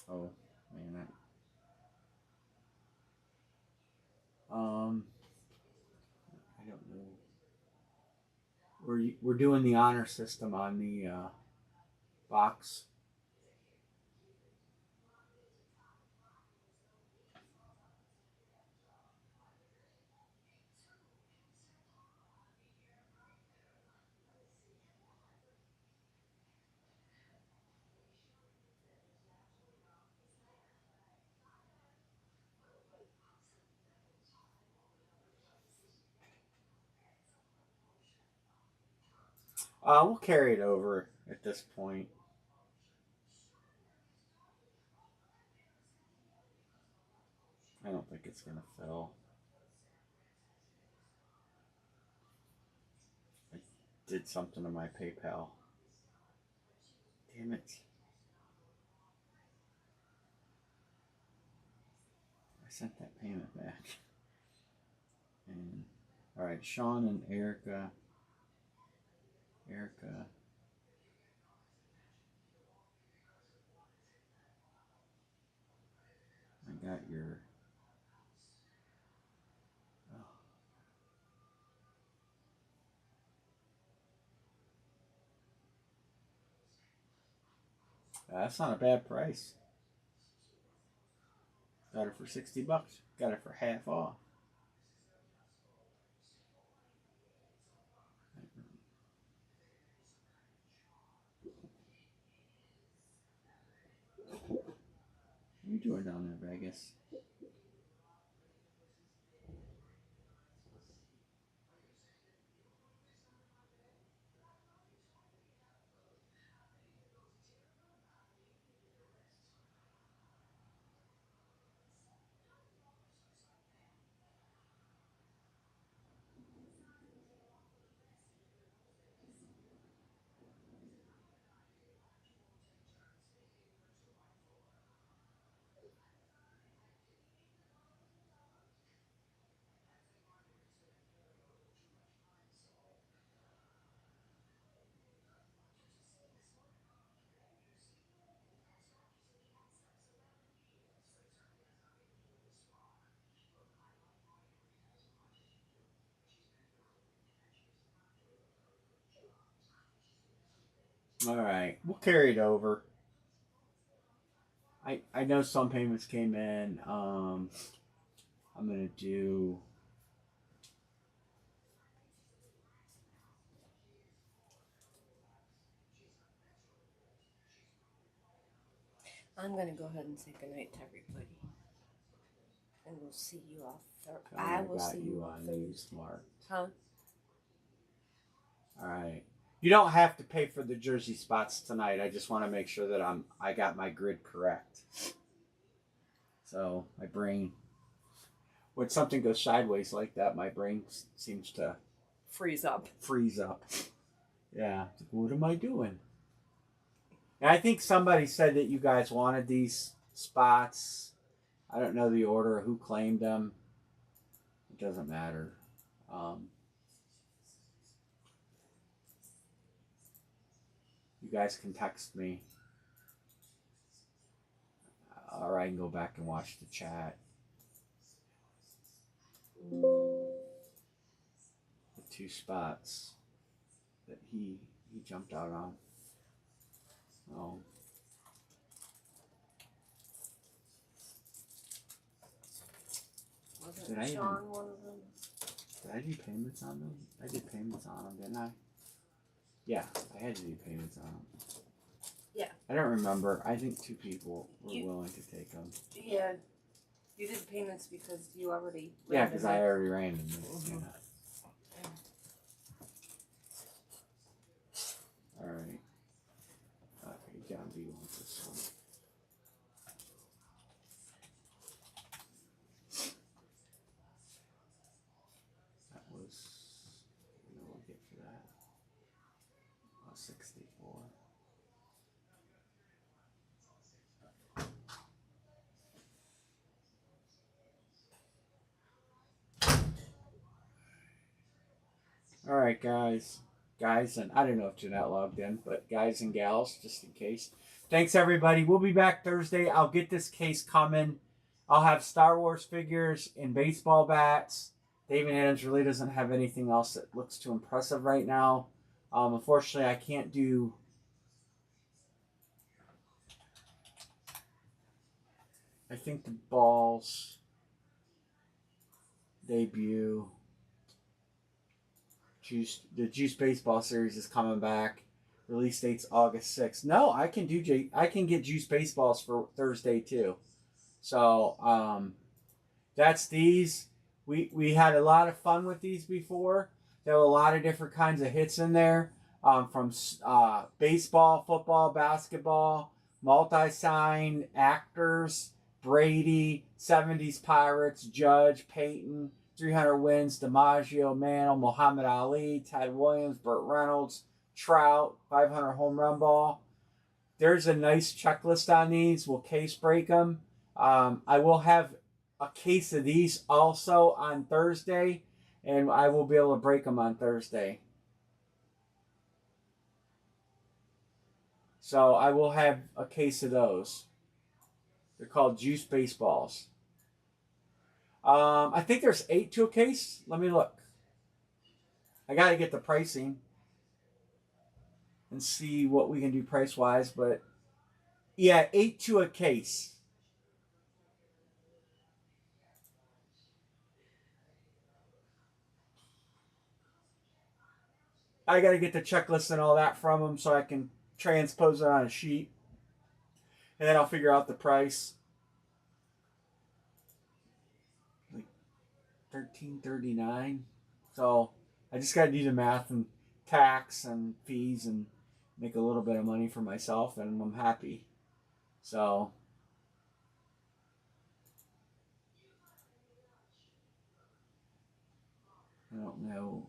Oh man, I don't know. We're doing the honor system on the box. We'll carry it over at this point. I don't think it's gonna fill. I did something to my PayPal. Damn it! I sent that payment back. And all right, Sean and Erica. Erica. I got your. Oh, that's not a bad price. Got it for $60. Got it for half off. What are you doing down there, Vegas? All right, we'll carry it over. I know some payments came in. I'm gonna do. I'm gonna go ahead and say goodnight to everybody, and we'll see you all. I will got see you you all on Thursday. you, smart. Huh? All right. You don't have to pay for the jersey spots tonight. I just want to make sure that I got my grid correct. So my brain, when something goes sideways like that, my brain seems to Freeze up. freeze up. Yeah. What am I doing? And I think somebody said that you guys wanted these spots. I don't know the order or who claimed them. It doesn't matter. You guys can text me, or I can go back and watch the chat. The 2 spots that he jumped out on. Oh. Wasn't Sean one of them? Did I do payments on them? I did payments on them, didn't I? Yeah, I had to do payments on them. Yeah. I don't remember. I think 2 people were willing to take them. Yeah. You did payments because you already. Yeah, because I already ran them. Mm-hmm. Yeah. All right. Okay, John B wants this one. That was, what do I get for that? 64. All right, guys, and I don't know if Jeanette logged in, but guys and gals, just in case. Thanks, everybody. We'll be back Thursday. I'll get this case coming. I'll have Star Wars figures and baseball bats. David Adams really doesn't have anything else that looks too impressive right now. Unfortunately, I can't do. I think the Balls debut. The Juice Baseball series is coming back. Release date's August 6th. No, I can get Juice Baseballs for Thursday too. So that's these. We had a lot of fun with these before. There were a lot of different kinds of hits in there, from baseball, football, basketball, multi-sign, actors, Brady, 70s Pirates, Judge, Peyton, 300 wins, DiMaggio, Mantle, Muhammad Ali, Ted Williams, Burt Reynolds, Trout, 500 home run ball. There's a nice checklist on these. We'll case break them. I will have a case of these also on Thursday, and I will be able to break them on Thursday. So I will have a case of those. They're called Juice Baseballs. I think there's 8 to a case. Let me look. I got to get the pricing and see what we can do price-wise, but yeah, 8 to a case. I got to get the checklist and all that from them so I can transpose it on a sheet. And then I'll figure out the price. Like $13.39. So I just got to do the math and tax and fees and make a little bit of money for myself, and I'm happy. So I don't know.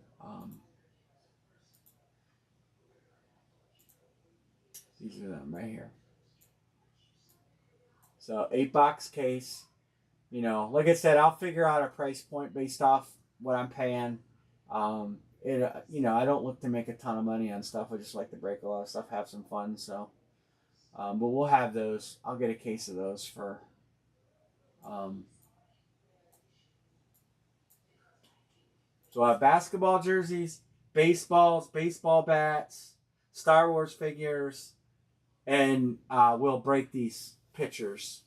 These are them right here. So 8-box case. Like I said, I'll figure out a price point based off what I'm paying. I don't look to make a ton of money on stuff. I just like to break a lot of stuff, have some fun. So, but we'll have those. I'll get a case of those for. So I have basketball jerseys, baseballs, baseball bats, Star Wars figures, and we'll break these pictures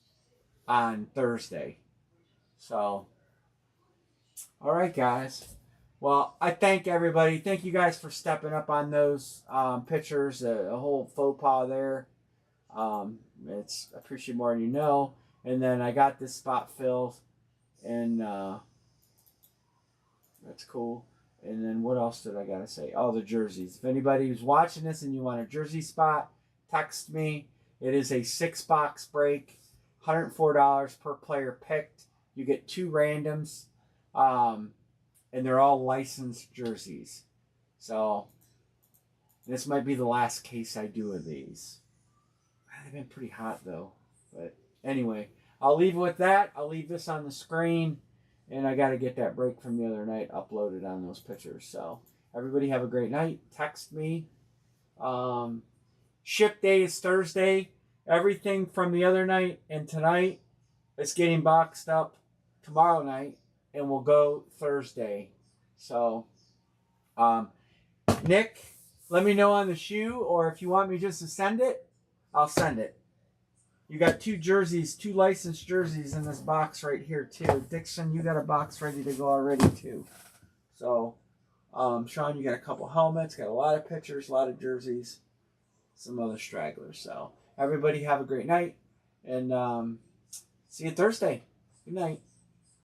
on Thursday. So, all right, guys. Well, I thank everybody. Thank you guys for stepping up on those pictures. A whole faux pas there. It's I appreciate more than you know. And then I got this spot filled, and that's cool. And then what else did I gotta say? Oh, the jerseys. If anybody who's watching this and you want a jersey spot, text me. It is a 6-box break, $104 per player picked. You get 2 randoms, and they're all licensed jerseys. So this might be the last case I do of these. They've been pretty hot though. But anyway, I'll leave it with that. I'll leave this on the screen. And I got to get that break from the other night uploaded on those pictures. So everybody have a great night. Text me. Ship day is Thursday. Everything from the other night and tonight is getting boxed up tomorrow night. And we'll go Thursday. So, Nick, let me know on the shoe. Or if you want me just to send it, I'll send it. You got 2 jerseys, 2 licensed jerseys in this box right here too. Dixon, you got a box ready to go already too. So, Sean, you got a couple helmets, got a lot of pictures, a lot of jerseys, some other stragglers. So, everybody have a great night, and see you Thursday. Good night.